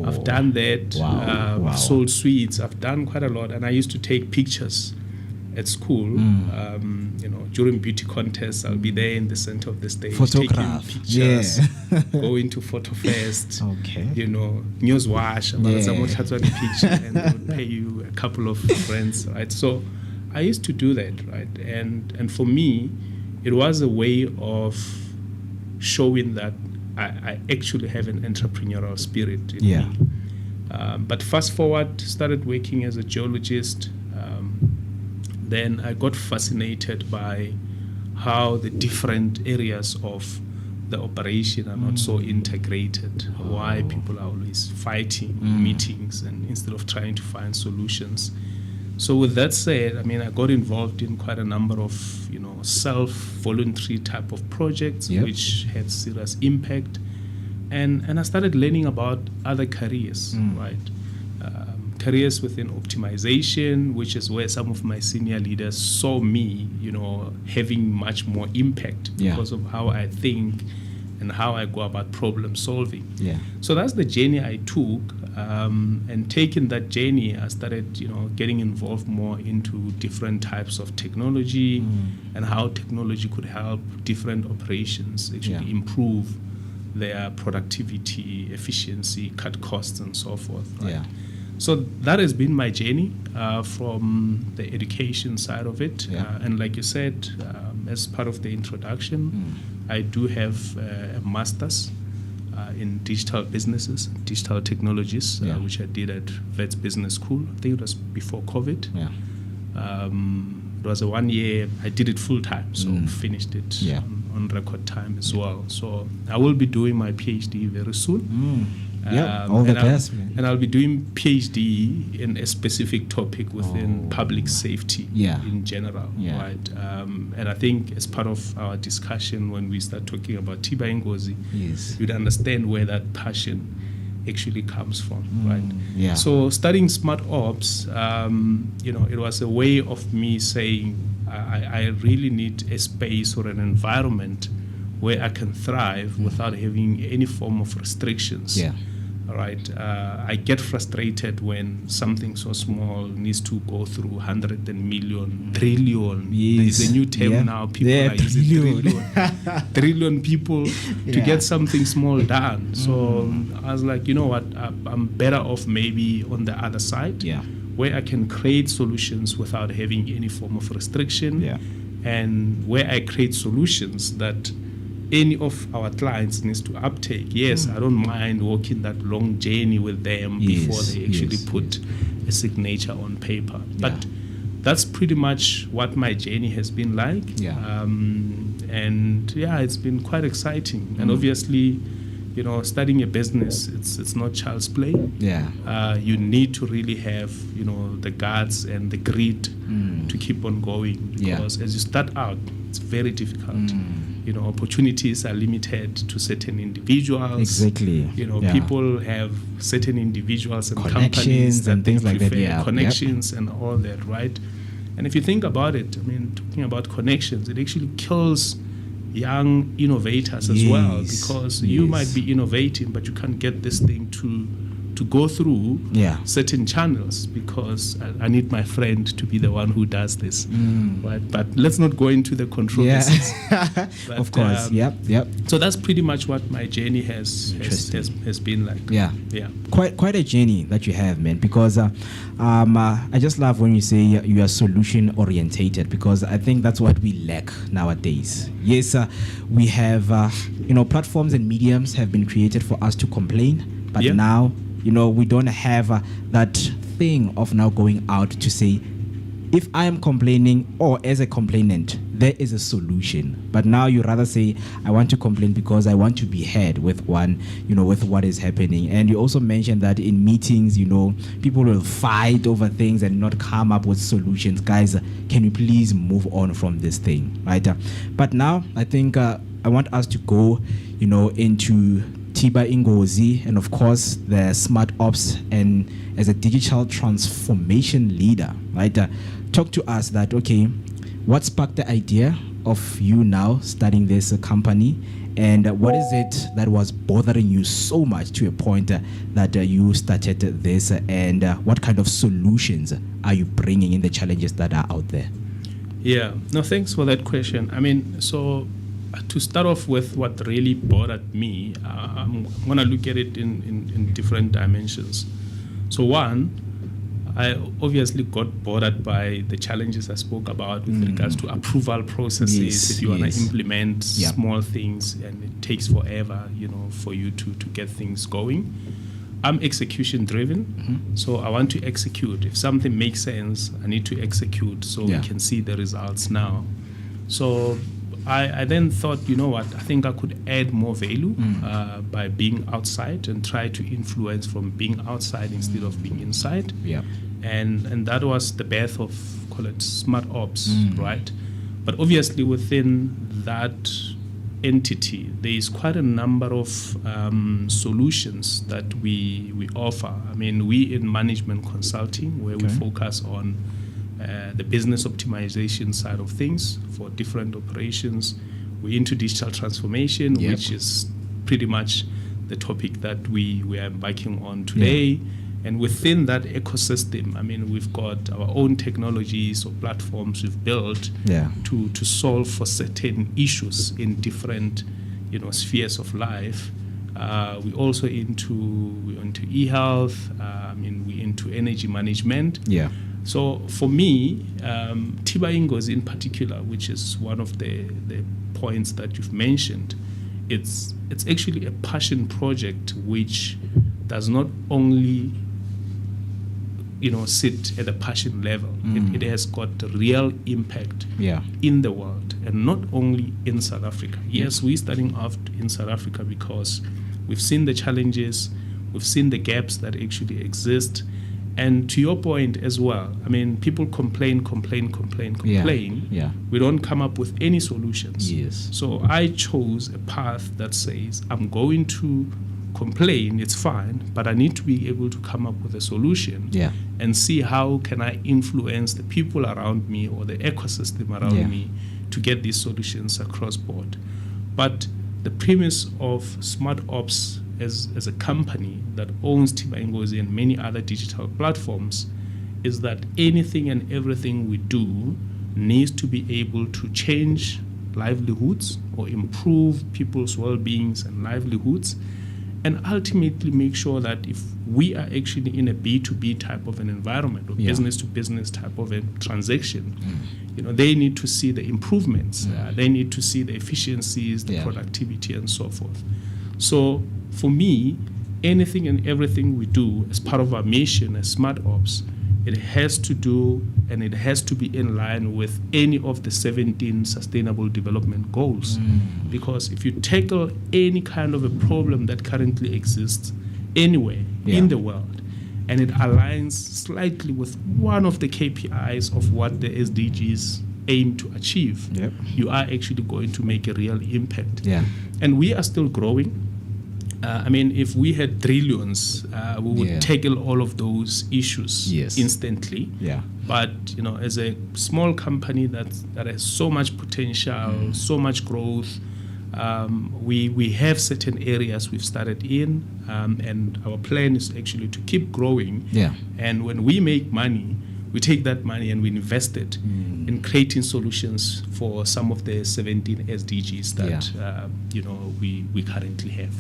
I've done that. I've sold sweets. I've done quite a lot, and I used to take pictures at school. During beauty contests, I'll be there in the center of the stage Photograph. taking pictures, going to Photo Fest, news wash, picture, and they would pay you a couple of friends, right? So I used to do that, right? And for me, it was a way of showing that I actually have an entrepreneurial spirit in me. But fast forward, started working as a geologist. Then I got fascinated by how the different areas of the operation are not so integrated, why people are always fighting meetings and instead of trying to find solutions. So with that said, I mean, I got involved in quite a number of, self-voluntary type of projects, which had serious impact. And I started learning about other careers, right? Careers within optimization, which is where some of my senior leaders saw me, having much more impact because of how I think and how I go about problem solving. So that's the journey I took, and taking that journey, I started, getting involved more into different types of technology and how technology could help different operations actually improve their productivity, efficiency, cut costs, and so forth. Right? So that has been my journey from the education side of it. And like you said, as part of the introduction, I do have a master's in digital businesses, digital technologies, which I did at Wits Business School. I think it was before COVID. It was a 1 year, I did it full time, so finished it on record time as well. So I will be doing my PhD very soon. All the best, man. And I'll be doing PhD in a specific topic within public safety in general, right? And I think as part of our discussion, when we start talking about Tiba Ngozi, you'd understand where that passion actually comes from, right? So studying smart ops, it was a way of me saying I really need a space or an environment where I can thrive without having any form of restrictions. Right, I get frustrated when something so small needs to go through 100 million, trillion. There's a new term now. People are using trillion. Trillion people to get something small done. So I was like, you know what? I'm better off maybe on the other side, where I can create solutions without having any form of restriction, and where I create solutions that any of our clients needs to uptake. Yes, I don't mind walking that long journey with them before they actually put a signature on paper. But that's pretty much what my journey has been like. And it's been quite exciting. And obviously, Starting a business, it's not child's play. Yeah. You need to really have, the guts and the grit to keep on going, because as you start out, it's very difficult. Opportunities are limited to certain individuals. Exactly. People have certain individuals and Connections companies that and things they like that, prefer, yeah. connections and all that, right? And if you think about it, talking about connections, it actually kills young innovators as well, because you might be innovating, but you can't get this thing to go through certain channels, because I need my friend to be the one who does this, right? But let's not go into the controversies. But, of course. Yep. So that's pretty much what my journey has been like. Yeah. Quite a journey that you have, man. Because I just love when you say you are solution orientated, because I think that's what we lack nowadays. Yes, we have platforms and mediums have been created for us to complain, but now we don't have that thing of now going out to say, if I am complaining or as a complainant, there is a solution. But now you rather say, I want to complain because I want to be heard with with what is happening. And you also mentioned that in meetings, people will fight over things and not come up with solutions. Guys, can you please move on from this thing, right? But now I think I want us to go, into Tiba Ingozi, and of course the Smart Ops, and as a digital transformation leader, right? Talk to us that, okay, what sparked the idea of you now starting this company, and what is it that was bothering you so much to a point that you started this, and what kind of solutions are you bringing in the challenges that are out there? Yeah, no, thanks for that question. So to start off with, what really bothered me, I'm going to look at it in different dimensions. So one, I obviously got bothered by the challenges I spoke about with regards to approval processes. If you want to implement small things, and it takes forever, for you to get things going. I'm execution driven, so I want to execute. If something makes sense, I need to execute so we can see the results now. So I then thought, I think I could add more value by being outside and try to influence from being outside instead of being inside. Yeah. And that was the birth of, call it Smart Ops, right? But obviously within that entity, there is quite a number of solutions that we offer. We in management consulting, where we focus on the business optimization side of things for different operations. We're into digital transformation, which is pretty much the topic that we are embarking on today. And within that ecosystem, we've got our own technologies or platforms we've built to solve for certain issues in different spheres of life. We're also into e-health. We're into energy management. Yeah. So for me, Tiba Ingozi in particular, which is one of the points that you've mentioned, it's actually a passion project which does not only sit at a passion level. It has got a real impact in the world, and not only in South Africa. Yes, we're starting off in South Africa because we've seen the challenges, we've seen the gaps that actually exist. And to your point as well, people complain. Yeah. We don't come up with any solutions. Yes. So I chose a path that says, I'm going to complain, it's fine, but I need to be able to come up with a solution and see how can I influence the people around me or the ecosystem around me to get these solutions across board. But the premise of Smart Ops as a company that owns Tiba Ingozi and many other digital platforms is that anything and everything we do needs to be able to change livelihoods or improve people's well-beings and livelihoods, and ultimately make sure that if we are actually in a B2B type of an environment or business-to-business type of a transaction, they need to see the improvements, they need to see the efficiencies, the productivity, and so forth. So for me, anything and everything we do as part of our mission as Smart Ops it has to do and it has to be in line with any of the 17 sustainable development goals. Because if you tackle any kind of a problem that currently exists anywhere in the world, and it aligns slightly with one of the KPIs of what the SDGs aim to achieve, you are actually going to make a real impact. And we are still growing. I mean, if we had trillions, we would tackle all of those issues instantly. But you know, as a small company that has so much potential, so much growth, we have certain areas we've started in, and our plan is actually to keep growing. And when we make money, we take that money and we invest it in creating solutions for some of the 17 SDGs that you know we currently have.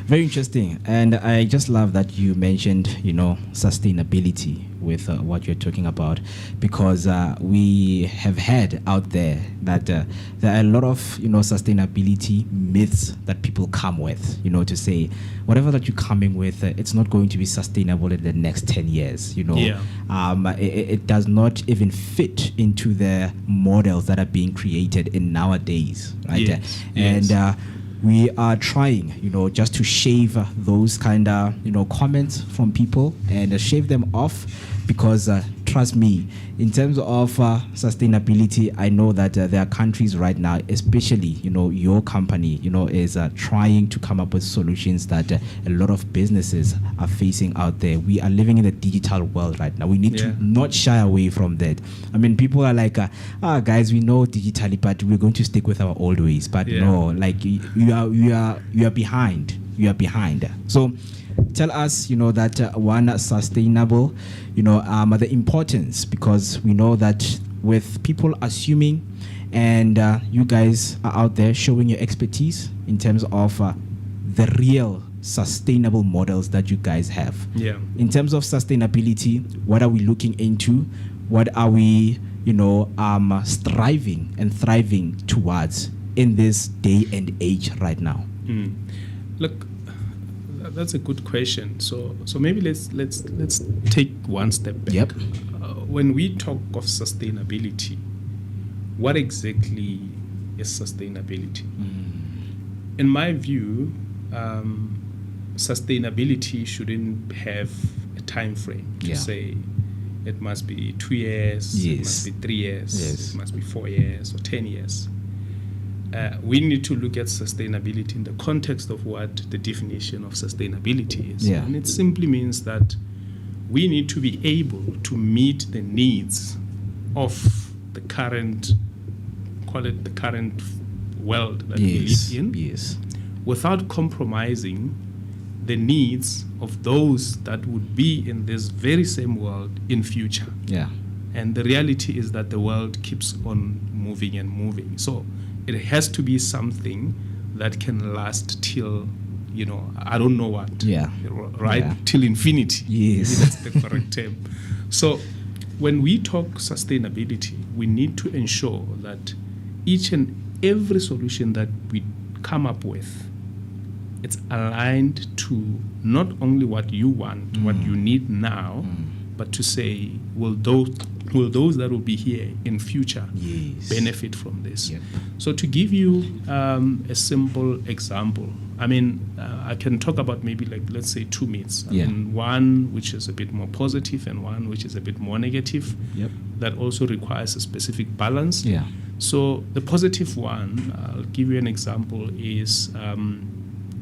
Very interesting. And I just love that you mentioned, you know, sustainability with what you're talking about, because we have heard out there that there are a lot of, you know, sustainability myths that people come with, you know, to say whatever that you're coming with, it's not going to be sustainable in the next 10 years, you know. It does not even fit into the models that are being created in nowadays, right? And we are trying, you know, just to shave those kind of, you know, comments from people and shave them off, because trust me, in terms of sustainability, I know that there are countries right now, especially, you know, your company, you know, is trying to come up with solutions that a lot of businesses are facing out there. We are living in a digital world right now. We need to not shy away from that. I mean, people are like, guys, we know digitally, but we're going to stick with our old ways. But no, like you are behind. You are behind. So tell us, you know, that one sustainable, you know, the importance, because we know that with people assuming, and you guys are out there showing your expertise in terms of the real sustainable models that you guys have. In terms of sustainability, what are we looking into? What are we, you know, striving and thriving towards in this day and age right now? Look, that's a good question. So maybe let's take one step back. When we talk of sustainability, what exactly is sustainability? In my view, sustainability shouldn't have a time frame to say it must be 2 years, it must be 3 years, it must be 4 years or 10 years. We need to look at sustainability in the context of what the definition of sustainability is. And it simply means that we need to be able to meet the needs of the current, call it the current world that we live in, without compromising the needs of those that would be in this very same world in future. And the reality is that the world keeps on moving and moving. So it has to be something that can last till, you know, I don't know what, till infinity. Maybe that's the correct term. So when we talk sustainability, we need to ensure that each and every solution that we come up with, it's aligned to not only what you want, what you need now, but to say, will those that will be here in future benefit from this? So to give you a simple example, I mean, I can talk about maybe like, let's say 2 myths. I mean, one which is a bit more positive and one which is a bit more negative, that also requires a specific balance. So the positive one, I'll give you an example, is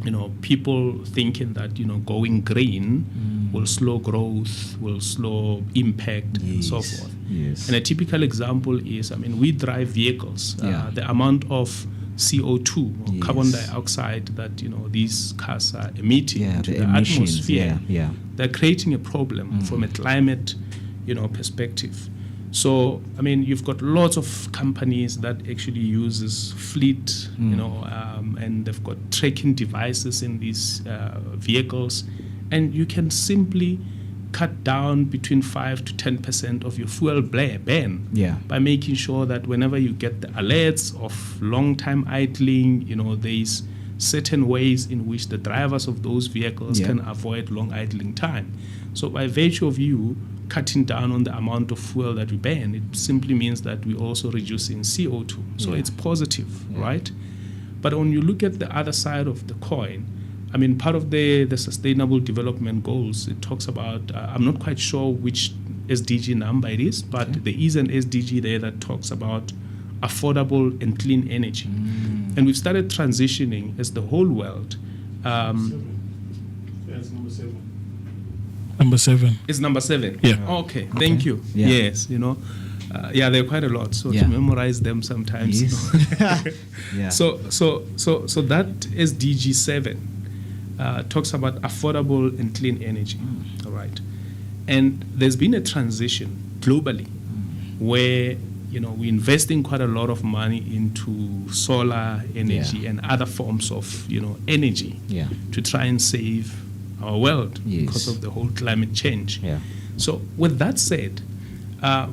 you know, people thinking that, you know, going green will slow growth, will slow impact, and so forth. And a typical example is, I mean, we drive vehicles. The amount of CO2 or carbon dioxide that, you know, these cars are emitting to the atmosphere, they're creating a problem from a climate, you know, perspective. So, I mean, you've got lots of companies that actually uses fleet, you know, and they've got tracking devices in these vehicles, and you can simply cut down between 5 to 10% of your fuel burn by making sure that whenever you get the alerts of long time idling, you know, there's certain ways in which the drivers of those vehicles can avoid long idling time. So by virtue of you cutting down on the amount of fuel that we burn. It simply means that we're also reducing CO2. So it's positive, right? But when you look at the other side of the coin, I mean, part of the Sustainable Development Goals, it talks about, I'm not quite sure which SDG number it is, but there is an SDG there that talks about affordable and clean energy. And we've started transitioning as the whole world. That's number 7. Number 7. It's number 7. Yeah. Okay. Thank you. Yeah. Yes. There are quite a lot. So Yeah. to memorize them sometimes. Yes. Yeah. So that SDG 7 talks about affordable and clean energy. All right. And there's been a transition globally where we're investing quite a lot of money into solar energy and other forms of energy to try and save our world because of the whole climate change. Yeah. So with that said,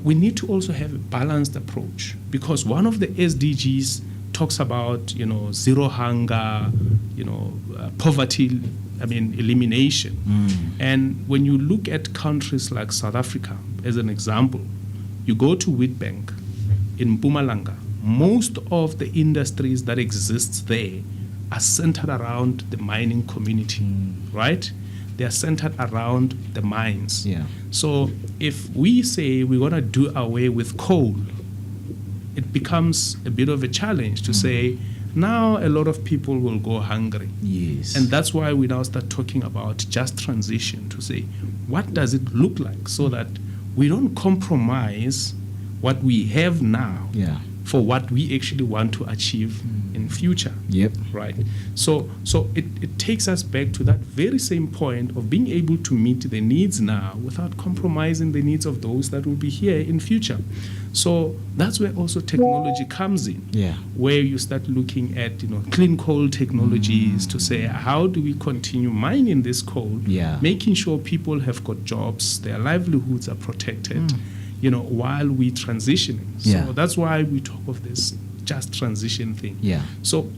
we need to also have a balanced approach, because one of the SDGs talks about zero hunger, poverty, elimination. And when you look at countries like South Africa as an example, you go to Witbank in Mpumalanga, most of the industries that exist there are centered around the mining community, right? They are centered around the mines. Yeah. So if we say we want to do away with coal, it becomes a bit of a challenge to say, now a lot of people will go hungry. Yes. And that's why we now start talking about just transition, to say, what does it look like, so that we don't compromise what we have now for what we actually want to achieve in future. Yep. Right. So it takes us back to that very same point of being able to meet the needs now without compromising the needs of those that will be here in future. So that's where also technology comes in. Yeah. Where you start looking at clean coal technologies to say, how do we continue mining this coal, making sure people have got jobs, their livelihoods are protected, while we transitioning. So that's why we talk of this just transition thing. Yeah. So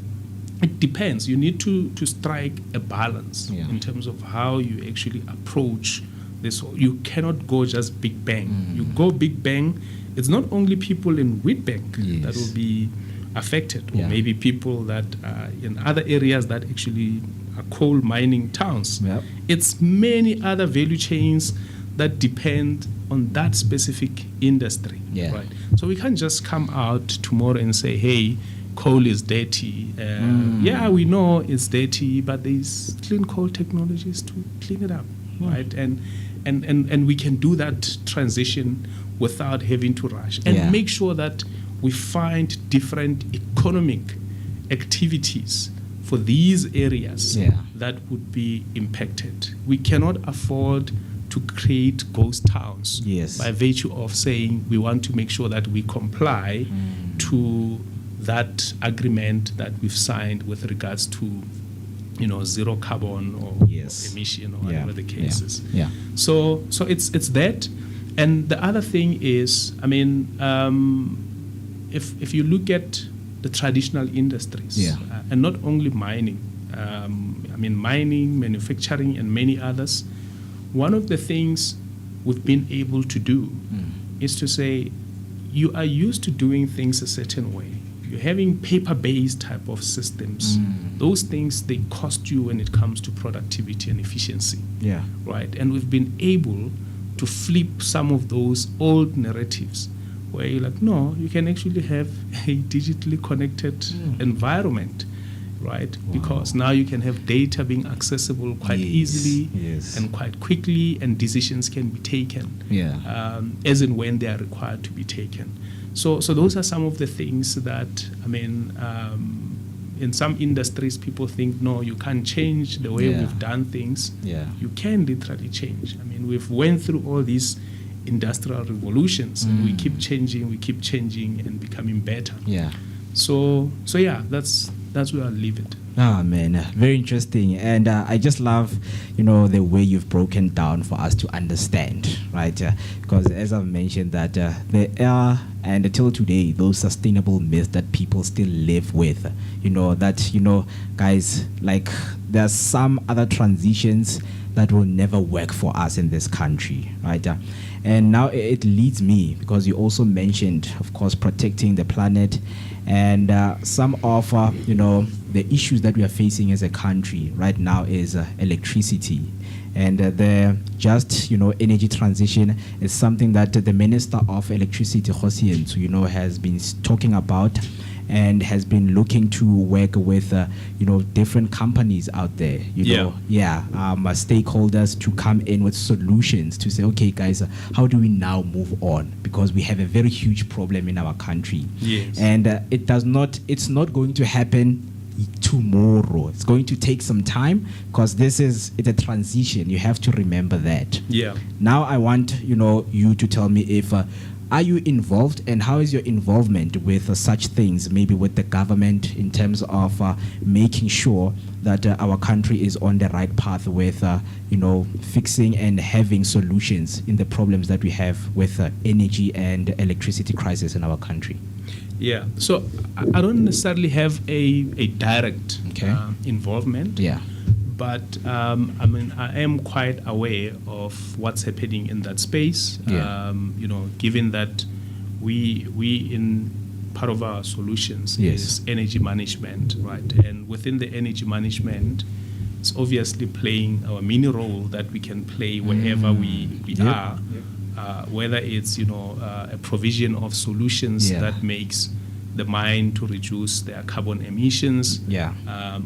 it depends. You need to strike a balance in terms of how you actually approach this. You cannot go just big bang. You go big bang, it's not only people in Witbank that will be affected, or maybe people that are in other areas that actually are coal mining towns. Yep. It's many other value chains that depend on that specific industry. Yeah. Right. So we can't just come out tomorrow and say, hey, coal is dirty. Yeah, we know it's dirty, but there's clean coal technologies to clean it up. Right. And we can do that transition without having to rush, and make sure that we find different economic activities for these areas that would be impacted. We cannot afford to create ghost towns by virtue of saying we want to make sure that we comply to that agreement that we've signed with regards to zero carbon or emission or whatever the case is. Yeah. So it's that. And the other thing is, if you look at the traditional industries, and not only mining, mining, manufacturing, and many others, one of the things we've been able to do is to say, you are used to doing things a certain way. You're having paper-based type of systems. Those things, they cost you when it comes to productivity and efficiency. Yeah. Right. And we've been able to flip some of those old narratives where you're like, no, you can actually have a digitally connected environment, right? Wow. Because now you can have data being accessible quite easily and quite quickly, and decisions can be taken as and when they are required to be taken. So those are some of the things that, in some industries, people think, no, you can't change the way we've done things. Yeah. You can literally change. We've went through all these industrial revolutions, and we keep changing and becoming better. Yeah. So that's where I'll leave it. Ah, man, very interesting. And I just love, the way you've broken down for us to understand, right? Because as I've mentioned that there are, and until today, those sustainable myths that people still live with, guys, like there's some other transitions that will never work for us in this country, right? And now it leads me, because you also mentioned, of course, protecting the planet, and some of the issues that we are facing as a country right now is electricity. And the just energy transition is something that the Minister of Electricity, Khosi, has been talking about, and has been looking to work with different companies out there, stakeholders, to come in with solutions to say, okay guys, how do we now move on, because we have a very huge problem in our country. Yes. And it's not going to happen tomorrow. It's going to take some time, because it's a transition. You have to remember that. Yeah. Now I want you to tell me if are you involved, and how is your involvement with such things, maybe with the government, in terms of making sure that our country is on the right path with fixing and having solutions in the problems that we have with energy and electricity crisis in our country? Yeah, so I don't necessarily have a direct involvement. Yeah. But I am quite aware of what's happening in that space. Yeah. Given that we in part of our solutions is energy management, right? And within the energy management, it's obviously playing our mini role that we can play wherever we are. Whether it's a provision of solutions that makes the mine to reduce their carbon emissions,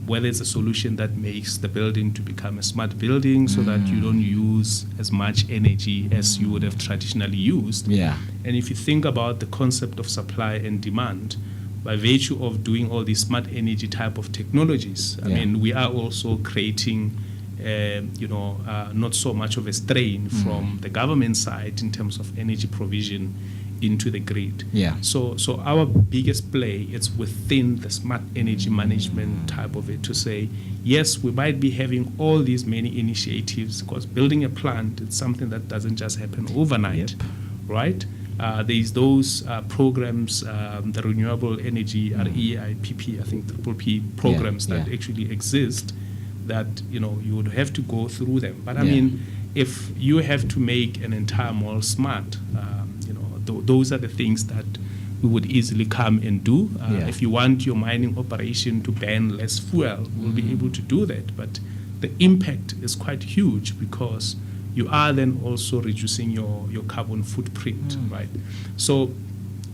whether it's a solution that makes the building to become a smart building so that you don't use as much energy as you would have traditionally used. Yeah. And if you think about the concept of supply and demand, by virtue of doing all these smart energy type of technologies, I mean, we are also creating not so much of a strain from the government side in terms of energy provision into the grid. Yeah. So our biggest play is within the smart energy management type of it, to say, yes, we might be having all these many initiatives, because building a plant is something that doesn't just happen overnight, right? There's those programs, the renewable energy, REIPP, I think triple P programs that actually exist, that you would have to go through them. But I mean, if you have to make an entire mall smart, those are the things that we would easily come and do. If you want your mining operation to burn less fuel, we'll be able to do that. But the impact is quite huge, because you are then also reducing your carbon footprint, right? So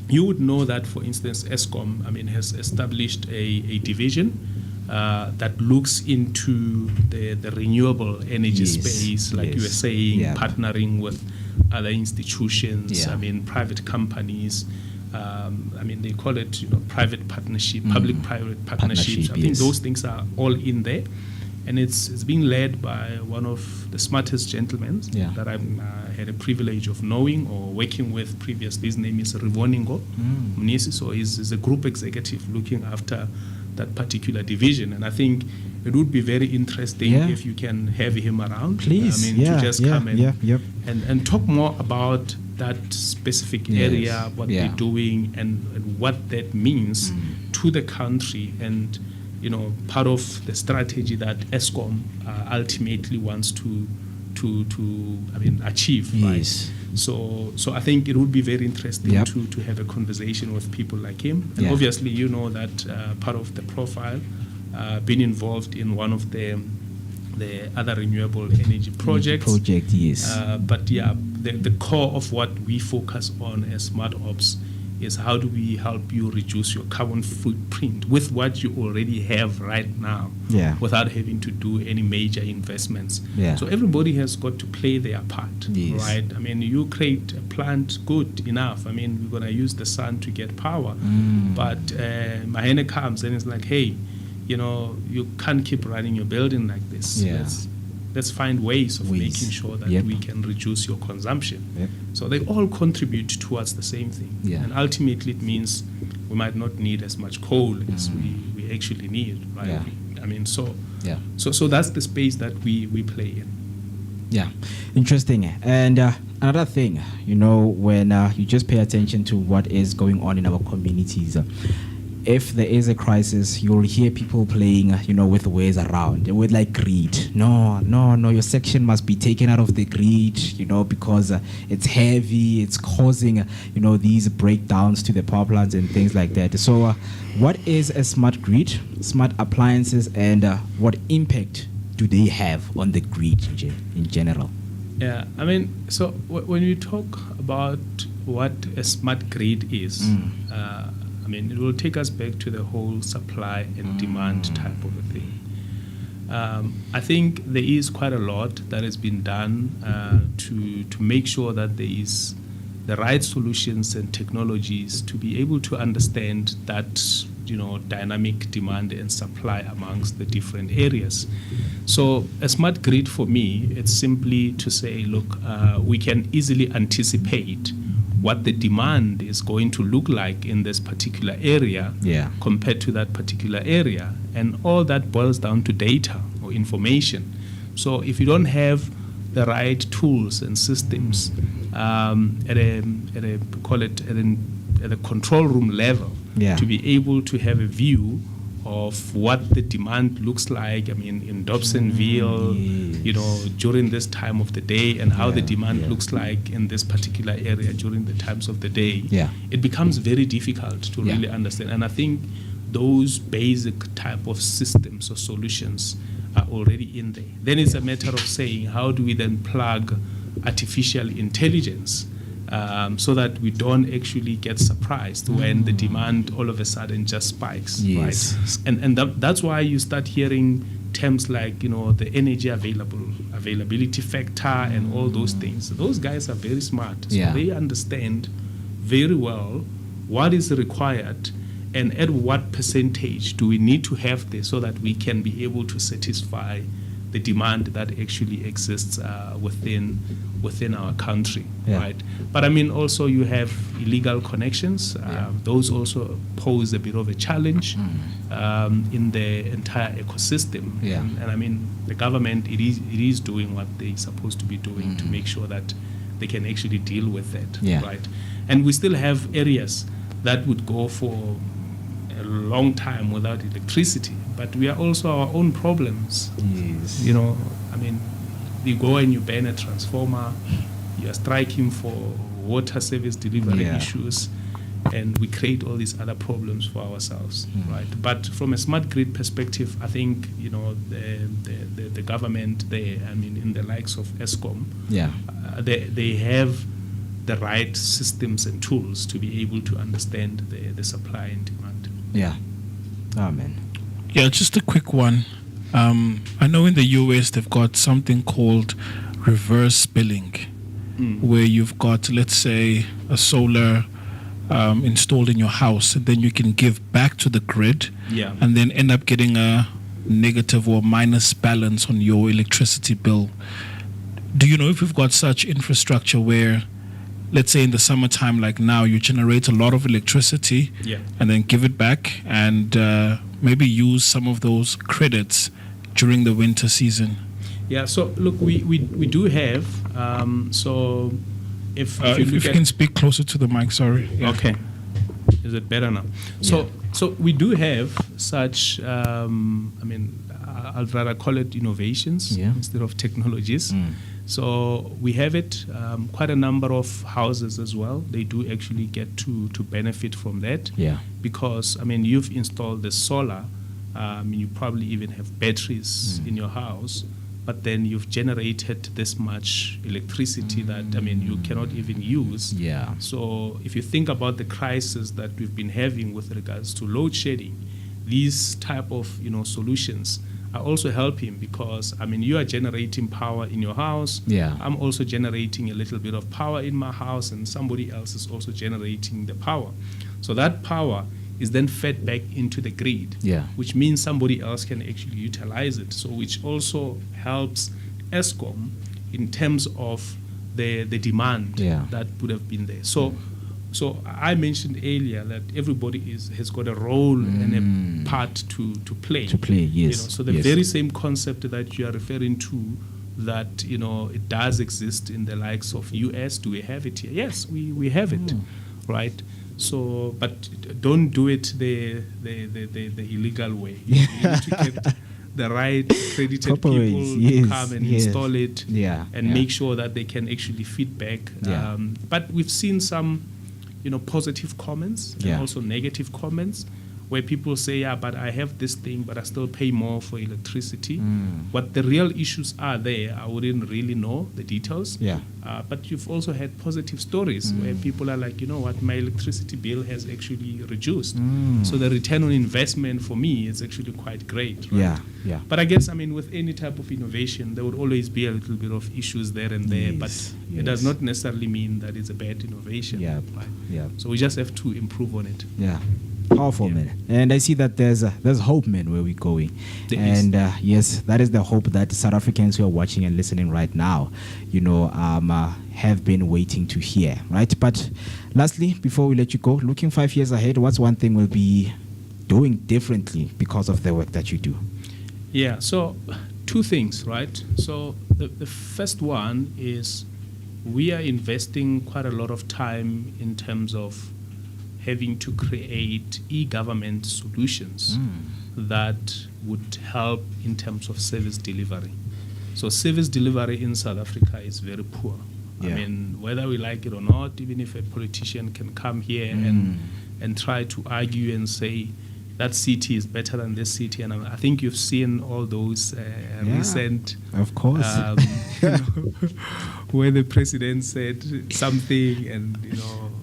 you would know that, for instance, Eskom, has established a division that looks into the renewable energy space, like you were saying, partnering with other institutions, private companies. They call it private partnership, public-private partnerships. I think those things are all in there. And it's being led by one of the smartest gentlemen that I've had a privilege of knowing or working with previously. His name is Rivoningo Mnisi. So he's a group executive looking after that particular division. And I think it would be very interesting if you can have him around. Please. To just come and talk more about that specific area, what they're doing, and what that means to the country, and part of the strategy that Eskom ultimately wants to achieve. Yes. Right? So I think it would be very interesting to have a conversation with people like him. And obviously, that part of the profile, being involved in one of the other renewable energy projects. But the core of what we focus on as Smart Ops is, how do we help you reduce your carbon footprint with what you already have right now, without having to do any major investments. So everybody has got to play their part, right? You create a plant, good enough. We're going to use the sun to get power. But Mahene comes and it's like, hey, you can't keep running your building like this. Let's find ways of making sure that we can reduce your consumption. So they all contribute towards the same thing. And ultimately it means we might not need as much coal as we actually need, right? So that's the space that we play in. Yeah, interesting. And another thing, when you just pay attention to what is going on in our communities, if there is a crisis, you'll hear people playing, with ways around, with like greed. No, your section must be taken out of the grid, because it's heavy, it's causing, these breakdowns to the power plants and things like that. So, what is a smart grid, smart appliances, and what impact do they have on the grid in general? Yeah, I mean, so when we talk about what a smart grid is, I mean, it will take us back to the whole supply and demand type of a thing. I think there is quite a lot that has been done to make sure that there is the right solutions and technologies to be able to understand that dynamic demand and supply amongst the different areas. So a smart grid for me, it's simply to say, look, we can easily anticipate what the demand is going to look like in this particular area compared to that particular area. And all that boils down to data or information. So if you don't have the right tools and systems at the control room level to be able to have a view of what the demand looks like, I mean, in Dobsonville, during this time of the day, and how the demand looks like in this particular area during the times of the day, it becomes very difficult to really understand. And I think those basic type of systems or solutions are already in there. Then it's a matter of saying, how do we then plug artificial intelligence so that we don't actually get surprised when the demand all of a sudden just spikes, right? And that's why you start hearing terms like, the energy availability factor and all those things. Those guys are very smart. So they understand very well what is required and at what percentage do we need to have this so that we can be able to satisfy the demand that actually exists within our country, right? But I mean, also you have illegal connections. Those also pose a bit of a challenge in the entire ecosystem. And I mean, the government, it is doing what they're supposed to be doing to make sure that they can actually deal with that, right? And we still have areas that would go for a long time without electricity, but we are also our own problems. I mean, you go and you ban a transformer, you are striking for water service delivery issues, and we create all these other problems for ourselves, right? But from a smart grid perspective, I think the government, in the likes of ESCOM, they have the right systems and tools to be able to understand the supply and demand. Yeah, just a quick one. I know in the US they've got something called reverse billing, where you've got, let's say, a solar installed in your house, and then you can give back to the grid, and then end up getting a negative or minus balance on your electricity bill. Do you know if we've got such infrastructure where, let's say in the summertime, like now, you generate a lot of electricity and then give it back and maybe use some of those credits during the winter season? Yeah, so look, we do have, so if you can speak closer to the mic, sorry. Okay. Is it better now? So we do have such, I'd rather call it innovations instead of technologies. So we have it, quite a number of houses as well. They do actually get to benefit from that. Because, you've installed the solar, you probably even have batteries in your house, but then you've generated this much electricity that, you cannot even use. So if you think about the crisis that we've been having with regards to load shedding, these type of, solutions are also helping because, you are generating power in your house. I'm also generating a little bit of power in my house, and somebody else is also generating the power. So that power is then fed back into the grid, which means somebody else can actually utilize it. So which also helps ESCOM in terms of the demand that would have been there. So I mentioned earlier that everybody has got a role and a part to play. So the very same concept that you are referring to, that it does exist in the likes of US. Do we have it here? Yes, we have it, right? So, but don't do it the illegal way. You need to get the right accredited Proper people ways, to yes, come and yes. install it, Yeah, and yeah. make sure that they can actually feedback. Yeah. But we've seen some, positive comments and Yeah. also negative comments, where people say, yeah, but I have this thing, but I still pay more for electricity. What the real issues are there, I wouldn't really know the details. Yeah. But you've also had positive stories where people are like, you know what, my electricity bill has actually reduced. So the return on investment for me is actually quite great. Right? Yeah, yeah. But I guess, with any type of innovation, there would always be a little bit of issues there and there, but it does not necessarily mean that it's a bad innovation. Yeah, Right? yeah. So we just have to improve on it. Yeah. Powerful, man. And I see that there's hope, man, where we're going. There is. And yes, that is the hope that South Africans who are watching and listening right now, have been waiting to hear, right? But lastly, before we let you go, looking 5 years ahead, what's one thing we'll be doing differently because of the work that you do? Yeah, so two things, right? So the first one is we are investing quite a lot of time in terms of having to create e-government solutions that would help in terms of service delivery. So service delivery in South Africa is very poor. Yeah. Whether we like it or not, even if a politician can come here and try to argue and say that city is better than this city, and I think you've seen all those recent, of course, where the president said something and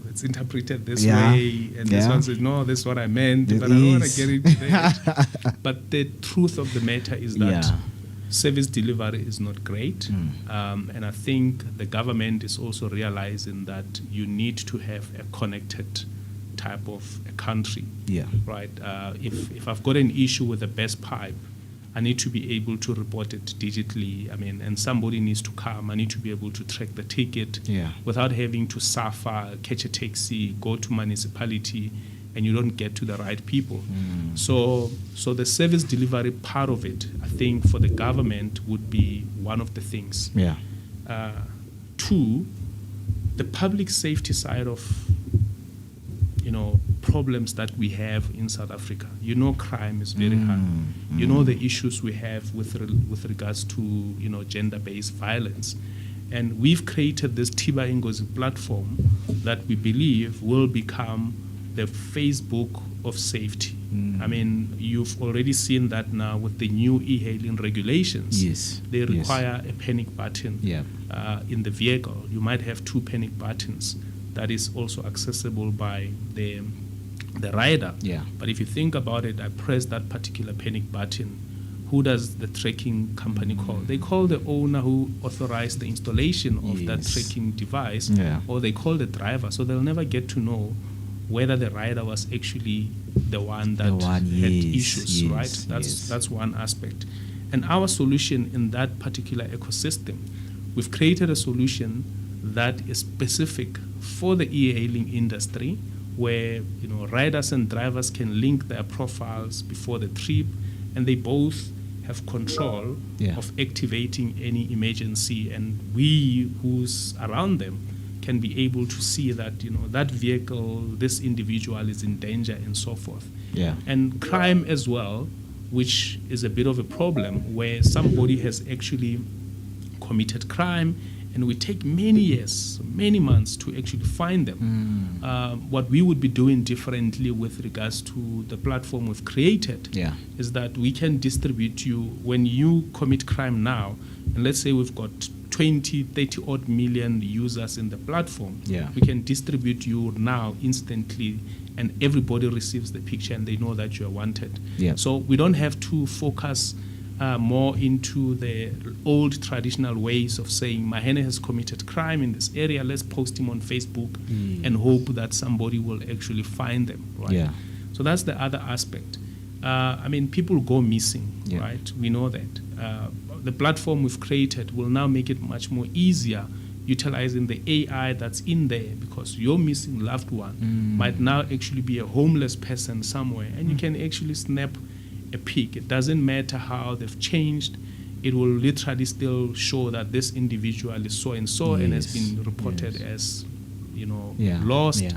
it's interpreted this Yeah. way, and this Yeah. one said, no, this is what I meant, It but I don't want to is. get into that. But the truth of the matter is that Yeah. service delivery is not great. And I think the government is also realizing that you need to have a connected type of a country. Yeah. Right? If I've got an issue with the best pipe, I need to be able to report it digitally. And somebody needs to come. I need to be able to track the ticket without having to suffer, catch a taxi, go to municipality, and you don't get to the right people. So the service delivery part of it, I think for the government would be one of the things. Yeah. Two, the public safety side of problems that we have in South Africa. Crime is very high. The issues we have with regards to gender-based violence, and we've created this Tiba Ingozi platform that we believe will become the Facebook of safety. You've already seen that now with the new e-hailing regulations. Yes. They require a panic button Yeah. in the vehicle. You might have two panic buttons that is also accessible by the rider. Yeah. But if you think about it, I press that particular panic button. Who does the tracking company call? They call the owner who authorized the installation of that Yes. tracking device, Yeah. or they call the driver. So they'll never get to know whether the rider was actually the one that had issues, yes, right? yes. That's one aspect. And our solution in that particular ecosystem, we've created a solution that is specific for the e-hailing industry, where riders and drivers can link their profiles before the trip, and they both have control of activating any emergency, and we who's around them can be able to see that that vehicle, this individual is in danger, and so forth. Yeah. And crime as well, which is a bit of a problem, where somebody has actually committed crime and we take many years, many months to actually find them. What we would be doing differently with regards to the platform we've created is that we can distribute you, when you commit crime now, and let's say we've got 20, 30 odd million users in the platform, we can distribute you now instantly, and everybody receives the picture and they know that you are wanted. So we don't have to focus more into the old traditional ways of saying Mahene has committed crime in this area, let's post him on Facebook and hope that somebody will actually find them, right? So that's the other aspect. People go missing, right? We know that. The platform we've created will now make it much more easier utilizing the AI that's in there, because your missing loved one might now actually be a homeless person somewhere, and you can actually snap a pic. It doesn't matter how they've changed. It will literally still show that this individual is so and so and has been reported as lost.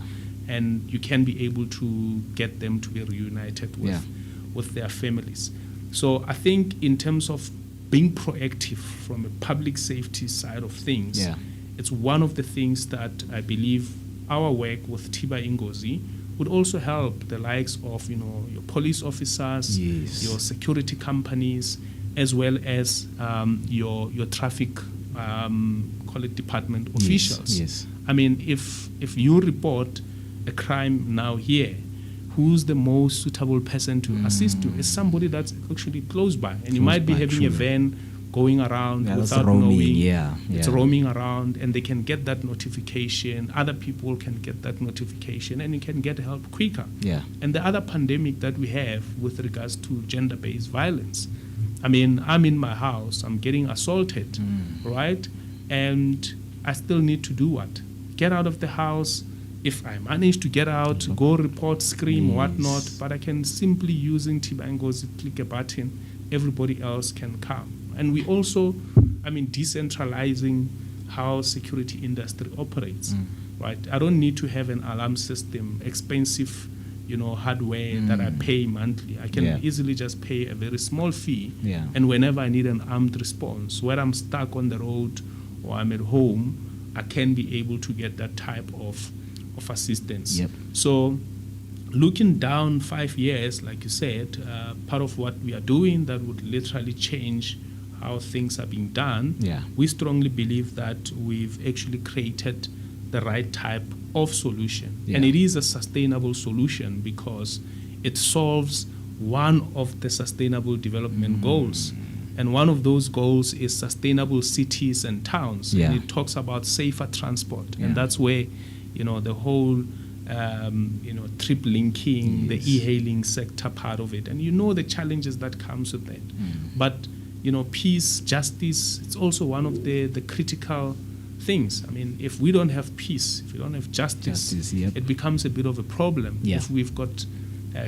and you can be able to get them to be reunited with their families. So I think in terms of being proactive from a public safety side of things, it's one of the things that I believe our work with Tiba Ingozi would also help the likes of, your police officers, your security companies, as well as your traffic call it department officials. I mean, if you report a crime now here, who's the most suitable person to assist you? Is somebody that's actually close by, and you might be having a van going around without knowing. It's roaming around, and they can get that notification. Other people can get that notification, and you can get help quicker. And the other pandemic that we have with regards to gender-based violence. I mean, I'm in my house, I'm getting assaulted, right? And I still need to do what? Get out of the house. If I manage to get out, go report, scream, whatnot, but I can simply using Tibango's click a button, everybody else can come. And we also, decentralizing how security industry operates, right? I don't need to have an alarm system, expensive, hardware that I pay monthly. I can easily just pay a very small fee, and whenever I need an armed response, where I'm stuck on the road or I'm at home, I can be able to get that type of assistance. So looking down 5 years, like you said, part of what we are doing that would literally change how things are being done, we strongly believe that we've actually created the right type of solution. And it is a sustainable solution because it solves one of the sustainable development goals. And one of those goals is sustainable cities and towns. And it talks about safer transport. And that's where, the whole, trip linking, the e-hailing sector part of it. And the challenges that comes with that. But, peace, justice, it's also one of the critical things. I mean, if we don't have peace, if we don't have justice, it becomes a bit of a problem. If we've got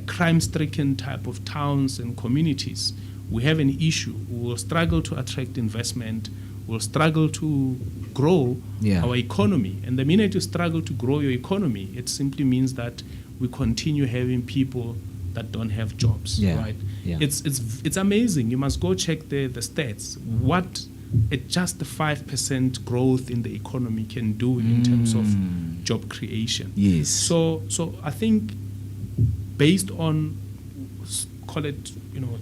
crime-stricken type of towns and communities, we have an issue. We will struggle to attract investment. We'll struggle to grow our economy. And the minute you struggle to grow your economy, it simply means that we continue having people that don't have jobs, right? It's amazing. You must go check the stats. What just the 5% growth in the economy can do in terms of job creation. So I think based on, call it,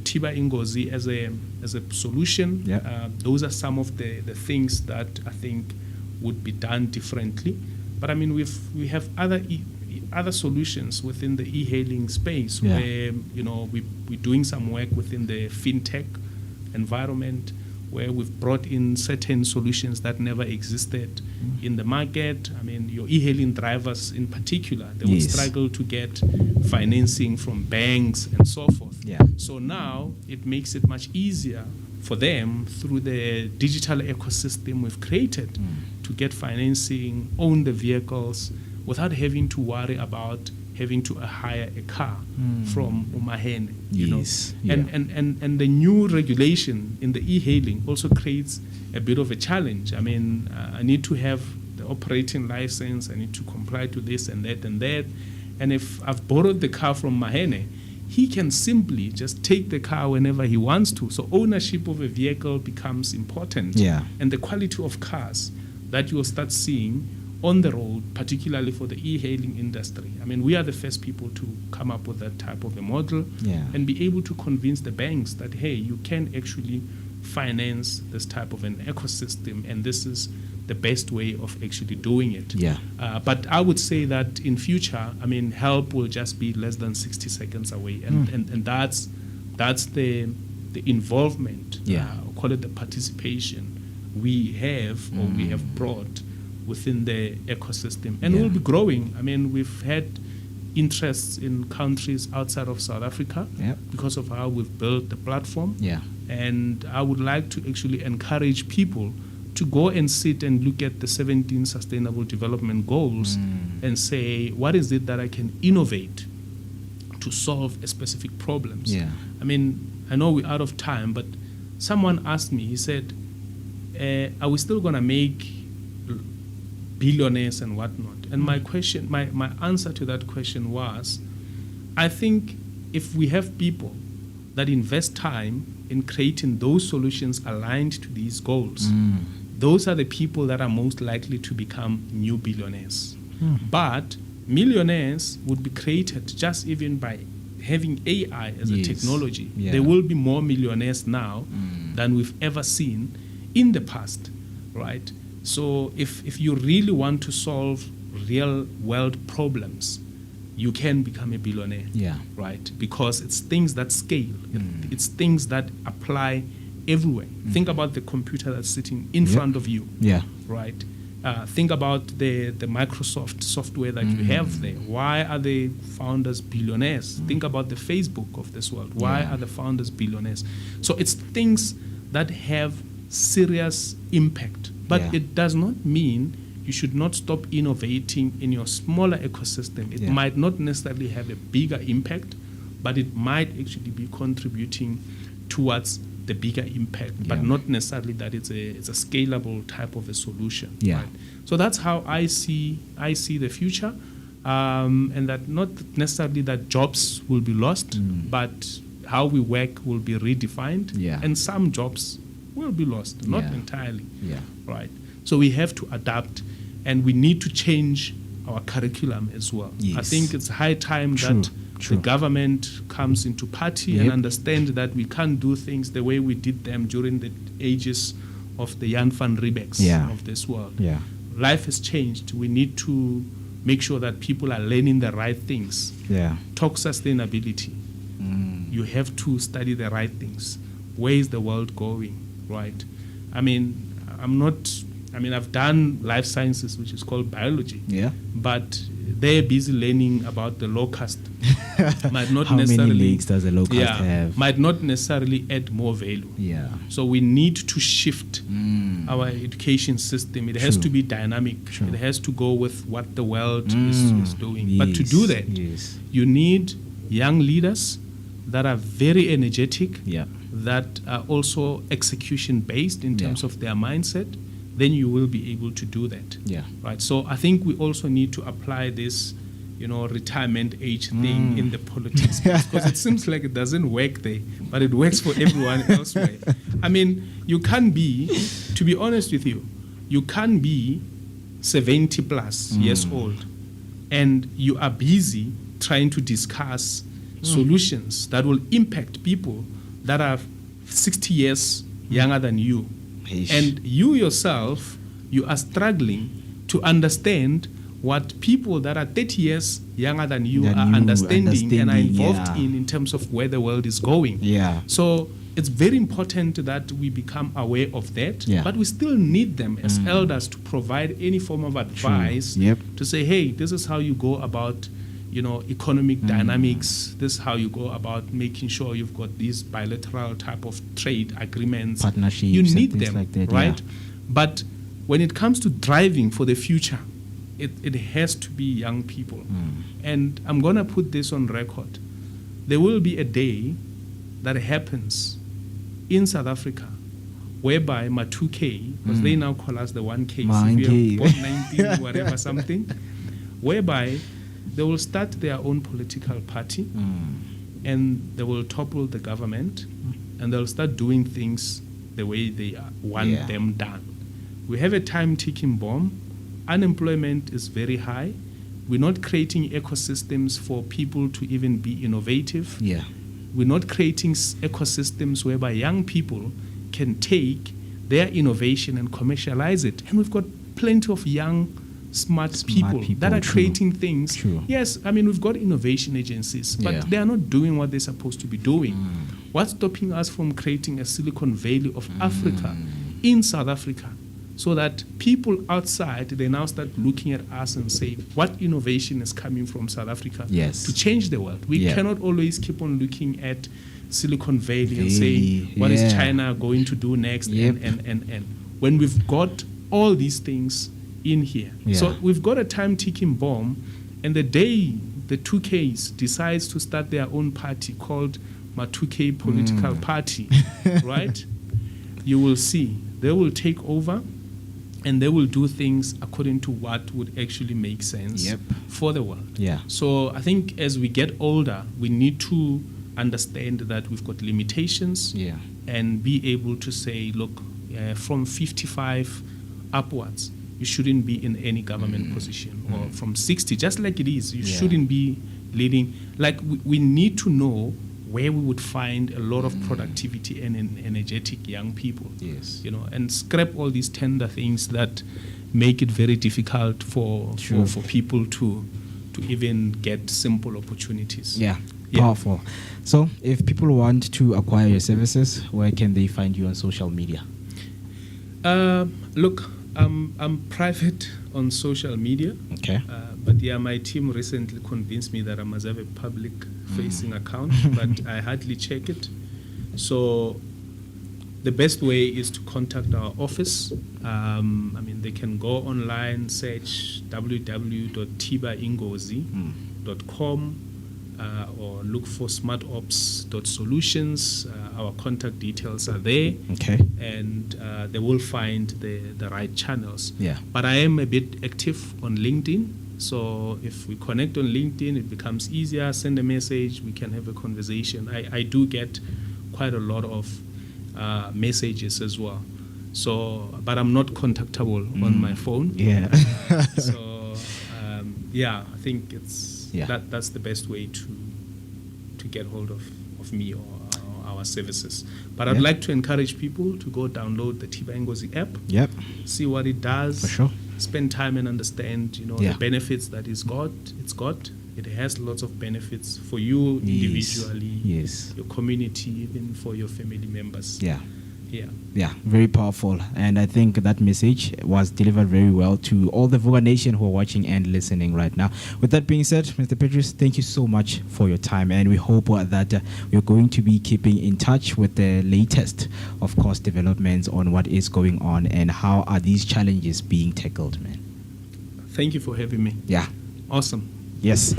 Tiba Ingozi as a solution, those are some of the things that I think would be done differently. But I mean, we have other solutions within the e-hailing space where, we're doing some work within the fintech environment, where we've brought in certain solutions that never existed in the market. I mean, your e-hailing drivers in particular, they would struggle to get financing from banks and so forth. So now it makes it much easier for them through the digital ecosystem we've created to get financing, own the vehicles, without having to worry about having to hire a car from Umahene, And the new regulation in the e-hailing also creates a bit of a challenge. I mean, I need to have the operating license, I need to comply to this and that and that. And if I've borrowed the car from Mahene, he can simply just take the car whenever he wants to. So ownership of a vehicle becomes important. And the quality of cars that you will start seeing on the road, particularly for the e-hailing industry. I mean, we are the first people to come up with that type of a model and be able to convince the banks that, hey, you can actually finance this type of an ecosystem, and this is the best way of actually doing it. But I would say that in future, I mean, help will just be less than 60 seconds away, and that's the involvement, call it the participation we have or we have brought within the ecosystem, and we'll be growing. I mean, we've had interests in countries outside of South Africa because of how we've built the platform. And I would like to actually encourage people to go and sit and look at the 17 Sustainable Development Goals and say, what is it that I can innovate to solve a specific problems? I mean, I know we're out of time, but someone asked me, he said, are we still going to make billionaires and whatnot. And my question, my answer to that question was, I think if we have people that invest time in creating those solutions aligned to these goals, those are the people that are most likely to become new billionaires. But millionaires would be created just even by having AI as a technology. Yeah. There will be more millionaires now than we've ever seen in the past, right? So if you really want to solve real world problems, you can become a billionaire, right? Because it's things that scale. It's things that apply everywhere. Think about the computer that's sitting in front of you, right? Think about the Microsoft software that you have there. Why are the founders billionaires? Think about the Facebook of this world. Why are the founders billionaires? So it's things that have serious impact. But it does not mean you should not stop innovating in your smaller ecosystem. It might not necessarily have a bigger impact, but it might actually be contributing towards the bigger impact, but not necessarily that it's a scalable type of a solution. Right? So that's how I see the future, and that not necessarily that jobs will be lost, but how we work will be redefined, and some jobs will be lost, not entirely. Right. So we have to adapt, and we need to change our curriculum as well. I think it's high time that the government comes into party and understand that we can't do things the way we did them during the ages of the Jan van Riebeecks of this world. Life has changed. We need to make sure that people are learning the right things. Talk sustainability. You have to study the right things. Where is the world going, right? I've done life sciences, which is called biology. But they're busy learning about the locust. Might not How necessarily, many legs does a locust have? Might not necessarily add more value. So we need to shift our education system. It has to be dynamic. It has to go with what the world is doing. But to do that, you need young leaders that are very energetic, that are also execution based in terms of their mindset. Then you will be able to do that. Right. So I think we also need to apply this, retirement age thing in the politics, because it seems like it doesn't work there, but it works for everyone elsewhere. You can't be, to be honest with you, you can't be 70 plus years old and you are busy trying to discuss solutions that will impact people that are 60 years younger than you. And you yourself, you are struggling to understand what people that are 30 years younger than you are understanding and are involved in terms of where the world is going. So it's very important that we become aware of that, but we still need them as elders to provide any form of advice to say, hey, this is how you go about economic dynamics. This is how you go about making sure you've got these bilateral type of trade agreements. Partnerships. You need them, like that, right? But when it comes to driving for the future, it has to be young people. And I'm going to put this on record. There will be a day that happens in South Africa whereby my 2K, because they now call us the 1K, we have 19, whatever, something, whereby they will start their own political party and they will topple the government and they'll start doing things the way they want them done. We have a time-ticking bomb. Unemployment is very high. We're not creating ecosystems for people to even be innovative. We're not creating ecosystems whereby young people can take their innovation and commercialize it. And we've got plenty of young smart people that are creating things. Yes, we've got innovation agencies, but they are not doing what they're supposed to be doing. What's stopping us from creating a Silicon Valley of Africa in South Africa, so that people outside, they now start looking at us and say, what innovation is coming from South Africa to change the world? We cannot always keep on looking at Silicon Valley and say, what is China going to do next? And when we've got all these things in here. So we've got a time-ticking bomb, and the day the 2Ks decides to start their own party called my 2K political party, right? You will see they will take over and they will do things according to what would actually make sense Yep. for the world. Yeah. So I think as we get older, we need to understand that we've got limitations Yeah. and be able to say, look, from 55 upwards, you shouldn't be in any government position, or from 60, just like it is, you Yeah. shouldn't be leading. Like we need to know where we would find a lot of productivity and energetic young people. Yes. You know, and scrap all these tender things that make it very difficult for Sure. for people to even get simple opportunities. Yeah. Yeah. Powerful. So, if people want to acquire your services, where can they find you on social media? Look, I'm private on social media. Okay. But yeah, my team recently convinced me that I must have a public-facing account, but I hardly check it. So the best way is to contact our office. They can go online, search www.tibaingozi.com or look for smartops.solutions. Our contact details are there. Okay. And they will find the right channels. Yeah. But I am a bit active on LinkedIn. So if we connect on LinkedIn, it becomes easier. Send a message, we can have a conversation. I do get quite a lot of messages as well. So, but I'm not contactable on my phone. Yeah. I think it's Yeah. that's the best way to get hold of me or our services. But I'd Yeah. like to encourage people to go download the Tiba Ngozi app, Yep. see what it does, For sure. spend time and understand, Yeah. the benefits that it's got. It has lots of benefits for you Yes. individually, Yes. your community, even for your family members. Yeah. Yeah. Yeah, very powerful. And I think that message was delivered very well to all the Vooka Nation who are watching and listening right now. With that being said, Mr. Petrus, thank you so much for your time. And we hope that we're going to be keeping in touch with the latest, of course, developments on what is going on and how are these challenges being tackled, man. Thank you for having me. Yeah. Awesome. Yes.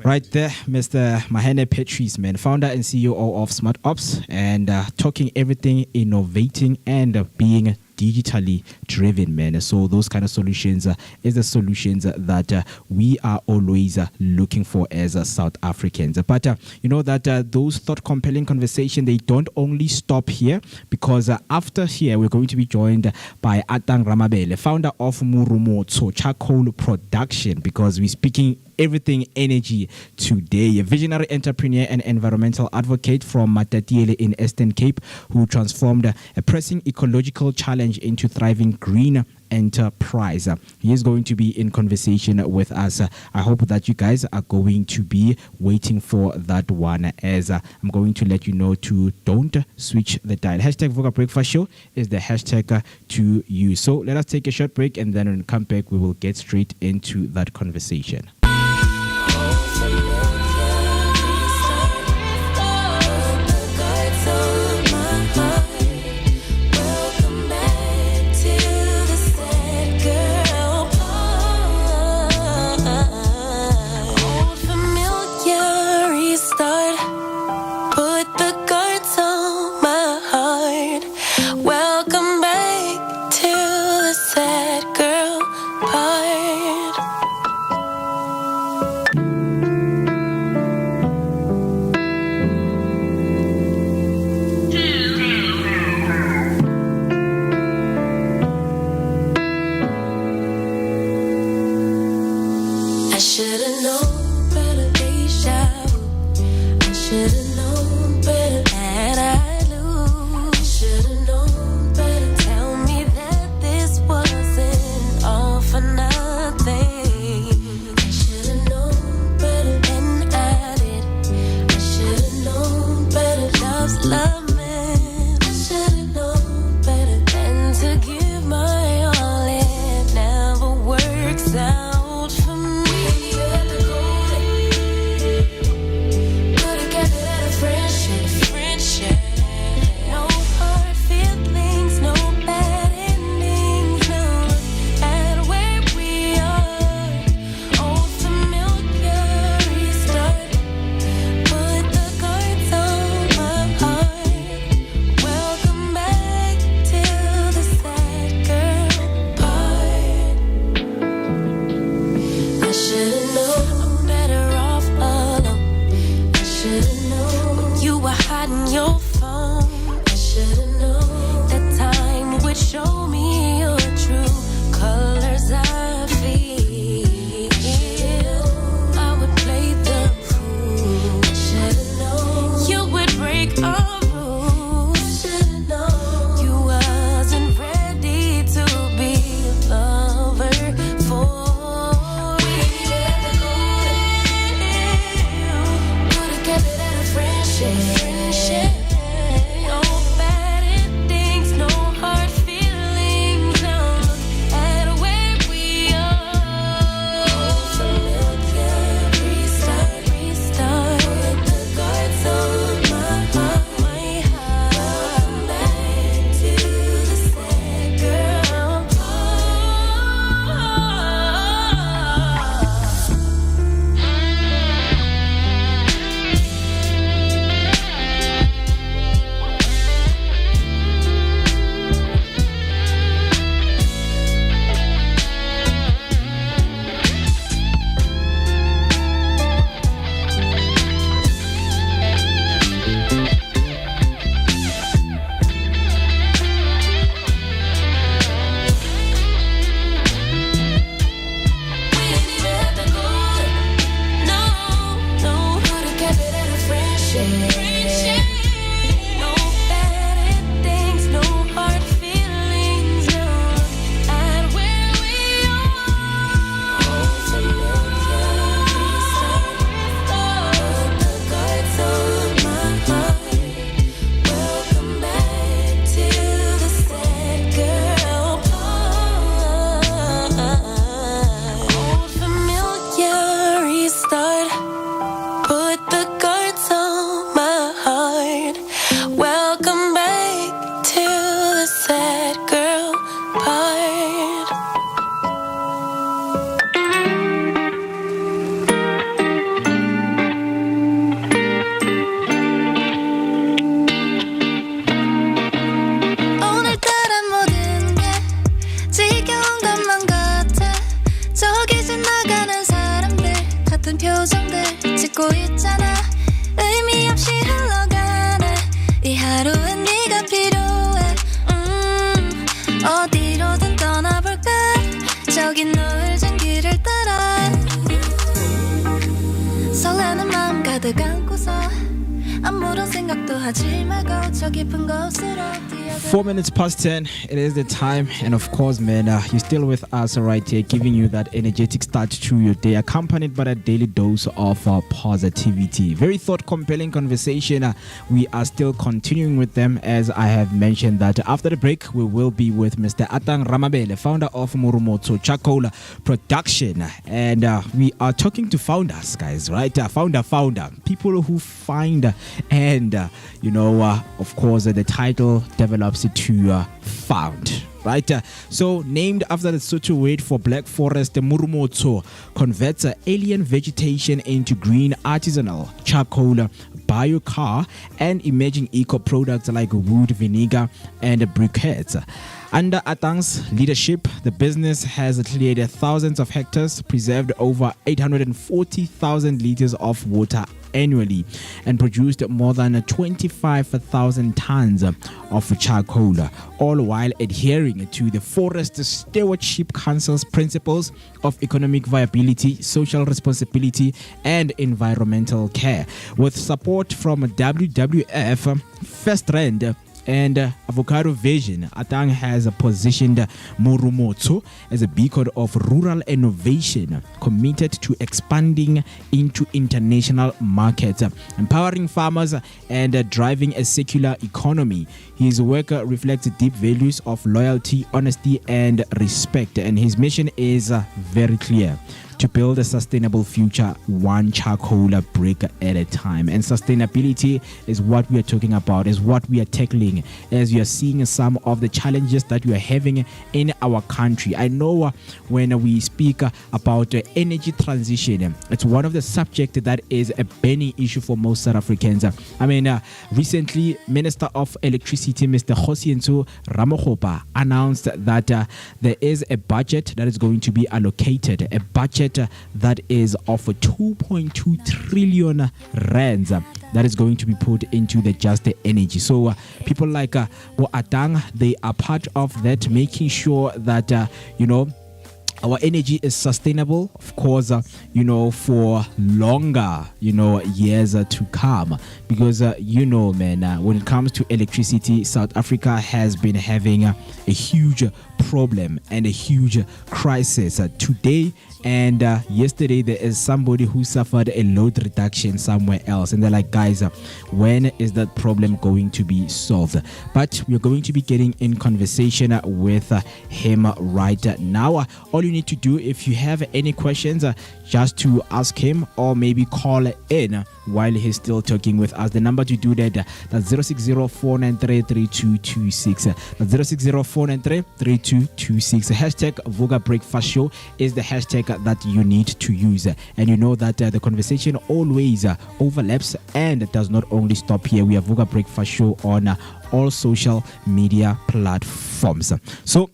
Right there, Mr. Mahene Petrus, man, founder and CEO of Smart Ops, and talking everything innovating and being digitally driven, man. So those kind of solutions is the solutions that we are always looking for as South Africans. But you know that those thought-compelling conversation, they don't only stop here, because after here we're going to be joined by Atang Ramabele, founder of Murumotso Charcoal Production, because we're speaking everything energy today. A visionary entrepreneur and environmental advocate from Matatiele in Eastern Cape, who transformed a pressing ecological challenge into thriving green enterprise. He is going to be in conversation with us. I hope that you guys are going to be waiting for that one, as I'm going to let you know to don't switch the dial. Hashtag Vooka Breakfast Show is the hashtag to use. So let us take a short break, and then when we come back, we will get straight into that conversation. Out for me. Could've kept it at a should've known. When you were hiding your phone, I should've known. That time would show me your true colors. I feel I would play the fool. I should've known. You would break all rules. I should've known. You wasn't ready to be a lover for me. Would've kept it at a friendship. No bad endings, no hard feelings. Now look at where we are. Familiar, restart. Put the guards on my heart. Welcome back to the sad girl part. We didn't even have to go. No, would've kept it at a friendship. No bad endings, no hard feelings. Now look at where we are. Familiar, restart. Put the guards on my heart. Welcome back to the sad girl part. Old familiar, restart. Put the guards on my heart. Welcome back to the sad girl part. 오늘따라 모든 게 지겨운 것만 같아. 저기 지나가는 사람들 같은 표정들 짓고 있잖아. 의미 없이 흘러가네. 이 하루엔 네가 필요해. 어디로든 떠나볼까. 저기 노을진 길을 따라. 설레는 마음 가득 안고서 아무런 생각도 하지 말고 저 깊은 곳으로 뛰어들. 4 minutes past 10, it is the time, and of course, man, you're still with us right here, giving you that energetic start to your day, accompanied by a daily dose of positivity. Very thought-compelling conversation. We are still continuing with them, as I have mentioned that after the break, we will be with Mr. Atang Ramabele, founder of Murumotso Charcoal Production, and we are talking to founders, guys, right? Founder, people who find, and of course, the title develops it to found. Right, so named after the Soweto word for black forest, the Murumotso converts alien vegetation into green artisanal charcoal, biochar, and emerging eco products like wood vinegar and briquettes. Under Atang's leadership, the business has cleared thousands of hectares, preserved over 840,000 liters of water annually, and produced more than 25,000 tons of charcoal, all while adhering to the Forest Stewardship Council's principles of economic viability, social responsibility, and environmental care. With support from WWF, First Rand, and Avocado Vision, Atang has positioned Murumotso as a beacon of rural innovation, committed to expanding into international markets, empowering farmers, and driving a circular economy. His work reflects deep values of loyalty, honesty, and respect, and his mission is very clear: to build a sustainable future, one charcoal brick at a time. And sustainability is what we are talking about, is what we are tackling as we are seeing some of the challenges that we are having in our country. I know when we speak about energy transition, it's one of the subjects that is a burning issue for most South Africans. Recently, Minister of Electricity, Mr. Hosienzo Ramogopa, announced that there is a budget that is going to be allocated, a budget budget that is of 2.2 trillion rands that is going to be put into the just energy. So people like Atang, they are part of that, making sure that our energy is sustainable, of course, for longer, years to come. Because, man, when it comes to electricity, South Africa has been having a huge problem and a huge crisis today. And yesterday, there is somebody who suffered a load reduction somewhere else. And they're like, guys, when is that problem going to be solved? But we're going to be getting in conversation with him right now. All you need to do, if you have any questions, just to ask him or maybe call in while he's still talking with us. The number to do that, that's 060-493-3226. That's 060-493-3226. Hashtag Vooka Breakfast Show is the hashtag that you need to use. And you know that the conversation always overlaps and does not only stop here. We have Vooka Breakfast Show on all social media platforms. So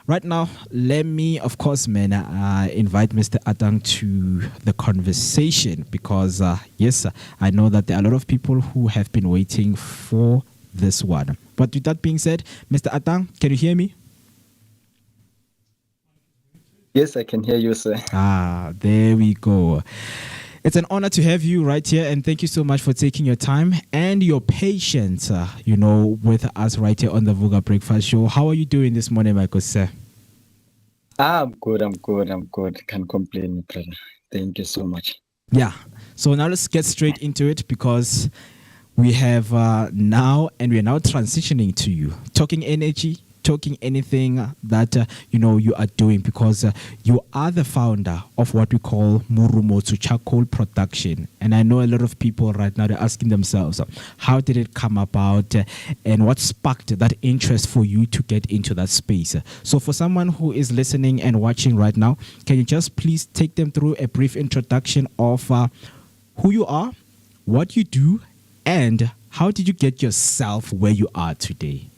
right now, let me, of course, invite Mr. Atang to the conversation because, yes, I know that there are a lot of people who have been waiting for this one. But with that being said, Mr. Atang, can you hear me? Yes, I can hear you, sir. There we go. It's an honor to have you right here, and thank you so much for taking your time and your patience, with us right here on the Vooka Breakfast Show. How are you doing this morning, Michael, sir? I'm good. Can't complain, brother. Thank you so much. Yeah. So now let's get straight into it because we have we're now transitioning to you. Talking energy, talking anything that you are doing, because you are the founder of what we call Murumotsu Charcoal Production. And I know a lot of people right now, they're asking themselves, how did it come about and what sparked that interest for you to get into that space? So for someone who is listening and watching right now, can you just please take them through a brief introduction of who you are, what you do, and how did you get yourself where you are today?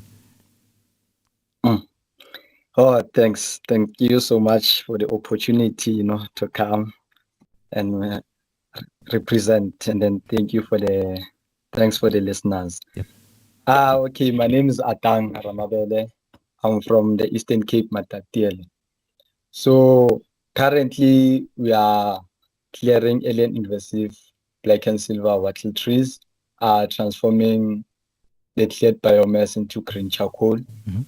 Oh, thanks. Thank you so much for the opportunity, to come and represent. And then thanks for the listeners. Yep. Okay. My name is Atang Ramabele. I'm from the Eastern Cape, Matatiele. So currently we are clearing alien invasive black and silver wattle trees, transforming the cleared biomass into green charcoal,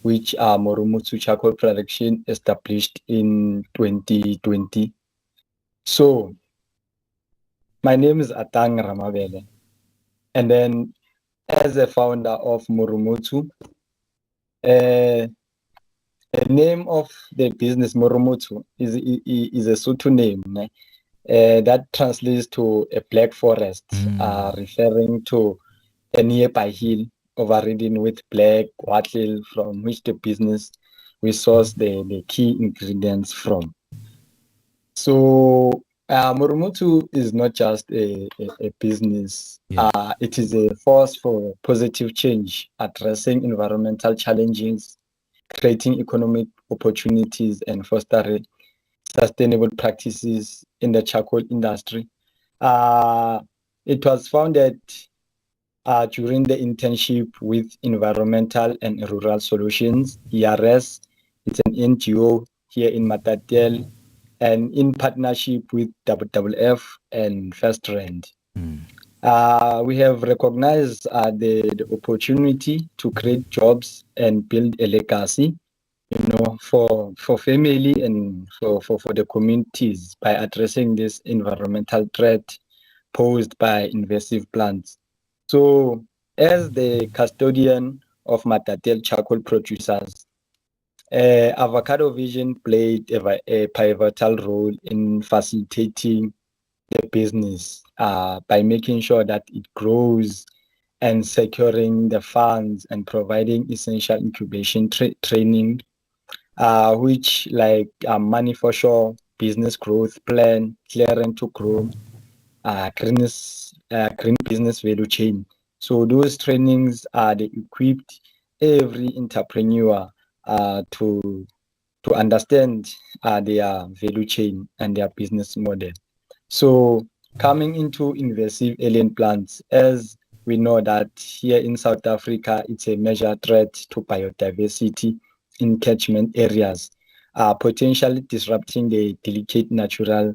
which Murumotsu Charcoal Production established in 2020. So, my name is Atang Ramabele. And then, as a founder of Murumotsu, the name of the business Murumotsu is a Sotho name that translates to a black forest, referring to a nearby hill overridden with black wattle, from which the business we source the key ingredients from. So Murumotsu is not just a business. It is a force for positive change, addressing environmental challenges, creating economic opportunities, and fostering sustainable practices in the charcoal industry. It was founded during the internship with Environmental and Rural Solutions, ERS. It's an NGO here in Matatiele, and in partnership with WWF and First Rand. We have recognized the opportunity to create jobs and build a legacy, for family and for the communities by addressing this environmental threat posed by invasive plants. So, as the custodian of Matatiele charcoal producers, Avocado Vision played a pivotal role in facilitating the business by making sure that it grows and securing the funds and providing essential incubation training, which like money for sure, business growth plan, clearing to grow, green business value chain. So those trainings they equipped every entrepreneur to to understand their value chain and their business model. So coming into invasive alien plants, as we know that here in South Africa, it's a major threat to biodiversity in catchment areas, potentially disrupting the delicate natural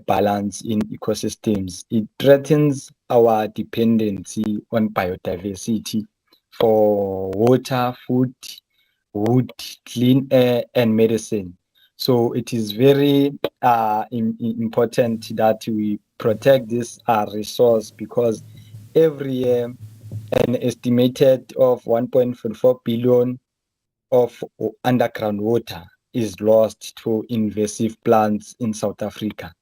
balance in ecosystems. It threatens our dependency on biodiversity for water, food, wood, clean air, and medicine. So it is very important that we protect this resource, because every year an estimated of 1.44 billion of underground water is lost to invasive plants in South Africa.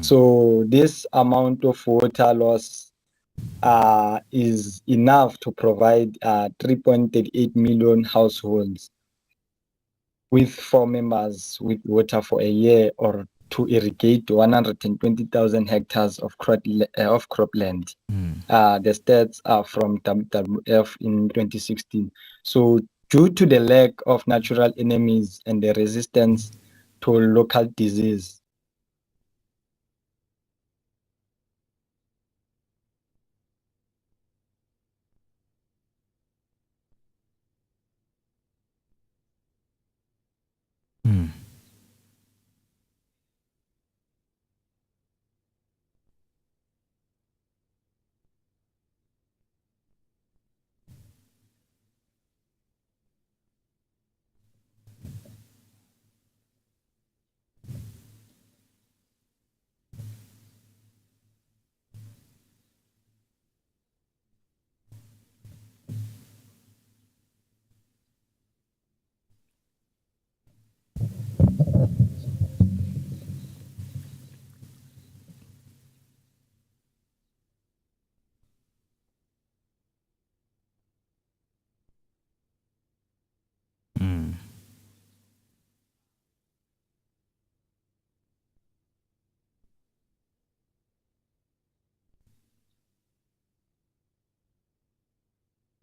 So this amount of water loss is enough to provide 3.38 million households with 4 members with water for a year, or to irrigate 120,000 hectares of cropland. The stats are from WWF in 2016. So due to the lack of natural enemies and the resistance to local disease,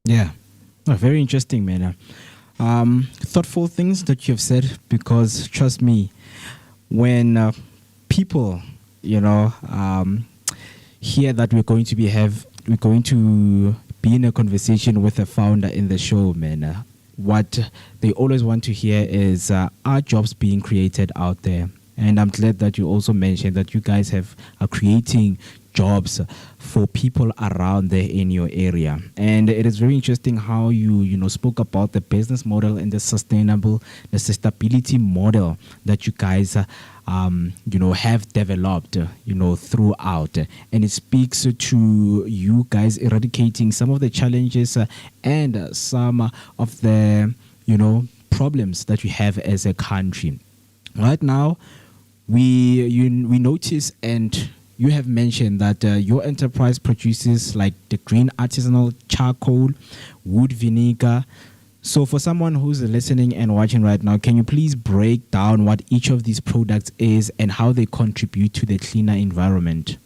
Yeah. Oh, very interesting, man. Thoughtful things that you've said, because trust me, when people, hear that we're going to be in a conversation with a founder in the show, man, what they always want to hear is are jobs being created out there? And I'm glad that you also mentioned that you guys are creating jobs for people around there in your area. And it is very interesting how you spoke about the business model and the sustainability model that you guys have developed throughout, and it speaks to you guys eradicating some of the challenges and some of the problems that we have as a country right now. We notice, and you have mentioned that your enterprise produces like the green artisanal charcoal, wood vinegar. So for someone who's listening and watching right now, can you please break down what each of these products is and how they contribute to the cleaner environment?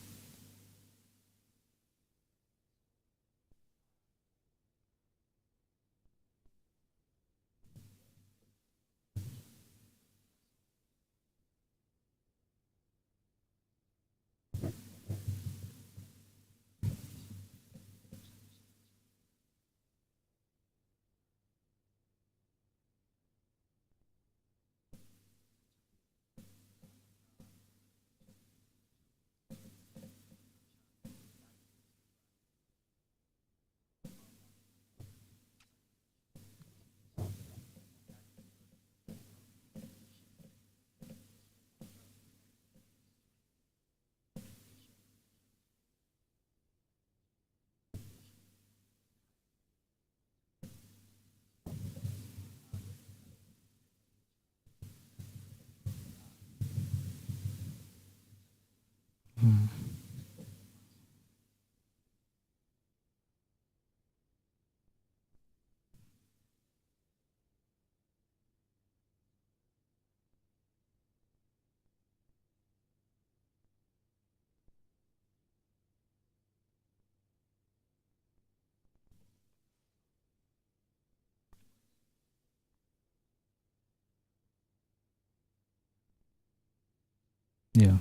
Yeah.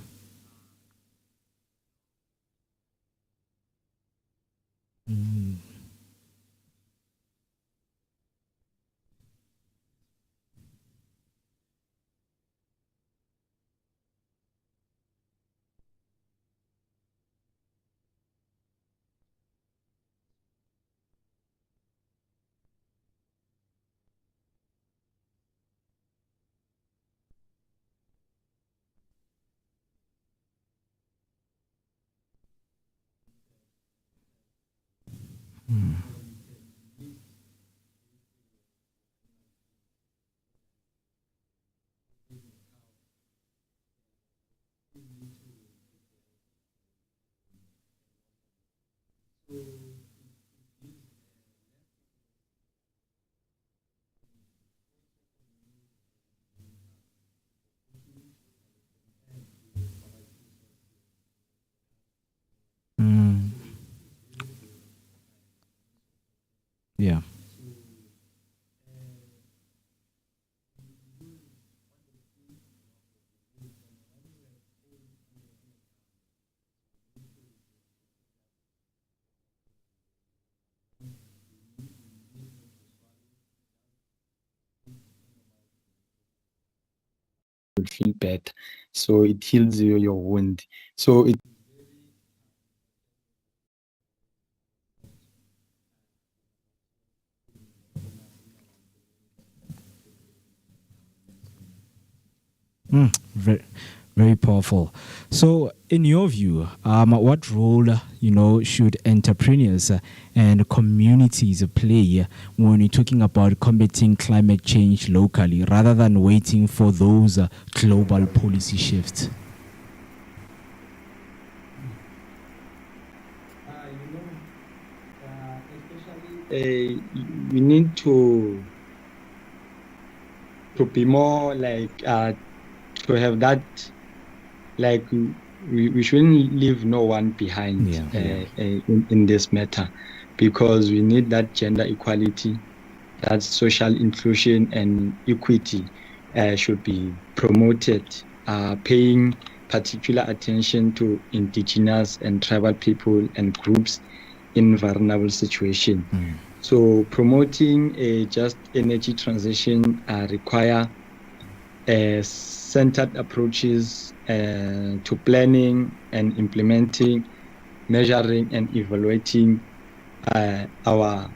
Mm. Mm. Yeah. You feel better. So it heals your wound. So it Very, very powerful. So, in your view, what role should entrepreneurs and communities play when you're talking about combating climate change locally, rather than waiting for those global policy shifts? we need to be more like to have that, like we shouldn't leave no one behind in this matter, because we need that gender equality, that social inclusion and equity should be promoted, paying particular attention to indigenous and tribal people and groups in vulnerable situation. So promoting a just energy transition require centered approaches to planning and implementing, measuring and evaluating our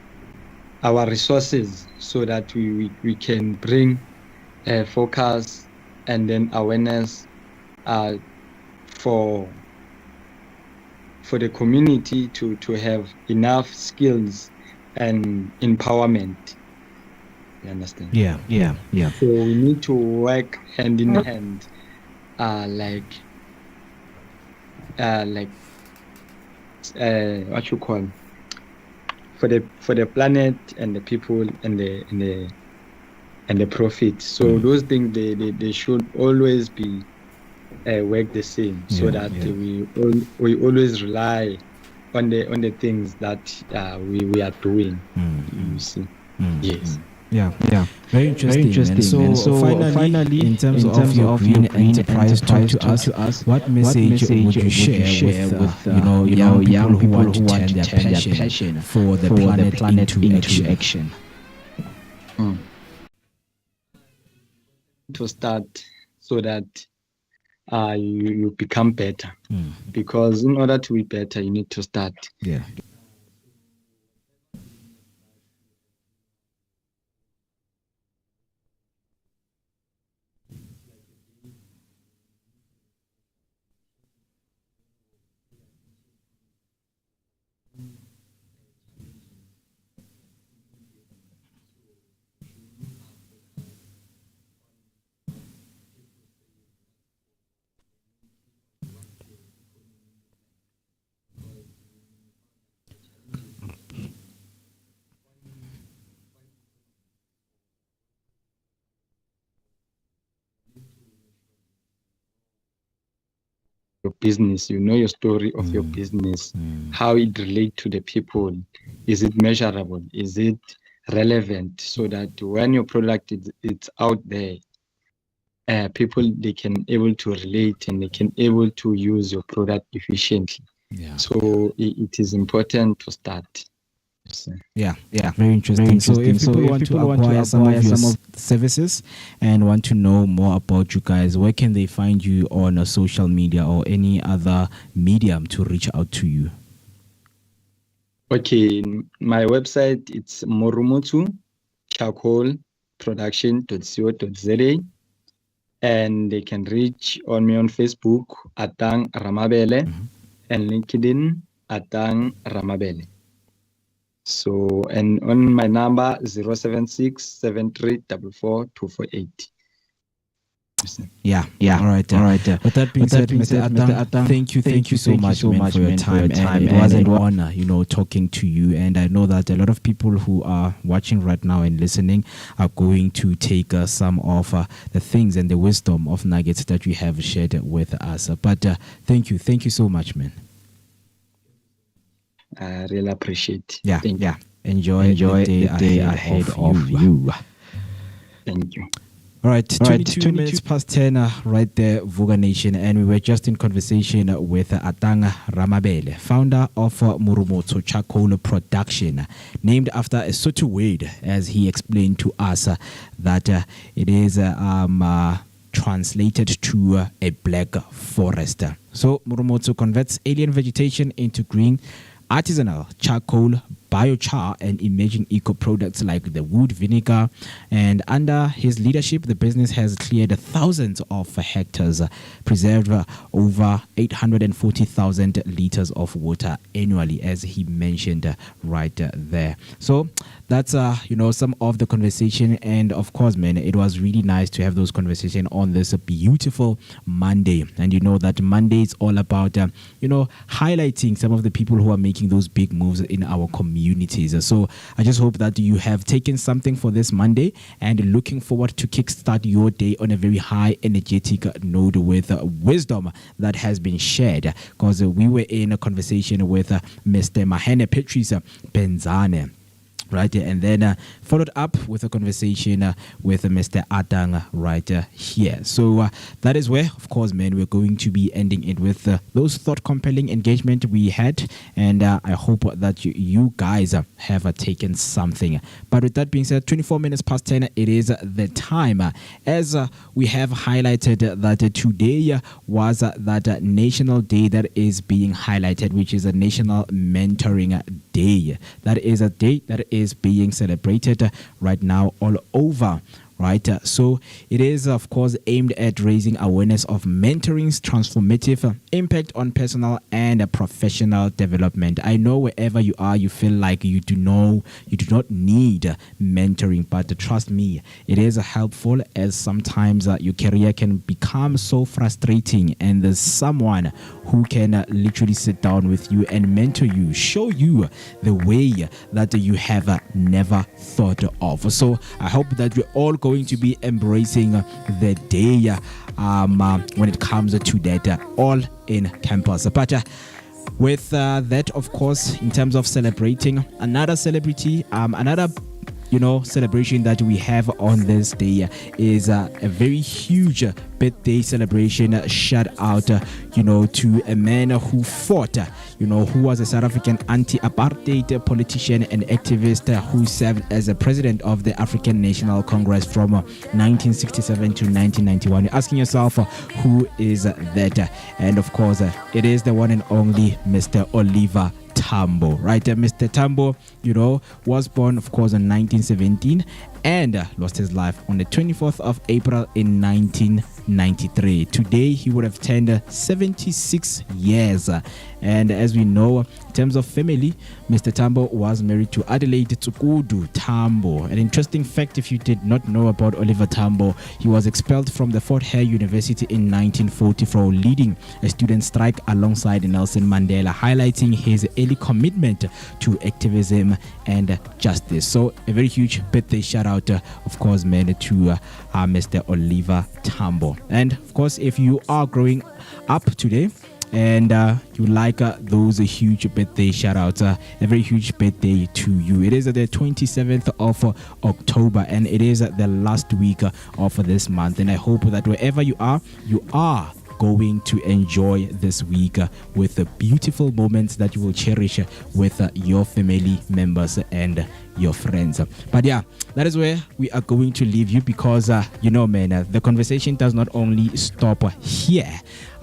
resources, so that we can bring focus and then awareness for the community to have enough skills and empowerment. You understand? Yeah. So we need to work hand in hand, what you call, for the planet and the people and the profit. So those things they should always be work the same, so that we always rely on the things that we are doing. You see. Yes. Yeah. Very interesting. And so finally, in terms of your green enterprise, talk to us. What message would you share with young people who want to turn their passion for the planet into action? To start, so that you become better, because in order to be better, you need to start. Yeah. Your business, your story of your business, how it relate to the people. Is it measurable? Is it relevant? So that when your product is it's out there people they can able to relate and they can able to use your product efficiently. Yeah. So it is important to start. Yeah, very interesting. So if people want to acquire some of your services and want to know more about you guys, where can they find you on social media or any other medium to reach out to you? Okay, my website it's Morumotsu Charcoal Production.co.za, and they can reach on me on Facebook Atang Ramabele and LinkedIn Atang Ramabele. So, and on my number 076-7344-248. Yeah. All right. With that being said, Mr. Atang, thank you so much, man, for your time. And it was an honor, talking to you. And I know that a lot of people who are watching right now and listening are going to take some of the things and the wisdom of nuggets that you have shared with us. But thank you so much, man. I really appreciate. Yeah. Enjoy the day ahead of you. Thank you. All right, 22 minutes past 10 right there, Vooka Nation, and we were just in conversation with Atang Ramabele, founder of Morumotsu Charcoal Production, named after a Soto word, as he explained to us that it is translated to a black forest. So Morumotsu converts alien vegetation into green artisanal charcoal, biochar, and emerging eco products like the wood vinegar. And under his leadership, the business has cleared thousands of hectares, preserved over 840,000 liters of water annually, as he mentioned right there. So that's some of the conversation, and of course, man, it was really nice to have those conversations on this beautiful Monday. And you know that Monday is all about highlighting some of the people who are making those big moves in our communities. So I just hope that you have taken something for this Monday and looking forward to kickstart your day on a very high energetic note with wisdom that has been shared, because we were in a conversation with Mr. Mahene Patrice Benzane. Right, and then followed up with a conversation with Mr. Atang right here. So that is where, of course, man, we're going to be ending it with those thought-compelling engagement we had, and I hope that you guys have taken something. But with that being said, 24 minutes past 10, it is the time. As we have highlighted that today was that National Day that is being highlighted, which is a National Mentoring Day. That is a day that is being celebrated right now all over. Right, so it is, of course, aimed at raising awareness of mentoring's transformative impact on personal and professional development. I know wherever you are, you feel like you do not need mentoring, but trust me, it is helpful, as sometimes your career can become so frustrating, and there's someone who can literally sit down with you and mentor you, show you the way that you have never thought of. So I hope that we're all going to be embracing the day when it comes to that all in campus. But with that, of course, in terms of celebrating another celebrity, another celebration that we have on this day is a very huge birthday celebration. Shout out to a man who fought, who was a South African anti-apartheid politician and activist who served as a president of the African National Congress from 1967 to 1991. You're asking yourself, who is that? And of course, it is the one and only Mr. Oliver Tambo, right? Mr. Tambo, was born, of course, in 1917 and lost his life on the 24th of April in 1993. Today, he would have turned 76 years. And as we know, in terms of family, Mr. Tambo was married to Adelaide Tsukudu Tambo. An interesting fact, if you did not know about Oliver Tambo, he was expelled from the Fort Hare University in 1940 for leading a student strike alongside Nelson Mandela, highlighting his early commitment to activism and justice. So a very huge birthday shout out, of course, man, to Mr. Oliver Tambo. And of course, if you are growing up today, and you like those huge birthday shout outs, a very huge birthday to you. It is the 27th of October, and it is the last week of this month, and I hope that wherever you are going to enjoy this week with the beautiful moments that you will cherish with your family members and your friends. But yeah, that is where we are going to leave you, because the conversation does not only stop here.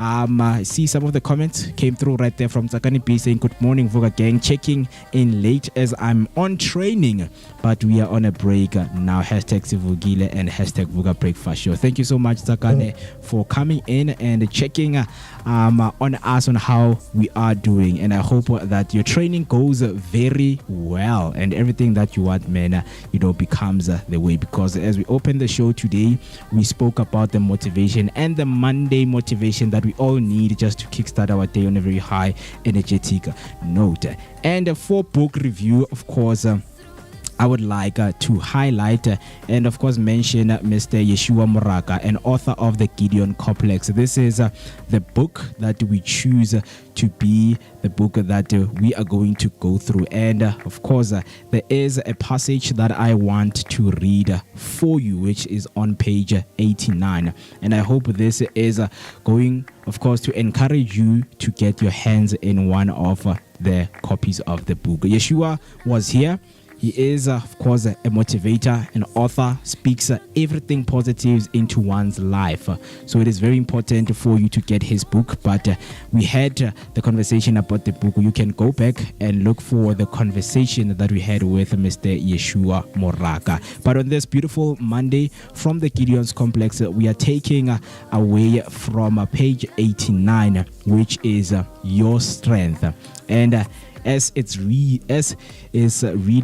I see some of the comments came through right there from Tsakani B saying, good morning Vooka gang, checking in late as I'm on training, but we are on a break now. Hashtag Sivugile and hashtag Vooka Breakfast Show. Thank you so much, Tsakani, for coming in and checking on us on how we are doing, and I hope that your training goes very well and everything that you want, man, becomes the way, because as we open the show today, we spoke about the motivation and the Monday motivation that we all need just to kickstart our day on a very high energetic note. And for book review, of course, I would like to highlight and of course mention Mr. Yeshua Moraka, an author of the Gideon Complex. This is the book that we choose to be the book that we are going to go through. And of course, there is a passage that I want to read for you, which is on page 89. And I hope this is going, of course, to encourage you to get your hands in one of the copies of the book. Yeshua was here. He is, of course, a motivator, an author, speaks everything positive into one's life. So it is very important for you to get his book. But we had the conversation about the book. You can go back and look for the conversation that we had with Mr. Yeshua Moraka. But on this beautiful Monday from the Gideon's Complex, we are taking away from page 89, which is your strength. And as read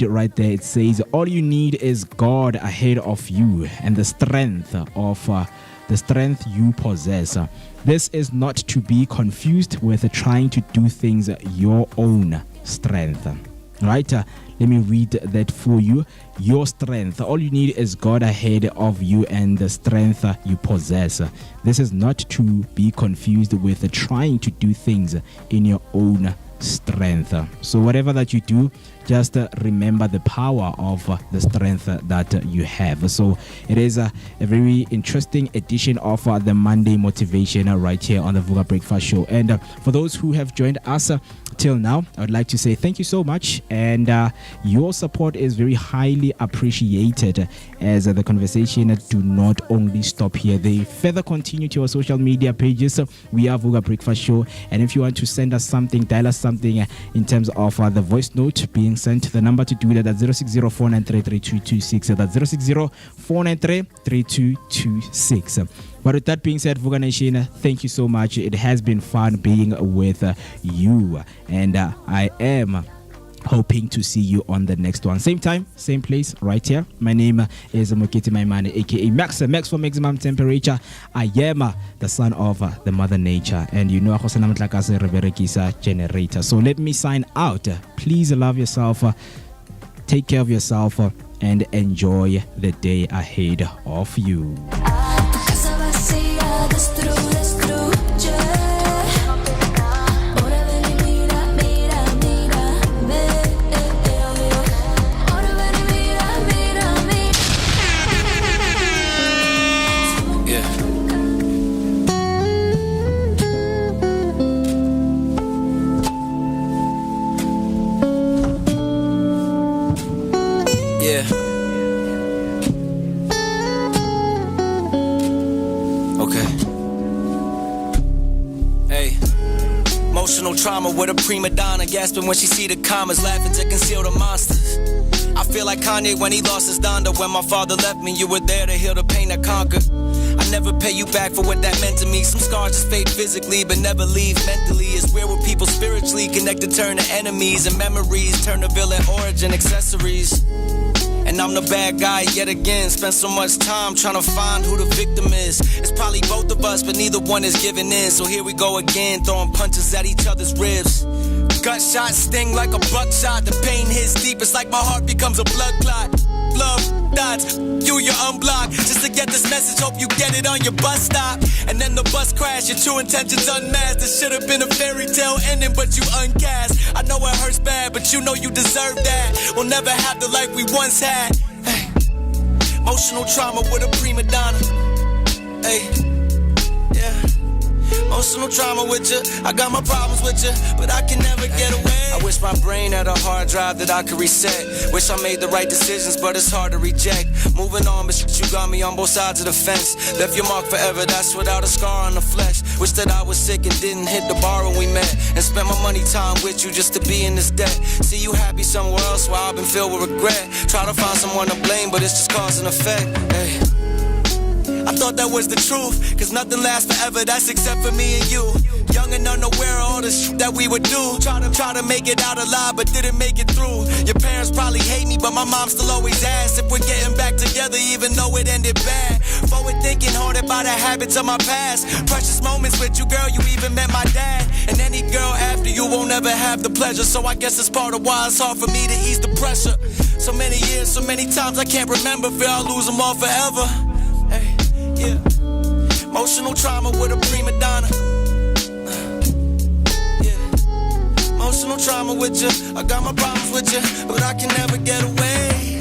right there, it says all you need is God ahead of you and the strength you possess. This is not to be confused with trying to do things your own strength. Right? Let me read that for you. Your strength. All you need is God ahead of you and the strength you possess. This is not to be confused with trying to do things in your own strength. So whatever that you do, just remember the power of the strength that you have. So it is a very interesting edition of the Monday motivation right here on the Vooka Breakfast Show. And for those who have joined us till now, I would like to say thank you so much, and your support is very highly appreciated, as the conversation do not only stop here, they further continue to our social media pages. We are Vooka Breakfast Show, and if you want to send us something, dial us something in terms of the voice note being sent, the number to do that at 060-493-3226. That's 060-493-3226. But with that being said, Vooka Nation, thank you so much. It has been fun being with you, and I am hoping to see you on the next one. Same time, same place, right here. My name is Moketi Maimane, aka Max for Maximum Temperature. I am the son of the Mother Nature, and you know generator. So let me sign out. Please love yourself, take care of yourself, and enjoy the day ahead of you. Trauma with a prima donna, gasping when she see the commas, laughing to conceal the monsters. I feel like Kanye when he lost his Donda. When my father left me, you were there to heal the pain I conquered. I never pay you back for what that meant to me. Some scars just fade physically, but never leave mentally. It's where were people spiritually connected turn to enemies, and memories turn to villain origin accessories. And I'm the bad guy yet again. Spent so much time trying to find who the victim is. It's probably both of us, but neither one is giving in. So here we go again, throwing punches at each other's ribs. gut shot, sting like a buckshot. The pain hits deep, it's like my heart becomes a blood clot. Love dots, you're unblocked. Just to get this message, hope you get it on your bus stop. And then the bus crash, your true intentions unmasked. This should have been a fairy tale ending, but you uncast. I know it hurts bad, but you know you deserve that. We'll never have the life we once had. Hey. Emotional trauma with a prima donna. Hey. Yeah. Emotional trauma with you. I got my problems with you, but I can never get away. I wish my brain had a hard drive that I could reset. Wish I made the right decisions, but it's hard to reject. Moving on, but you got me on both sides of the fence. Left your mark forever, that's without a scar on the flesh. Wish that I was sick and didn't hit the bar when we met. And spent my money time with you just to be in this debt. See you happy somewhere else while I've been filled with regret. Try to find someone to blame, but it's just cause and effect. Hey. I thought that was the truth, cause nothing lasts forever, that's except for me and you. Young and unaware of all the shit that we would do. Try to make it out alive, but didn't make it through. Your parents probably hate me, but my mom still always asks if we're getting back together, even though it ended bad. Forward thinking, haunted by the habits of my past. Precious moments with you, girl, you even met my dad. And any girl after you won't ever have the pleasure. So I guess it's part of why it's hard for me to ease the pressure. So many years, so many times I can't remember. Fear I'll lose them all forever. Hey. Yeah, emotional trauma with a prima donna. Yeah, emotional trauma with you. I got my problems with you, but I can never get away.